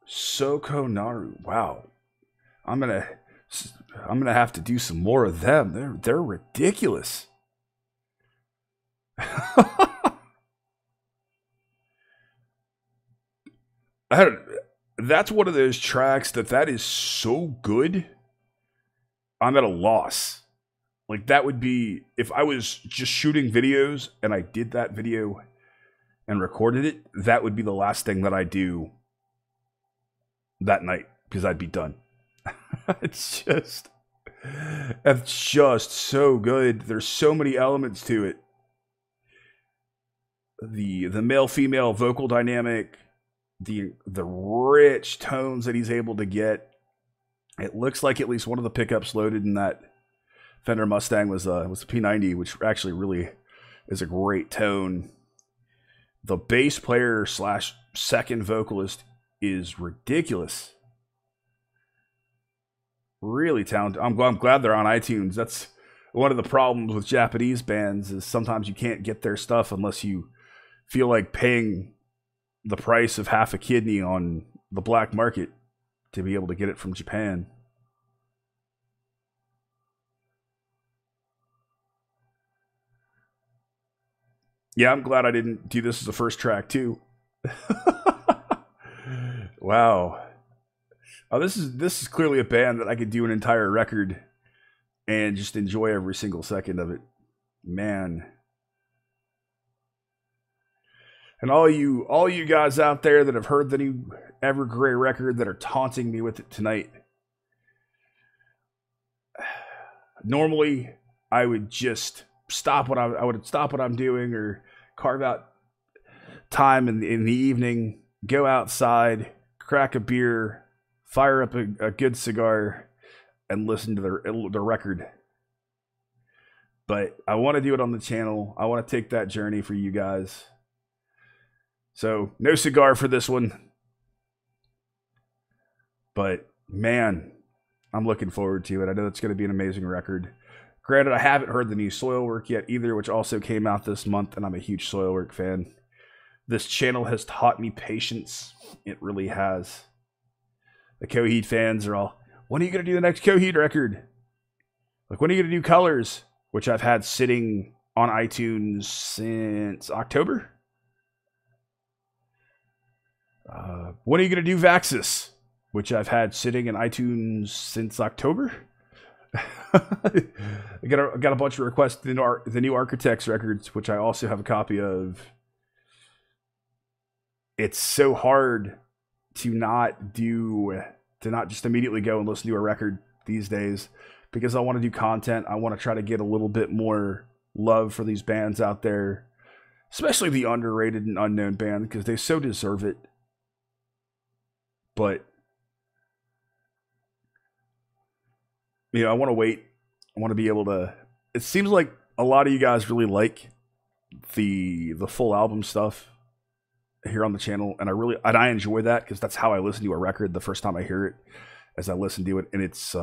S1: Soko Naru. Wow. I'm gonna have to do some more of them. They're ridiculous. That's one of those tracks that is so good. I'm at a loss. Like, that would be, if I was just shooting videos and I did that video and recorded it, that would be the last thing that I do that night, because I'd be done. It's just so good. There's so many elements to it. The male-female vocal dynamic, the rich tones that he's able to get. It looks like at least one of the pickups loaded in that Fender Mustang was a P90, which actually really is a great tone. The bass player / second vocalist is ridiculous. Really talented. I'm glad they're on iTunes. That's one of the problems with Japanese bands, is sometimes you can't get their stuff unless you feel like paying the price of half a kidney on the black market to be able to get it from Japan. Yeah, I'm glad I didn't do this as a first track too. Wow. Oh, this is clearly a band that I could do an entire record and just enjoy every single second of it. Man. And all you guys out there that have heard the new Evergrey record that are taunting me with it tonight. Normally, I would just stop what I'm doing, or carve out time in the evening, go outside, crack a beer, fire up a good cigar, and listen to the record. But I want to do it on the channel. I want to take that journey for you guys. So no cigar for this one. But man, I'm looking forward to it. I know it's going to be an amazing record. Granted, I haven't heard the new Soilwork yet either, which also came out this month, and I'm a huge Soilwork fan. This channel has taught me patience. It really has. The Coheed fans are all, when are you going to do the next Coheed record? Like, when are you going to do Colors? Which I've had sitting on iTunes since October. When are you going to do Vaxis? which I've had sitting in iTunes since October. I got a bunch of requests for the new Architects records, which I also have a copy of. It's so hard to not just immediately go and listen to a record these days, because I want to do content. I want to try to get a little bit more love for these bands out there, especially the underrated and unknown band, because they so deserve it. But I want to wait. I want to be able to. It seems like a lot of you guys really like the full album stuff here on the channel, and I enjoy that, because that's how I listen to a record the first time I hear it, as I listen to it in its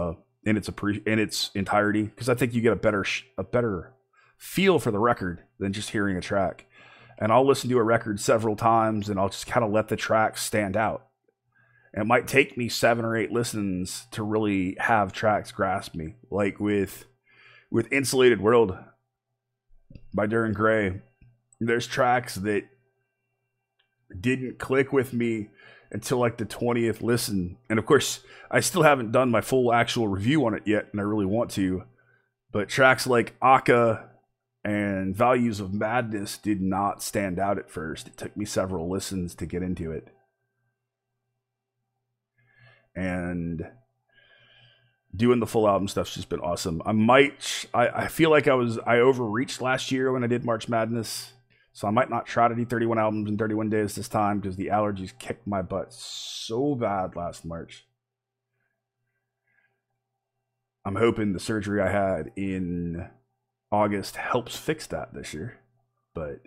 S1: entirety, because I think you get a better feel for the record than just hearing a track. And I'll listen to a record several times, and I'll just kind of let the tracks stand out. And it might take me 7 or 8 listens to really have tracks grasp me. Like with Insulated World by Duran Gray, there's tracks that didn't click with me until like the 20th listen. And of course, I still haven't done my full actual review on it yet, and I really want to. But tracks like Aka and Values of Madness did not stand out at first. It took me several listens to get into it. And doing the full album stuff's just been awesome. I feel like I overreached last year when I did March Madness. So I might not try to do 31 albums in 31 days this time, because the allergies kicked my butt so bad last March. I'm hoping the surgery I had in August helps fix that this year. But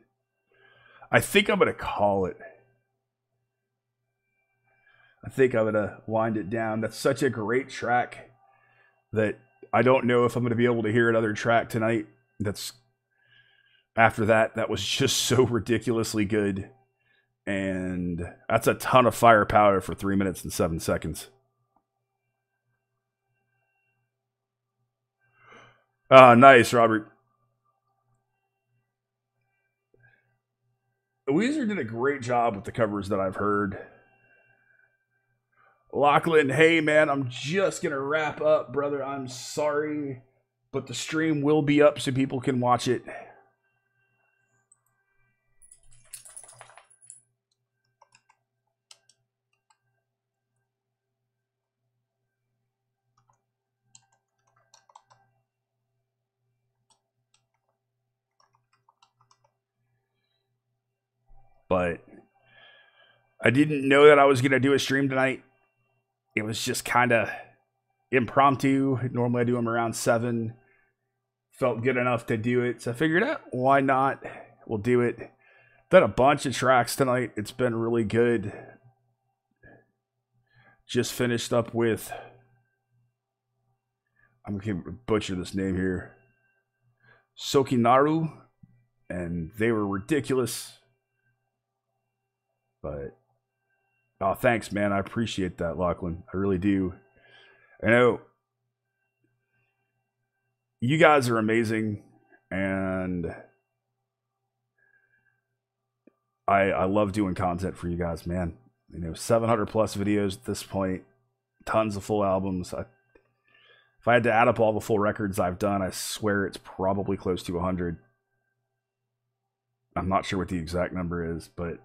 S1: I think I'm going to call it. I think I'm going to wind it down. That's such a great track that I don't know if I'm going to be able to hear another track tonight. After that was just so ridiculously good. And that's a ton of firepower for 3 minutes and 7 seconds. Nice, Robert. Weezer did a great job with the covers that I've heard. Lachlan, hey man, I'm just going to wrap up, brother. I'm sorry, but the stream will be up so people can watch it. But I didn't know that I was going to do a stream tonight. It was just kind of impromptu. Normally I do them around 7. Felt good enough to do it. So I figured out, why not? We'll do it. Done a bunch of tracks tonight. It's been really good. Just finished up with, I'm going to butcher this name here, Sokinaru. And they were ridiculous. But, oh, thanks, man. I appreciate that, Lachlan. I really do. I know you guys are amazing, and I love doing content for you guys, man. 700 plus videos at this point, tons of full albums. If I had to add up all the full records I've done, I swear it's probably close to 100. I'm not sure what the exact number is, but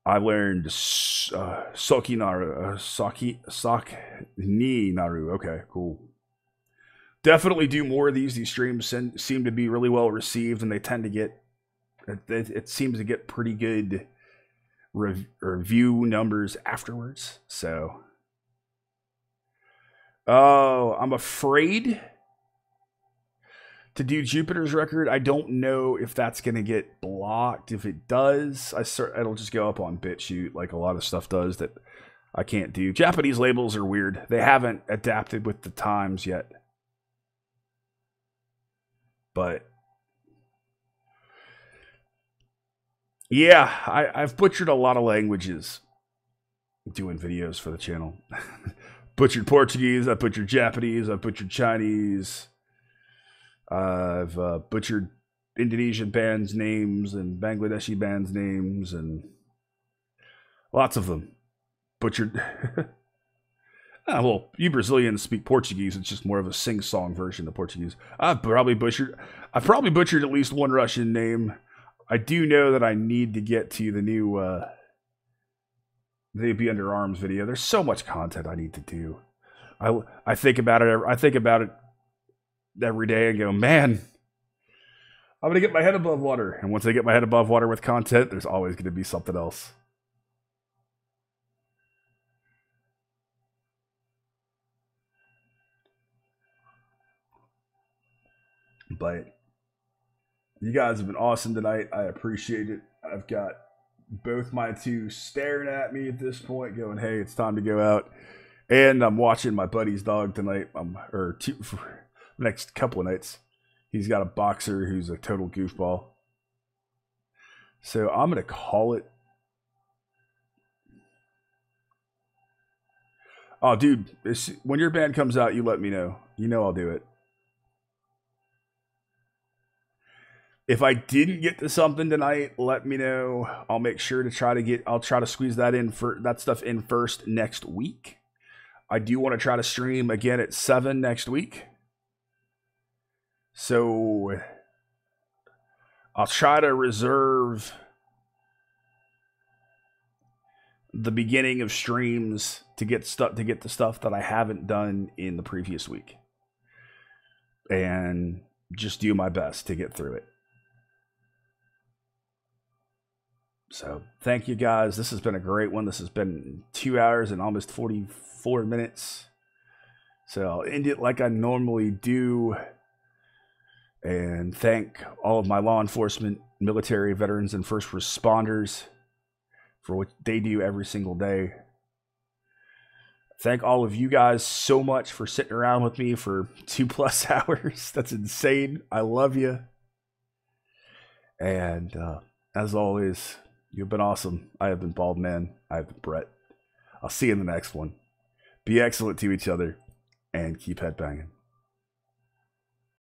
S1: I learned Sokinaru, Naru. Okay, cool. Definitely do more of these. These streams seem to be really well received, and they tend to get, it seems to get pretty good review numbers afterwards. So, oh, I'm afraid to do Jupiter's record. I don't know if that's going to get blocked. If it does, it'll just go up on BitChute like a lot of stuff does that I can't do. Japanese labels are weird. They haven't adapted with the times yet. But yeah, I've butchered a lot of languages doing videos for the channel. Butchered Portuguese, I butchered Japanese, I butchered Chinese. I've butchered Indonesian bands' names and Bangladeshi bands' names and lots of them. butchered. Well, you Brazilians speak Portuguese. It's just more of a sing-song version of Portuguese. I've probably butchered at least one Russian name. I do know that I need to get to the new They'd Be Under Arms video. There's so much content I need to do. I think about it. I think about it every day and go, man, I'm gonna get my head above water. And once I get my head above water with content, there's always going to be something else. But you guys have been awesome tonight. I appreciate it. I've got both my two staring at me at this point, going, hey, it's time to go out. And I'm watching my buddy's dog tonight, for the next couple of nights. He's got a boxer who's a total goofball. So I'm going to call it. Oh, dude, when your band comes out, you let me know. You know I'll do it. If I didn't get to something tonight, let me know. I'll make sure to I'll try to squeeze that stuff in first next week. I do want to try to stream again at 7 next week. So I'll try to reserve the beginning of streams to get the stuff that I haven't done in the previous week. And just do my best to get through it. So thank you guys. This has been a great one. This has been 2 hours and almost 44 minutes. So I'll end it like I normally do. And thank all of my law enforcement, military, veterans, and first responders for what they do every single day. Thank all of you guys so much for sitting around with me for 2+ hours. That's insane. I love you. And as always, you've been awesome. I have been Baldman. I have been Brett. I'll see you in the next one. Be excellent to each other and keep headbanging.